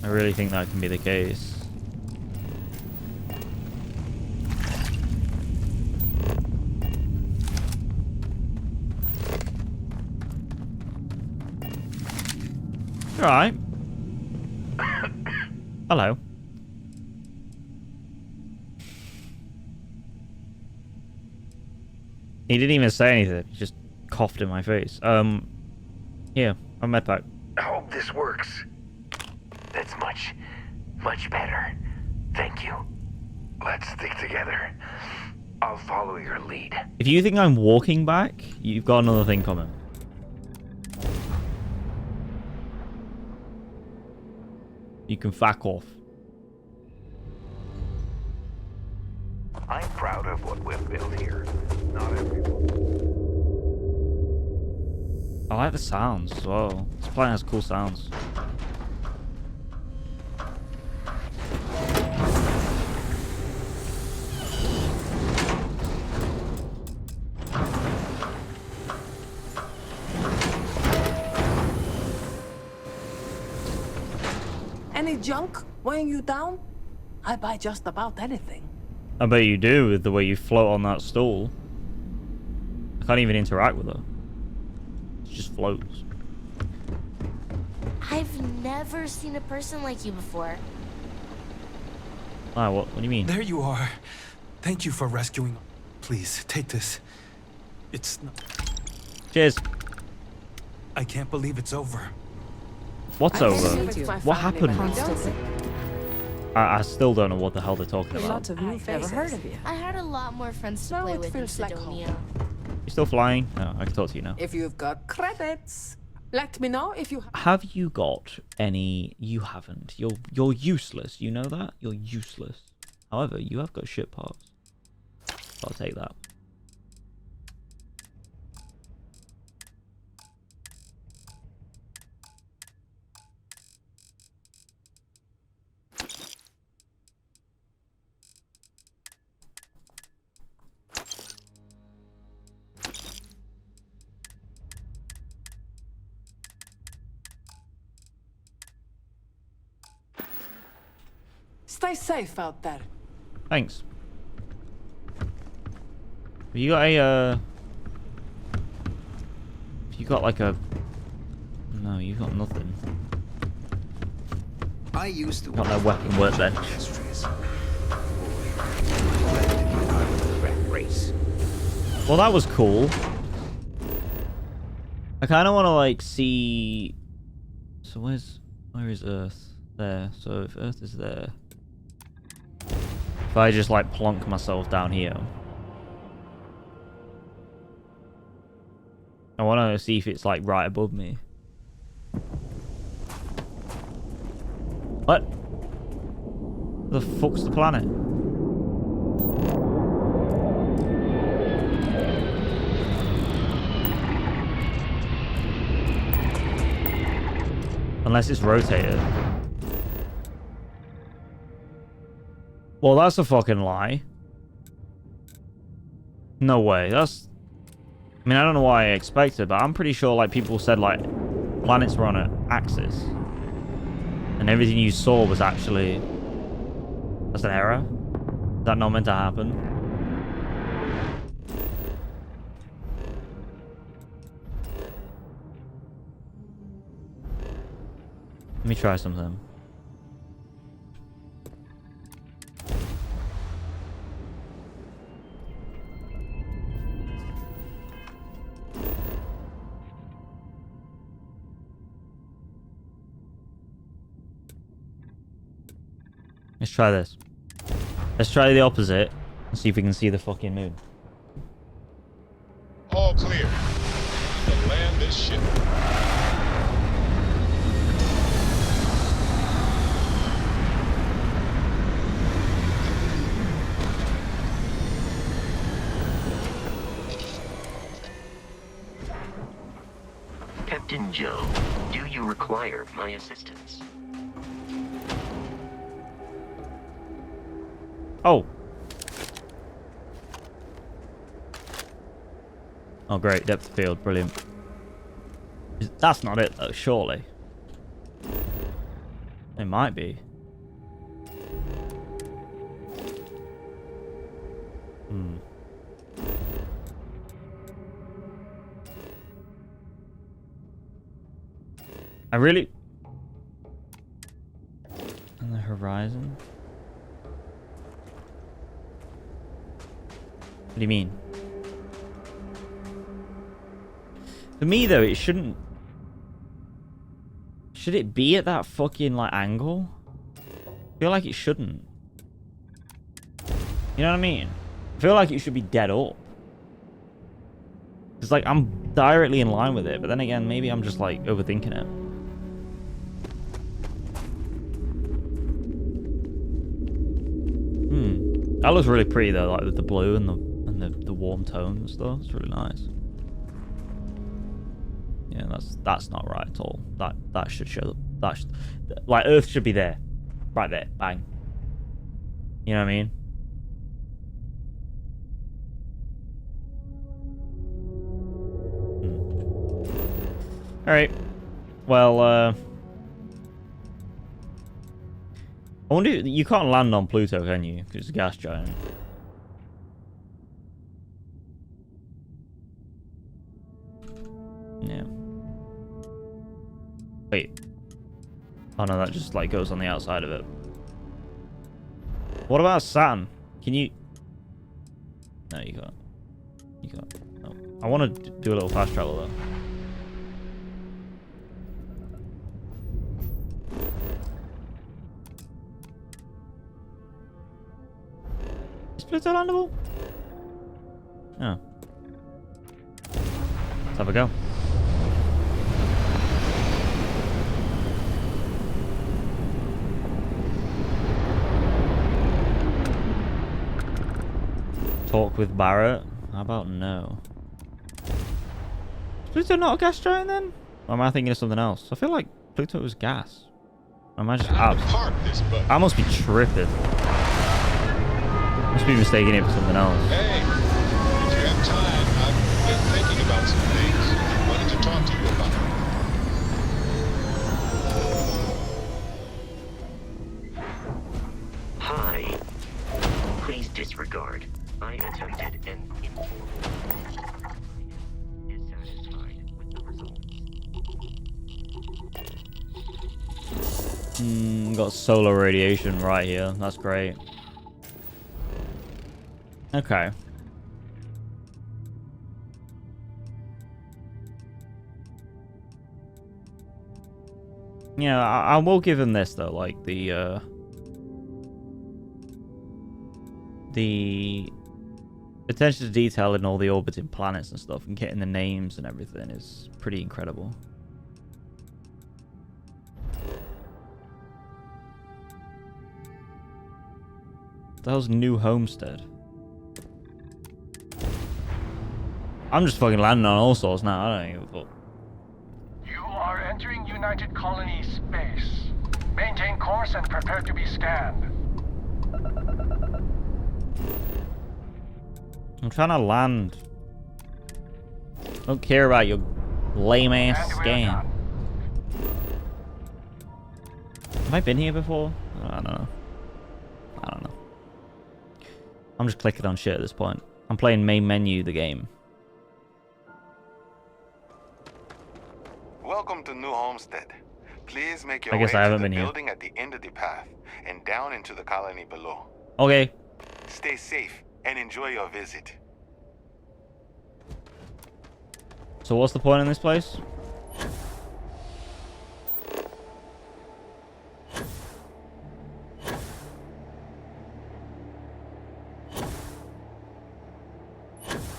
I really think that can be the case. All right. Hello. He didn't even say anything. He just coughed in my face. Yeah, I'm med pack. I hope this works. That's much better. Thank you. Let's stick together. I'll follow your lead. If you think I'm walking back, you've got another thing coming. You can fuck off. I'm proud of what we've built here. Not everyone. I like the sounds as well. This planet has cool sounds. Any junk weighing you down? I buy just about anything. I bet you do with the way you float on that stool. I can't even interact with her. She just floats. I've never seen a person like you before. Ah, what do you mean? There you are. Thank you for rescuing. Please, take this. It's not... Cheers. I can't believe it's over. What's over? What happened? Constantly. I still don't know what the hell they're talking about. Lots of new faces. Never heard of you. I had a lot more friends to play with in Sidonia. You still flying? No, I can talk to you now. If you've got credits, let me know if you Have you got any? You haven't. You're useless. You know that? You're useless. However, you have got shit parts. I'll take that. stay safe out there. Thanks. You got a you got like a no, you got nothing. I used to got no weapon work then. Well, that was cool. I kind of want to like see. So where is Earth? There. So if Earth is there, if I just like plonk myself down here, I want to see if it's like right above me. What? The fuck's the planet? Unless it's rotated. Well, that's a fucking lie. No way. That's... I mean, I don't know why I expected, but I'm pretty sure, like, people said, like, planets were on an axis. And everything you saw was actually... That's an error? Is that not meant to happen? Let me try something. Let's try this. Let's try the opposite and see if we can see the fucking moon. All clear. To land this ship. Captain Joe, do you require my assistance? Oh. Oh, great. Depth of field. Brilliant. That's not it, though, surely. It might be. Hmm. I really... Horizon? What do you mean? For me though, it shouldn't... Should it be at that fucking like angle? I feel like it shouldn't. You know what I mean? I feel like it should be dead up. It's like I'm directly in line with it, but then again, maybe I'm just like overthinking it. That looks really pretty though, like with the blue and the warm tones and stuff. It's really nice. Yeah, that's not right at all. That should show that like Earth should be there, right there, bang. You know what I mean? All right. Well, I wonder. You can't land on Pluto, can you? Because it's a gas giant. Yeah. Wait. Oh no, that just like goes on the outside of it. What about Saturn? Can you? No, you can't. You can't. No. I want to do a little fast travel though. Is Pluto landable? Oh. Let's have a go. Talk with Barrett? How about no? Is Pluto not a gas giant then? Or am I thinking of something else? I feel like Pluto was gas. Or am I just abs? I must be tripping. Must be mistaking it for something else. Hey, if you have time, I've been thinking about some things. I wanted to talk to you about them. Hi. Please disregard. I attempted an informal is satisfied with the results. Got solar radiation right here. That's great. Okay. Yeah, I will give him this though, like the attention to detail in all the orbiting planets and stuff, and getting the names and everything is pretty incredible. That was New Homestead. I'm just fucking landing on all sorts now. I don't give a fuck. You are entering United Colony space. Maintain course and prepare to be scanned. I'm trying to land. I don't care about your lame ass scan. Have I been here before? I don't know. I don't know. I'm just clicking on shit at this point. I'm playing main menu the game. Welcome to New Homestead. Please make your I way guess I to haven't the been here. building at the end of the path and down into the colony below. Okay. Stay safe and enjoy your visit. So what's the point in this place?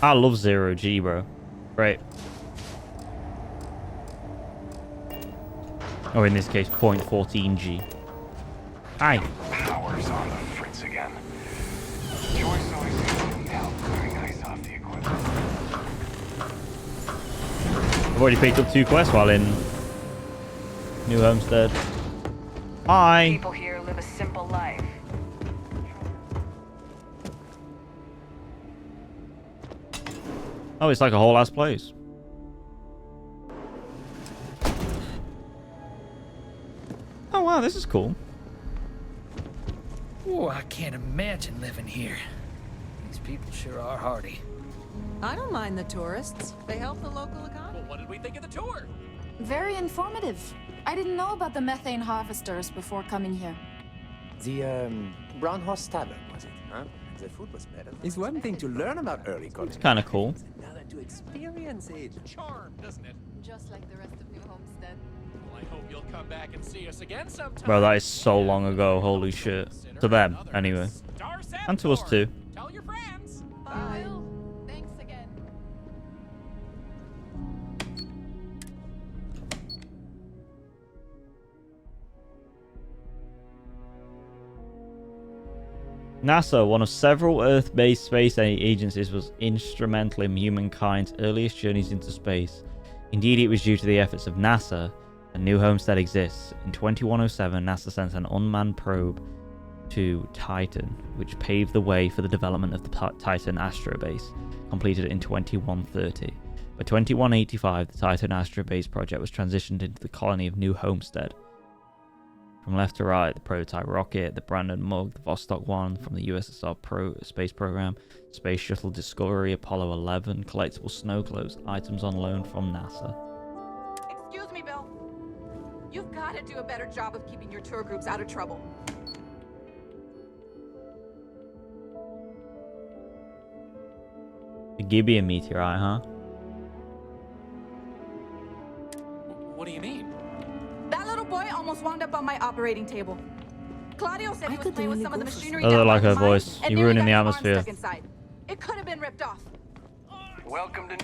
I love 0G, bro. Right. Or in this case, 0.14G. Hi. Power's on the fritz again. Joyce always seems to need help clearing ice off the equipment. I've already picked up 2 quests while in New Homestead. Hi. People here live a simple life. Oh, it's like a whole ass place. Oh wow, this is cool. Oh, I can't imagine living here. These people sure are hardy. I don't mind the tourists. They help the local economy. Well, what did we think of the tour? Very informative. I didn't know about the methane harvesters before coming here. The Braunhorst Tavern, was it? Huh? The food was better. It's one thing to learn about early college. It's kind of cool. It's another to experience it. Charm, doesn't it? Just like the rest of New Homestead. Well, I hope you'll come back and see us again sometime. Bro, that is so long ago. Holy shit. To them, anyway. And to us too. Tell your friends. Bye. Thanks again. NASA, one of several Earth-based space agencies, was instrumental in humankind's earliest journeys into space. Indeed, it was due to the efforts of NASA that New Homestead exists. In 2107, NASA sent an unmanned probe to Titan, which paved the way for the development of the Titan Astrobase, completed in 2130. By 2185, the Titan Astrobase project was transitioned into the colony of New Homestead. From left to right, the prototype rocket, the Brandon Mug, the Vostok 1 from the USSR space program, Space Shuttle Discovery, Apollo 11, collectible snow globes, items on loan from NASA. Excuse me, Bill. You've got to do a better job of keeping your tour groups out of trouble. The Gibeon meteorite, huh? What do you mean? That little boy almost wound up on my operating table. Claudio said he was playing with some of the machinery. I don't like her down by voice. mine, You're ruining the and nearly got his arm atmosphere. stuck inside. It could have been ripped off. Welcome to...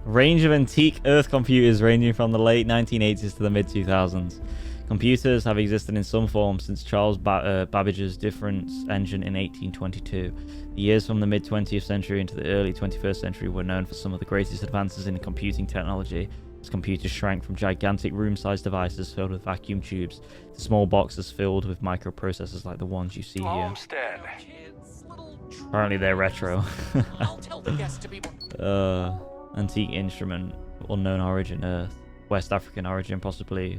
Range of antique Earth computers ranging from the late 1980s to the mid-2000s. Computers have existed in some form since Charles Babbage's difference engine in 1822. The years from the mid-20th century into the early 21st century were known for some of the greatest advances in computing technology, as computers shrank from gigantic room-sized devices filled with vacuum tubes to small boxes filled with microprocessors like the ones you see here. Homestead. Apparently they're retro. I'll tell the guests to be more... Antique instrument, unknown origin, Earth, West African origin possibly.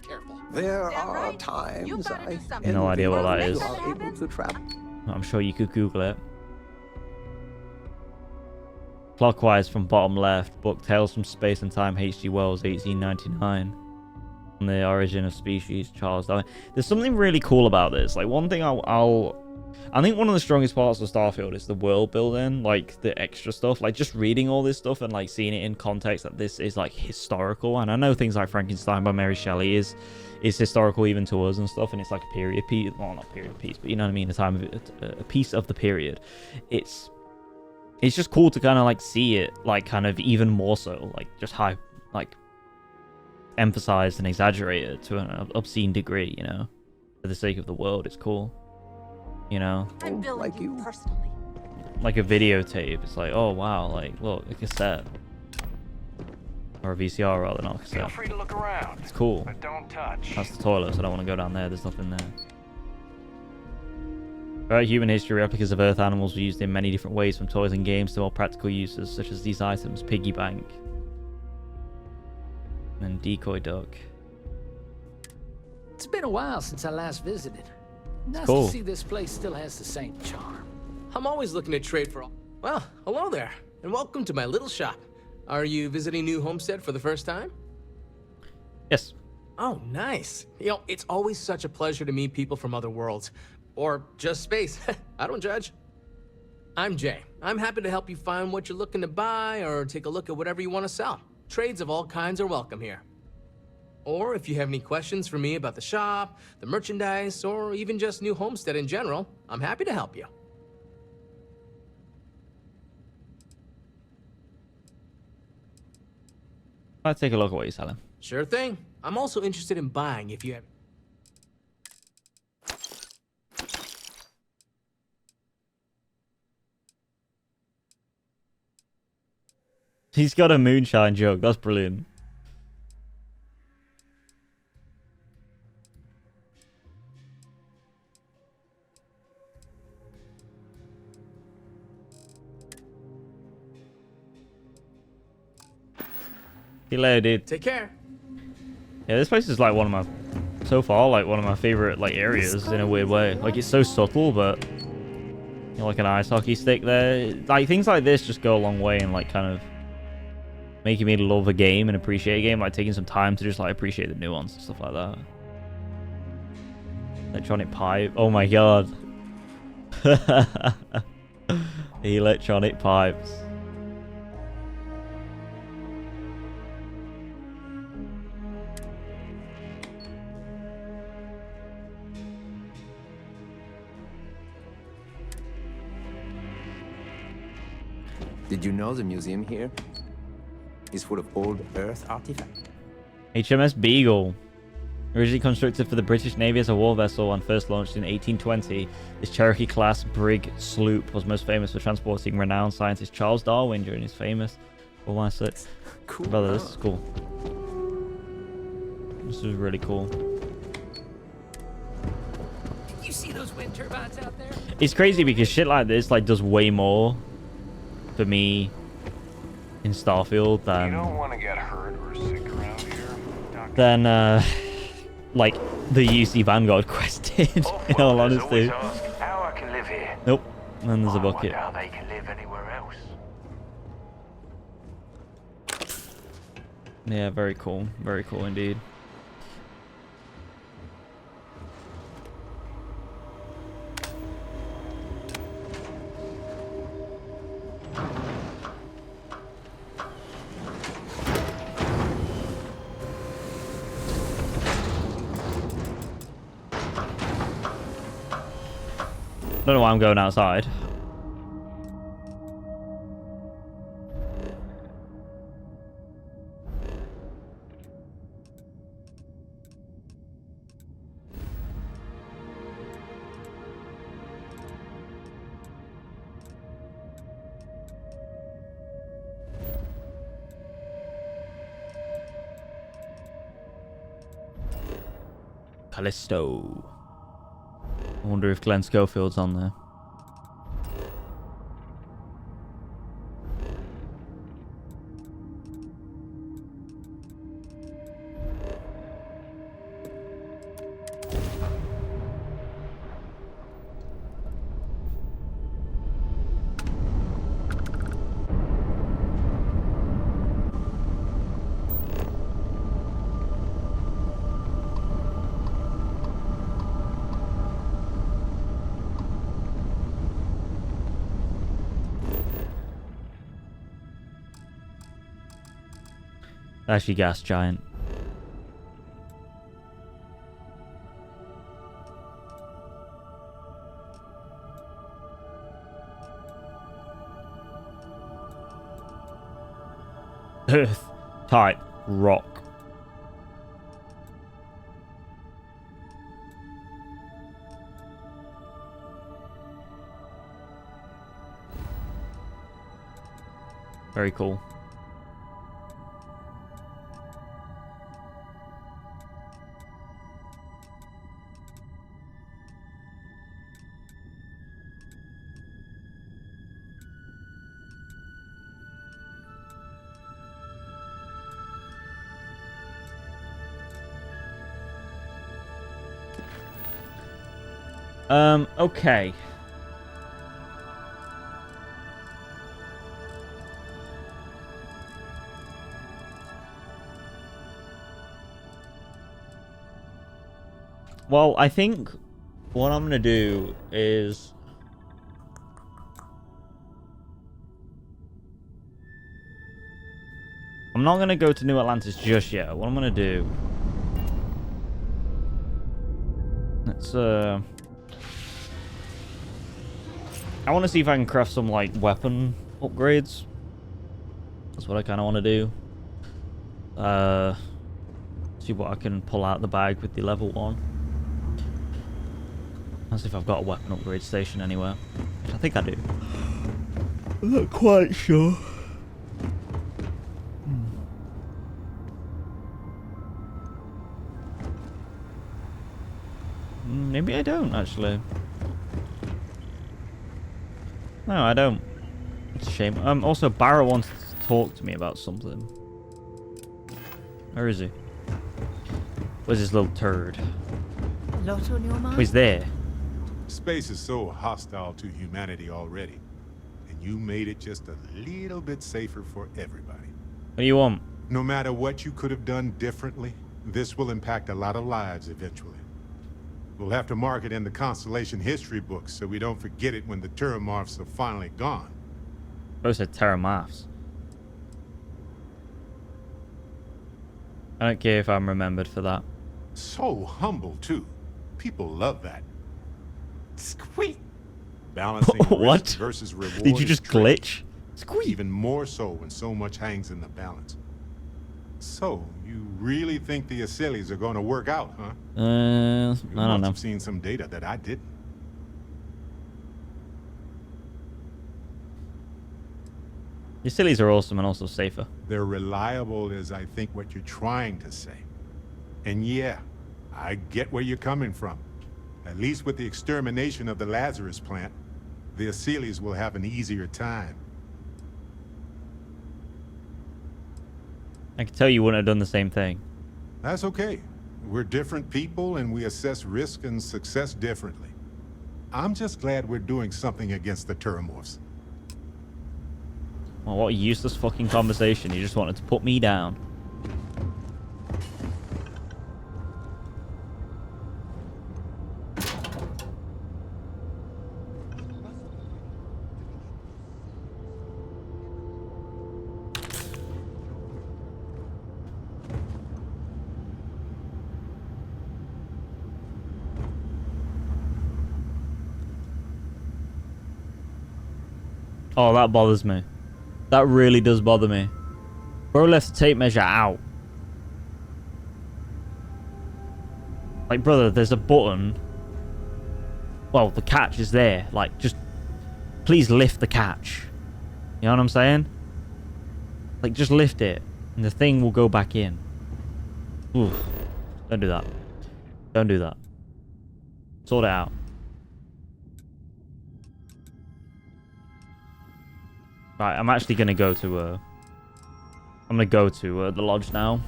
Careful. There are times I No idea what that is. are able to travel. I'm sure you could Google it. Clockwise from bottom left, book Tales from Space and Time, H.G. Wells, 1899. On the origin of species, Charles Darwin. There's something really cool about this. Like, one thing I think one of the strongest parts of Starfield is the world building, like the extra stuff, like just reading all this stuff and like seeing it in context that this is like historical. And I know things like Frankenstein by Mary Shelley is historical even to us and stuff, and it's like a period piece, well, not period piece, but you know what I mean, a piece of the period. It's just cool to kind of like see it like kind of even more so, like just high, like emphasized and exaggerated to an obscene degree, you know, for the sake of the world. It's cool. You know, I'm billing like you personally. like a videotape. It's like, oh wow, like look, a cassette or a VCR rather, not a cassette. Feel free to look around. It's cool. But don't touch. That's the toilet, so I don't want to go down there. There's nothing there. Throughout human history, replicas of Earth animals were used in many different ways, from toys and games to more practical uses, such as these items: piggy bank and decoy duck. It's been a while since I last visited. Nice cool to see this place still has the same charm. I'm always looking to trade for... Well, hello there, and welcome to my little shop. Are you visiting New Homestead for the first time? Yes. Oh, nice. You know, it's always such a pleasure to meet people from other worlds. Or just space. I don't judge. I'm Jay. I'm happy to help you find what you're looking to buy or take a look at whatever you want to sell. Trades of all kinds are welcome here. Or if you have any questions for me about the shop, the merchandise, or even just New Homestead in general, I'm happy to help you. Let's take a look at what you're selling. Sure thing. I'm also interested in buying if you have... He's got a moonshine jug. That's brilliant. See you later, dude. Take care. Yeah, this place is like one of my, so far, like one of my favorite like areas in a weird way. Like it's so subtle, but you know, like an ice hockey stick there. Like things like this just go a long way in like kind of making me love a game and appreciate a game. Like taking some time to just like appreciate the nuance and stuff like that. Electronic pipe. Oh my god. Electronic pipes. Did you know the museum here is full of old Earth artifacts? HMS Beagle. Originally constructed for the British Navy as a war vessel and first launched in 1820, this Cherokee-class brig sloop was most famous for transporting renowned scientist Charles Darwin during his famous... Oh, my six. Cool. Brother, this is cool. This is really cool. You see those wind turbines out there? It's crazy because shit like this like does way more for me in Starfield than... You don't want to get hurt or sick around here, Doctor. Than, like, the UC Vanguard quest did, in all honesty. How I can live here. Nope. And then there's a bucket. I wonder how they can live anywhere else. Yeah, very cool. Very cool indeed. I don't know why I'm going outside. Callisto. I wonder if Glenn Schofield's on there. Actually, gas giant. Earth type rock. Very cool. Okay. Well, I think what I'm gonna do is I'm not gonna go to New Atlantis just yet. What I'm gonna do, let's I want to see if I can craft some, like, weapon upgrades. That's what I kind of want to do. See what I can pull out the bag with the level 1. Let's see if I've got a weapon upgrade station anywhere. I think I do. I'm not quite sure. Maybe I don't, actually. No, I don't. It's a shame. Also, Barra wants to talk to me about something. Where is he? Where's this little turd? Lot on your mind? Oh, he's there. Space is so hostile to humanity already, and you made it just a little bit safer for everybody. What do you want? No matter what you could have done differently, this will impact a lot of lives eventually. We'll have to mark it in the Constellation history books so we don't forget it when the Terrormorphs are finally gone. Those are TERRORMORPHS. I don't care if I'm remembered for that. So humble, too. People love that. Squeak! Balancing What? risk versus reward. Did you is just tricky. glitch? Squeak! Even more so when so much hangs in the balance. So, you really think the Asylees are going to work out, huh? I You don't must know. have seen some data that I didn't. Your sillies are awesome and also safer. They're reliable is, I think, what you're trying to say. And yeah, I get where you're coming from. At least with the extermination of the Lazarus plant, the Asylees will have an easier time. I can tell you wouldn't have done the same thing. That's okay. We're different people and we assess risk and success differently. I'm just glad we're doing something against the Terrormorphs. Well, what a useless fucking conversation. You just wanted to put me down. Oh, that bothers me. That really does bother me. Bro left the tape measure out. Like, brother, there's a button. Well, the catch is there. Like, just... please lift the catch. You know what I'm saying? Like, just lift it. And the thing will go back in. Oof. Don't do that. Don't do that. Sort it out. Right, I'm actually gonna go to I'm gonna go to the lodge now.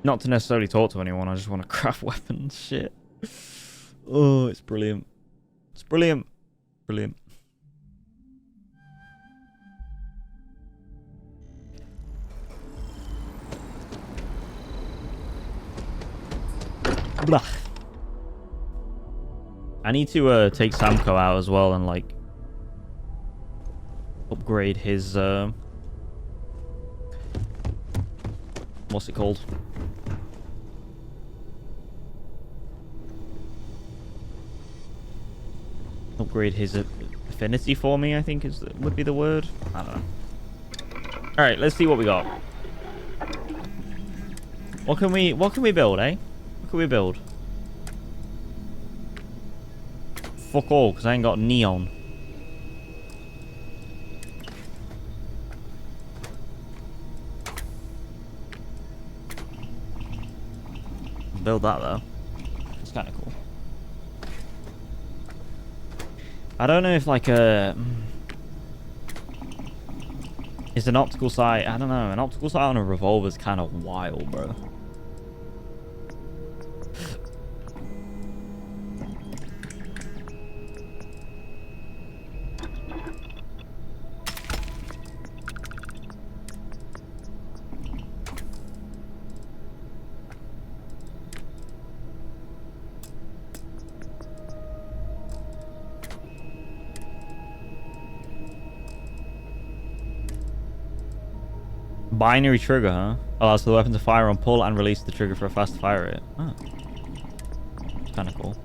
Not to necessarily talk to anyone. I just want to craft weapons. Shit. Oh, it's brilliant. It's brilliant. Brilliant. Blah. I need to take Samco out as well and like upgrade his what's it called? Upgrade his affinity for me, I think would be the word. I don't know. All right, let's see what we got. What can we build, eh? What can we build? Fuck all, because I ain't got neon. Build that though. It's kind of cool. I don't know if like is an optical sight. I don't know. An optical sight on a revolver is kind of wild, bro. Binary trigger, huh? Allows the weapon to fire on pull and release the trigger for a fast fire rate. Oh. Kind of cool.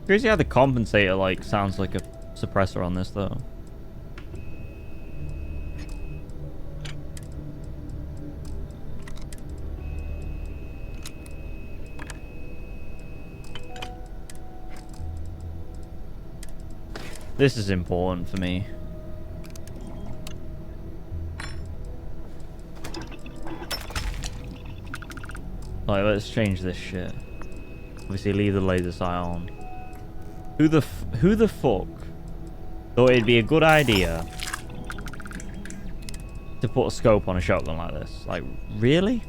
Crazy how the compensator like sounds like a suppressor on this though. This is important for me. Like, let's change this shit. Obviously, leave the laser sight on. Who the fuck thought it'd be a good idea to put a scope on a shotgun like this? Like, really?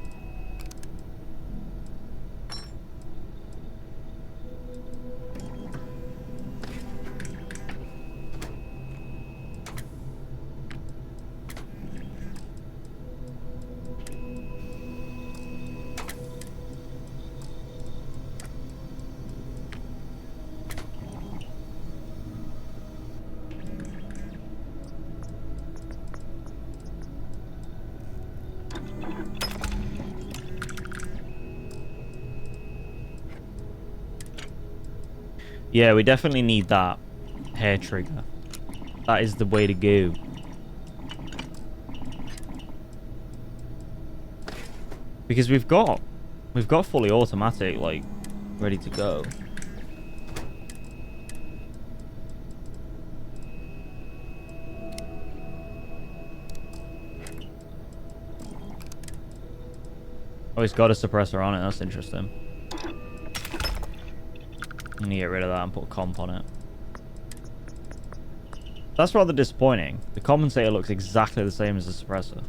Yeah, we definitely need that hair trigger. That is the way to go. Because we've got fully automatic, like, ready to go. Oh, it's got a suppressor on it. That's interesting. I'm gonna get rid of that and put a comp on it. That's rather disappointing. The compensator looks exactly the same as the suppressor.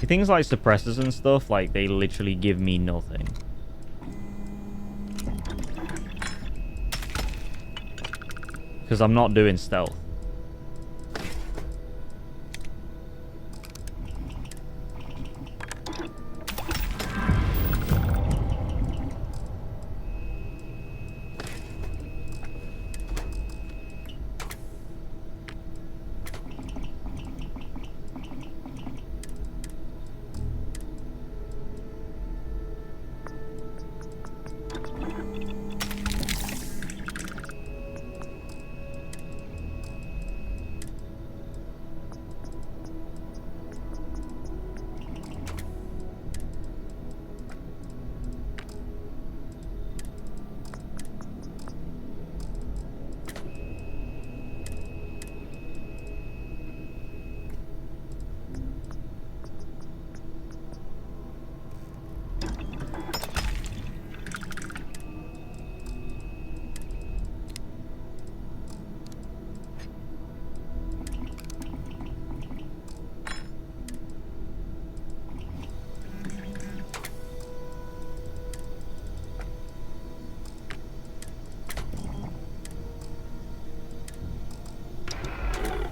Things like suppressors and stuff, like, they literally give me nothing. Because I'm not doing stealth.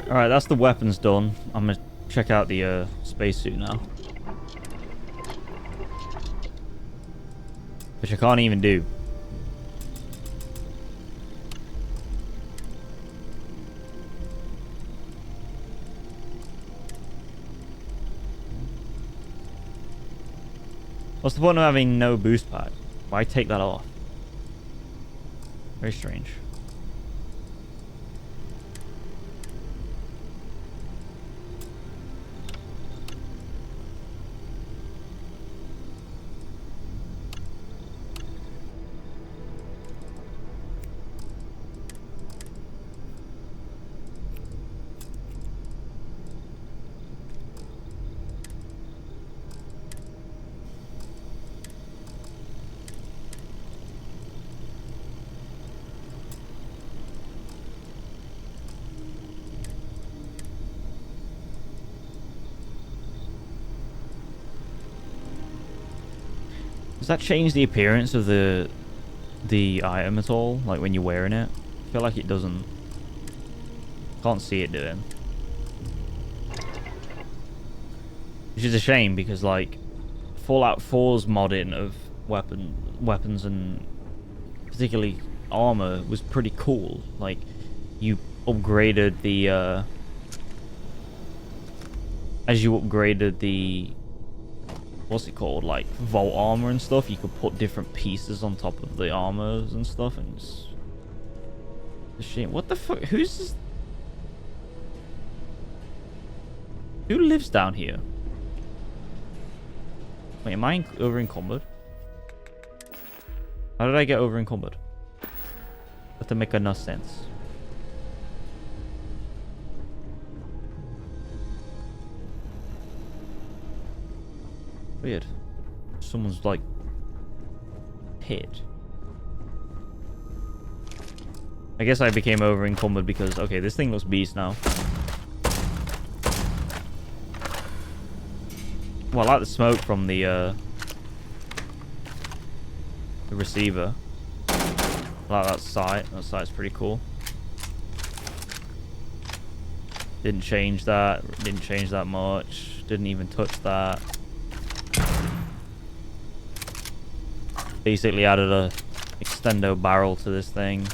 Alright, that's the weapons done. I'm gonna check out the spacesuit now. Which I can't even do. What's the point of having no boost pack? Why take that off? Very strange. Does that change the appearance of the item at all? Like when you're wearing it? I feel like it doesn't. Can't see it doing. Which is a shame because like Fallout 4's modding of weapons and particularly armor was pretty cool. Like, you upgraded the as you upgraded the, what's it called, like vault armor and stuff, you could put different pieces on top of the armors and stuff, and it's a shame. What the fuck? Who's this? Who lives down here? Wait, am I over encumbered? How did I get over encumbered? That doesn't make enough sense. Weird. Someone's like hit. I guess I became over encumbered because, okay, this thing looks beast now. Well, I like the smoke from the receiver. I like that sight. That sight's pretty cool. Didn't change that. Didn't change that much. Didn't even touch that. Basically added a extendo barrel to this thing.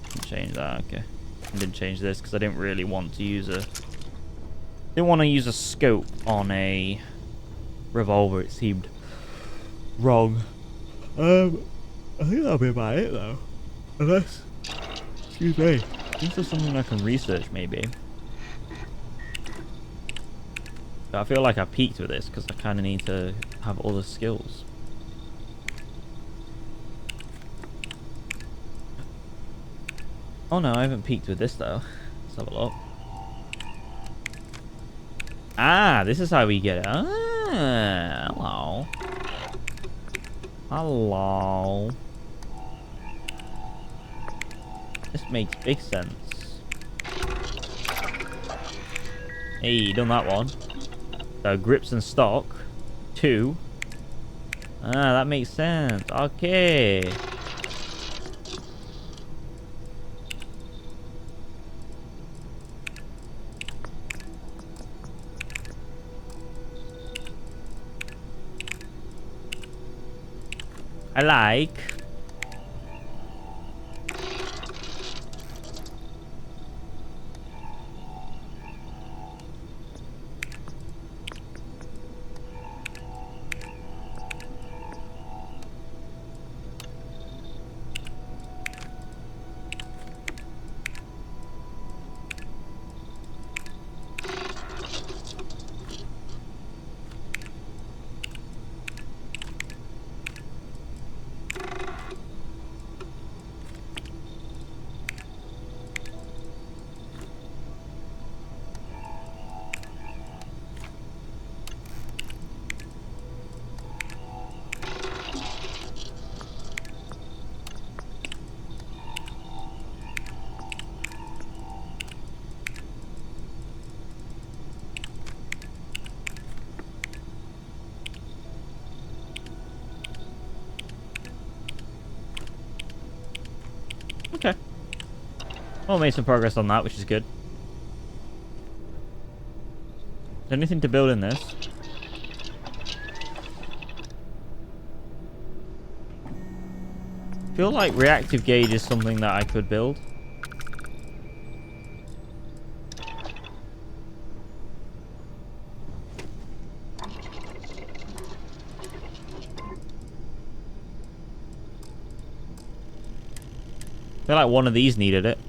Didn't change that. Okay. Didn't change this because I didn't really want to use a. Didn't want to use a scope on a revolver. It seemed wrong. I think that'll be about it though. Unless, excuse me, this is something I can research maybe. But I feel like I peaked with this because I kind of need to have other skills. Oh no, I haven't peaked with this though. Let's have a look. Ah, this is how we get it. Ah, hello. Hello. This makes big sense. Hey, done that one. So grips and stock. 2. Ah, that makes sense. Okay. I like. Okay. Well, made some progress on that, which is good. Is there anything to build in this? I feel like reactive gauge is something that I could build. I feel like one of these needed it.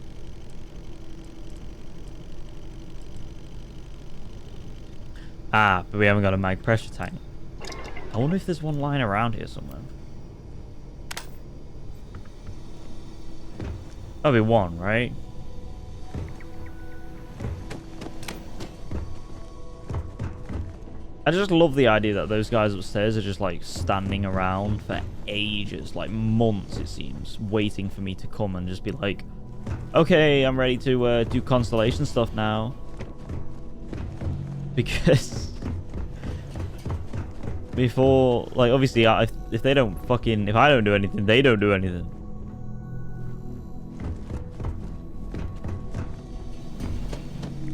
Ah, but we haven't got a mag pressure tank. I wonder if there's one lying around here somewhere. That'll be one, right? I just love the idea that those guys upstairs are just like standing around for ages, like months it seems, waiting for me to come and just be like, okay, I'm ready to do constellation stuff now. Because before, like, obviously if they don't fucking, if I don't do anything, they don't do anything.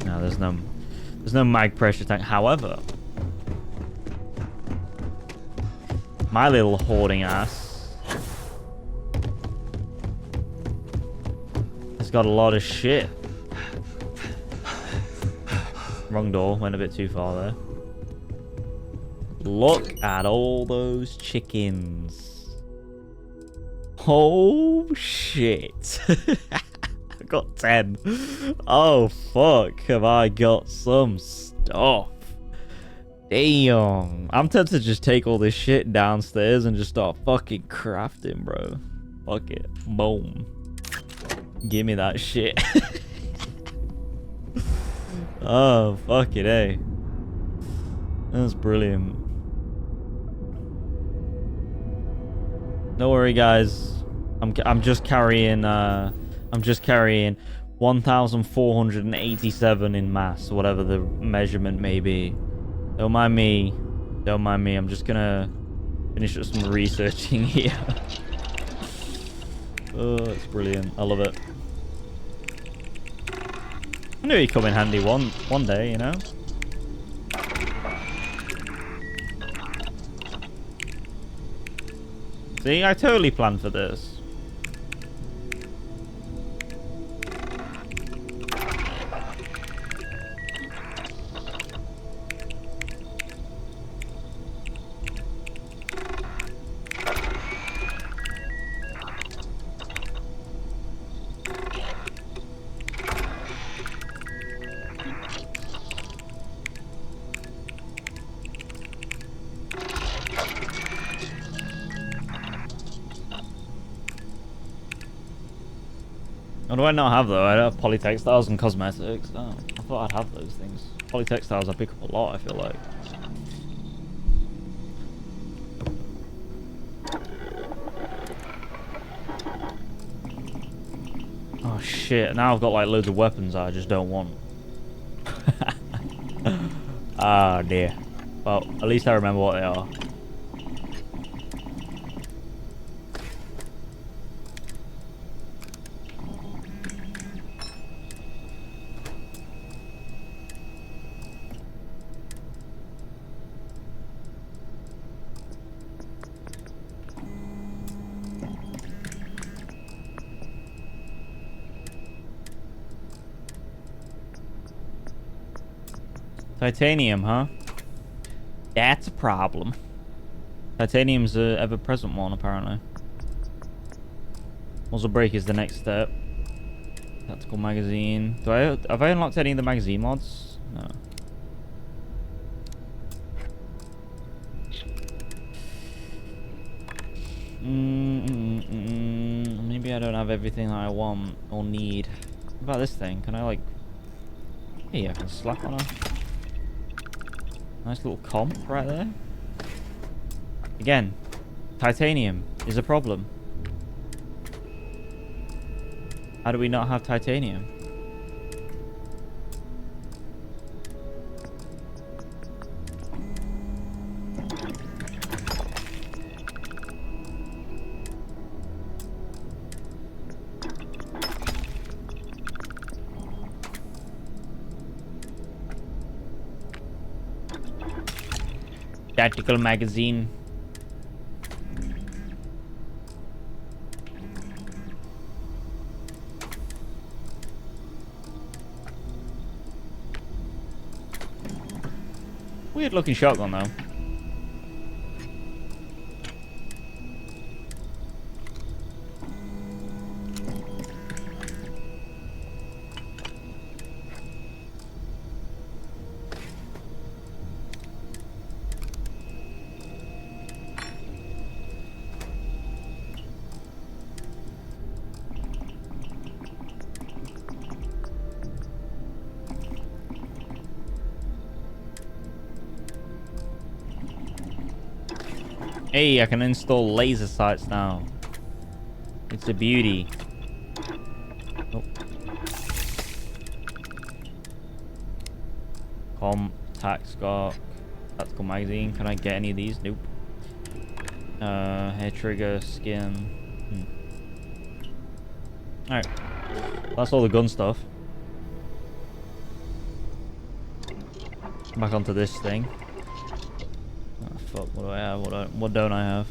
No, there's no mag pressure tank. However, My little hoarding ass has got a lot of shit. Wrong door. Went a bit too far there. Look at all those chickens. Oh, shit. I got 10. Oh, fuck. Have I got some stuff. Damn. I'm tempted to just take all this shit downstairs and just start fucking crafting, bro. Fuck it. Boom. Give me that shit. Oh, fuck it, eh? That's brilliant. Don't worry, guys. I'm just carrying 1,487 in mass, whatever the measurement may be. Don't mind me. Don't mind me. I'm just gonna finish up some researching here. Oh, it's brilliant. I love it. I knew he'd come in handy one day, you know? See, I totally planned for this. What do I not have though? I have polytextiles and cosmetics. Oh, I thought I'd have those things. Polytextiles I pick up a lot, I feel like. Oh shit, now I've got like loads of weapons that I just don't want. Ah dear. Well, at least I remember what they are. Titanium, huh? That's a problem. Titanium's a ever-present one, apparently. Muzzle brake is the next step. Tactical magazine. Have I unlocked any of the magazine mods? No. Maybe I don't have everything that I want or need. What about this thing? Can I like... Hey, I can slap on her. Nice little comp right there. Again, titanium is a problem. How do we not have titanium? Tactical magazine. Weird looking shotgun though. Hey, I can install laser sights now. It's a beauty. Oh. Tac Scark. Tactical magazine. Can I get any of these? Nope. Hair trigger, skin. Alright. That's all the gun stuff. Back onto this thing. Oh, fuck? What do I have? What don't I have?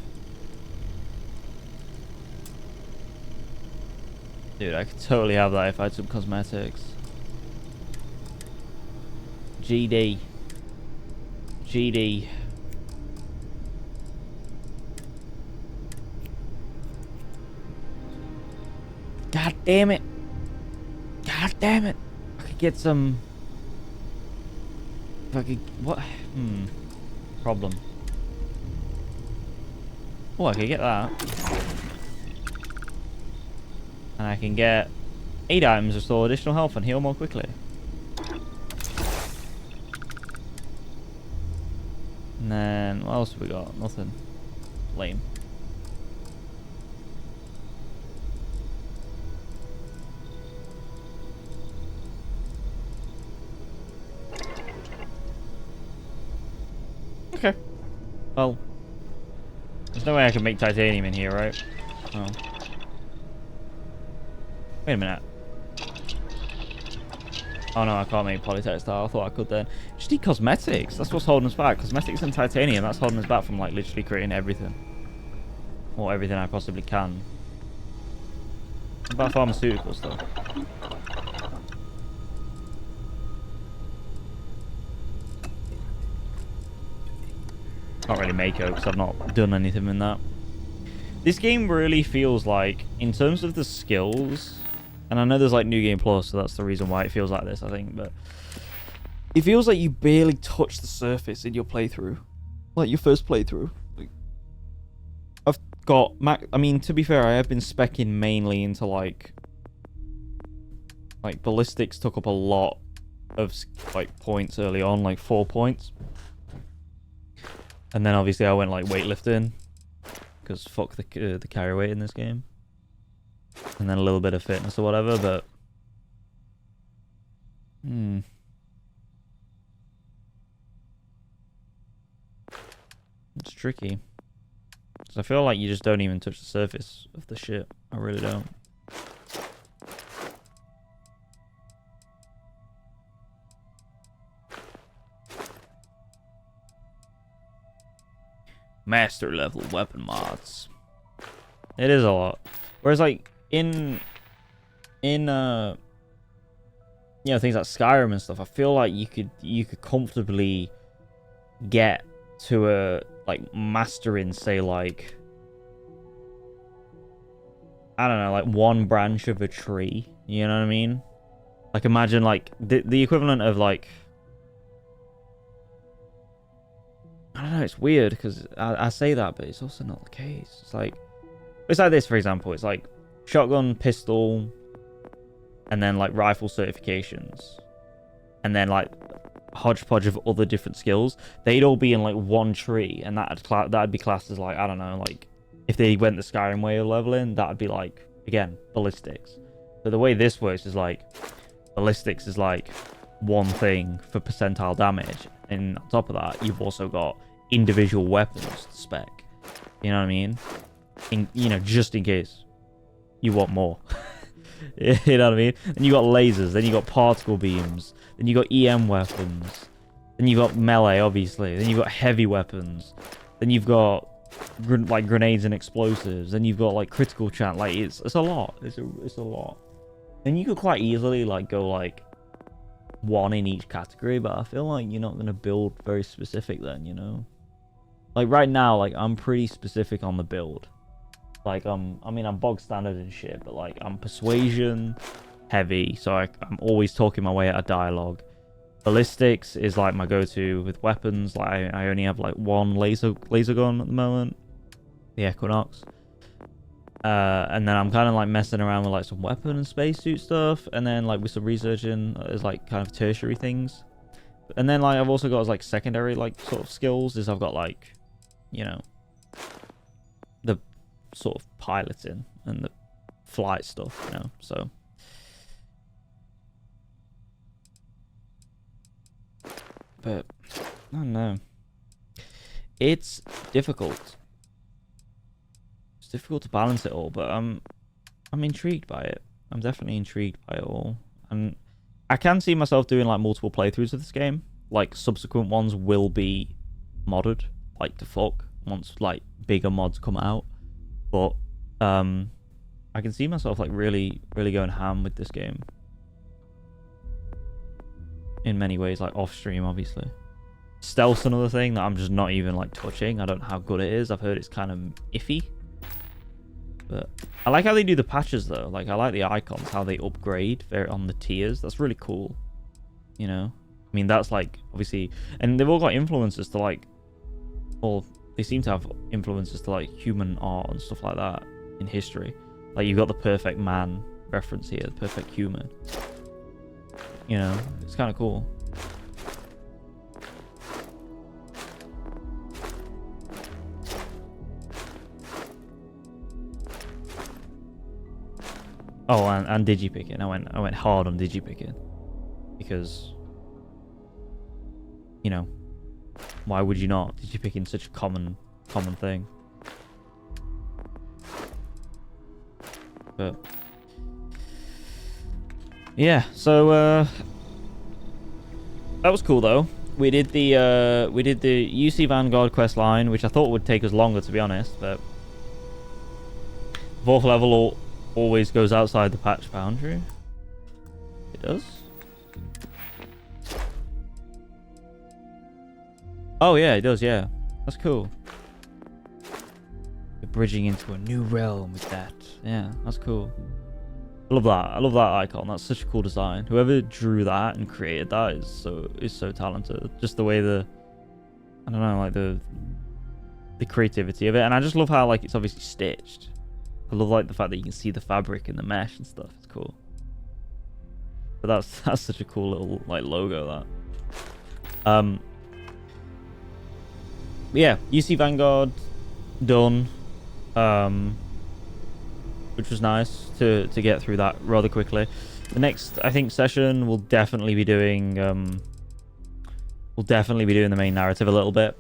Dude, I could totally have that if I had some cosmetics. GD. GD. God damn it. God damn it. I could get some... If I could... What? Problem. Oh, I could get that. And I can get 8 items, restore additional health and heal more quickly. And then, what else have we got? Nothing. Lame. Okay. Well, there's no way I can make titanium in here, right? Oh. Wait a minute. Oh no, I can't make polytextile. I thought I could then. Just need cosmetics. That's what's holding us back. Cosmetics and titanium. That's holding us back from like literally creating everything. Or everything I possibly can. What about pharmaceuticals though? Can't really make it because I've not done anything in that. This game really feels like, in terms of the skills, and I know there's like New Game Plus, so that's the reason why it feels like this, I think, but it feels like you barely touch the surface in your playthrough. Like your first playthrough. Like, I've got, I mean, to be fair, I have been speccing mainly into like ballistics took up a lot of like points early on, like 4 points. And then obviously I went like weightlifting, because fuck the carry weight in this game. And then a little bit of fitness or whatever, but... It's tricky. Because I feel like you just don't even touch the surface of the shit. I really don't. Master level weapon mods. It is a lot. Whereas like in you know, things like Skyrim and stuff, I feel like you could comfortably get to a like mastering, say, like, I don't know, like one branch of a tree, you know what I mean? Like imagine like the equivalent of like, I don't know, it's weird because I say that, but it's also not the case. It's like this, for example. It's like shotgun, pistol, and then like rifle certifications, and then like hodgepodge of other different skills. They'd all be in like one tree, and that'd be classed as like, I don't know, like if they went the Skyrim way of leveling, that'd be like, again, ballistics. So the way this works is like ballistics is like one thing for percentile damage, and on top of that, you've also got individual weapons to spec. You know what I mean? You know, just in case you want more. You know what I mean? And you got lasers, then you got particle beams, then you got EM weapons, then you got melee, obviously, then you got heavy weapons, then you've got like grenades and explosives, then you've got like critical chant. Like it's a lot. It's a lot. And you could quite easily like go like one in each category, but I feel like you're not gonna build very specific then, you know? Like right now, like I'm pretty specific on the build. Like I mean I'm bog standard and shit, but like I'm persuasion heavy, so I'm always talking my way out of dialogue. Ballistics is like my go-to with weapons. Like I only have like one laser gun at the moment, the Equinox. And then I'm kind of like messing around with like some weapon and spacesuit stuff, and then like with some researching as like kind of tertiary things. And then like I've also got as like secondary like sort of skills is I've got like, you know, the sort of piloting and the flight stuff, you know, so. But I don't know. It's difficult. It's difficult to balance it all, but I'm intrigued by it. I'm definitely intrigued by it all. And I can see myself doing like multiple playthroughs of this game. Like subsequent ones will be modded. like to fuck once like bigger mods come out. But I can see myself like really going ham with this game in many ways, like off stream obviously. Stealth's another thing that I'm just not even like touching. I don't know how good it is. I've heard it's kind of iffy. But I like how they do the patches though. Like I like the icons, how they upgrade on the tiers. That's really cool. You know? I mean, that's like obviously, and they've all got influences to like, well, they seem to have influences to like human art and stuff like that in history. Like you've got the perfect man reference here, the perfect human. You know, it's kind of cool. Oh, and digipicking. I went hard on digipicking because, you know, why would you not? Digipicking such a common thing. But yeah, so that was cool though. We did the UC Vanguard quest line, which I thought would take us longer to be honest, but 4th level always goes outside the patch boundary. It does. Oh yeah, it does. Yeah, that's cool. You're bridging into a new realm with that. Yeah, that's cool. I love that. I love that icon. That's such a cool design. Whoever drew that and created that is so talented. Just the way I don't know, like the creativity of it, and I just love how like it's obviously stitched. I love like the fact that you can see the fabric and the mesh and stuff. It's cool. But that's such a cool little like logo that. Yeah, UC Vanguard done. Which was nice to get through that rather quickly. The next, I think, session we'll definitely be doing the main narrative a little bit.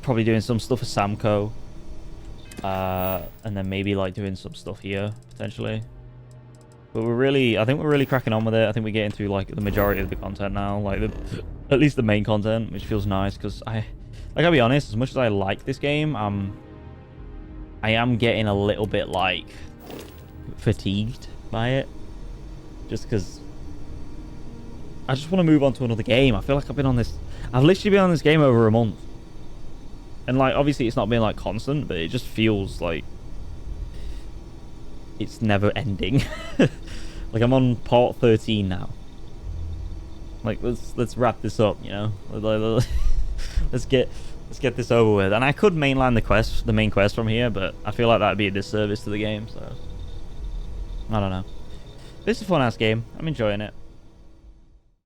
Probably doing some stuff for Samco. And then maybe like doing some stuff here potentially. But I think we're really cracking on with it. I think we're getting through like the majority of the content now, like at least the main content, which feels nice because I'll be honest, as much as I like this game, I am getting a little bit like fatigued by it, just because I just want to move on to another game. I feel like I've literally been on this game over a month, and like obviously it's not been like constant, but it just feels like it's never ending. Like I'm on part 13 now. Like let's wrap this up, you know. Let's get this over with. And I could mainline the main quest from here, but I feel like that'd be a disservice to the game, so I don't know. This is a fun ass game. I'm enjoying it.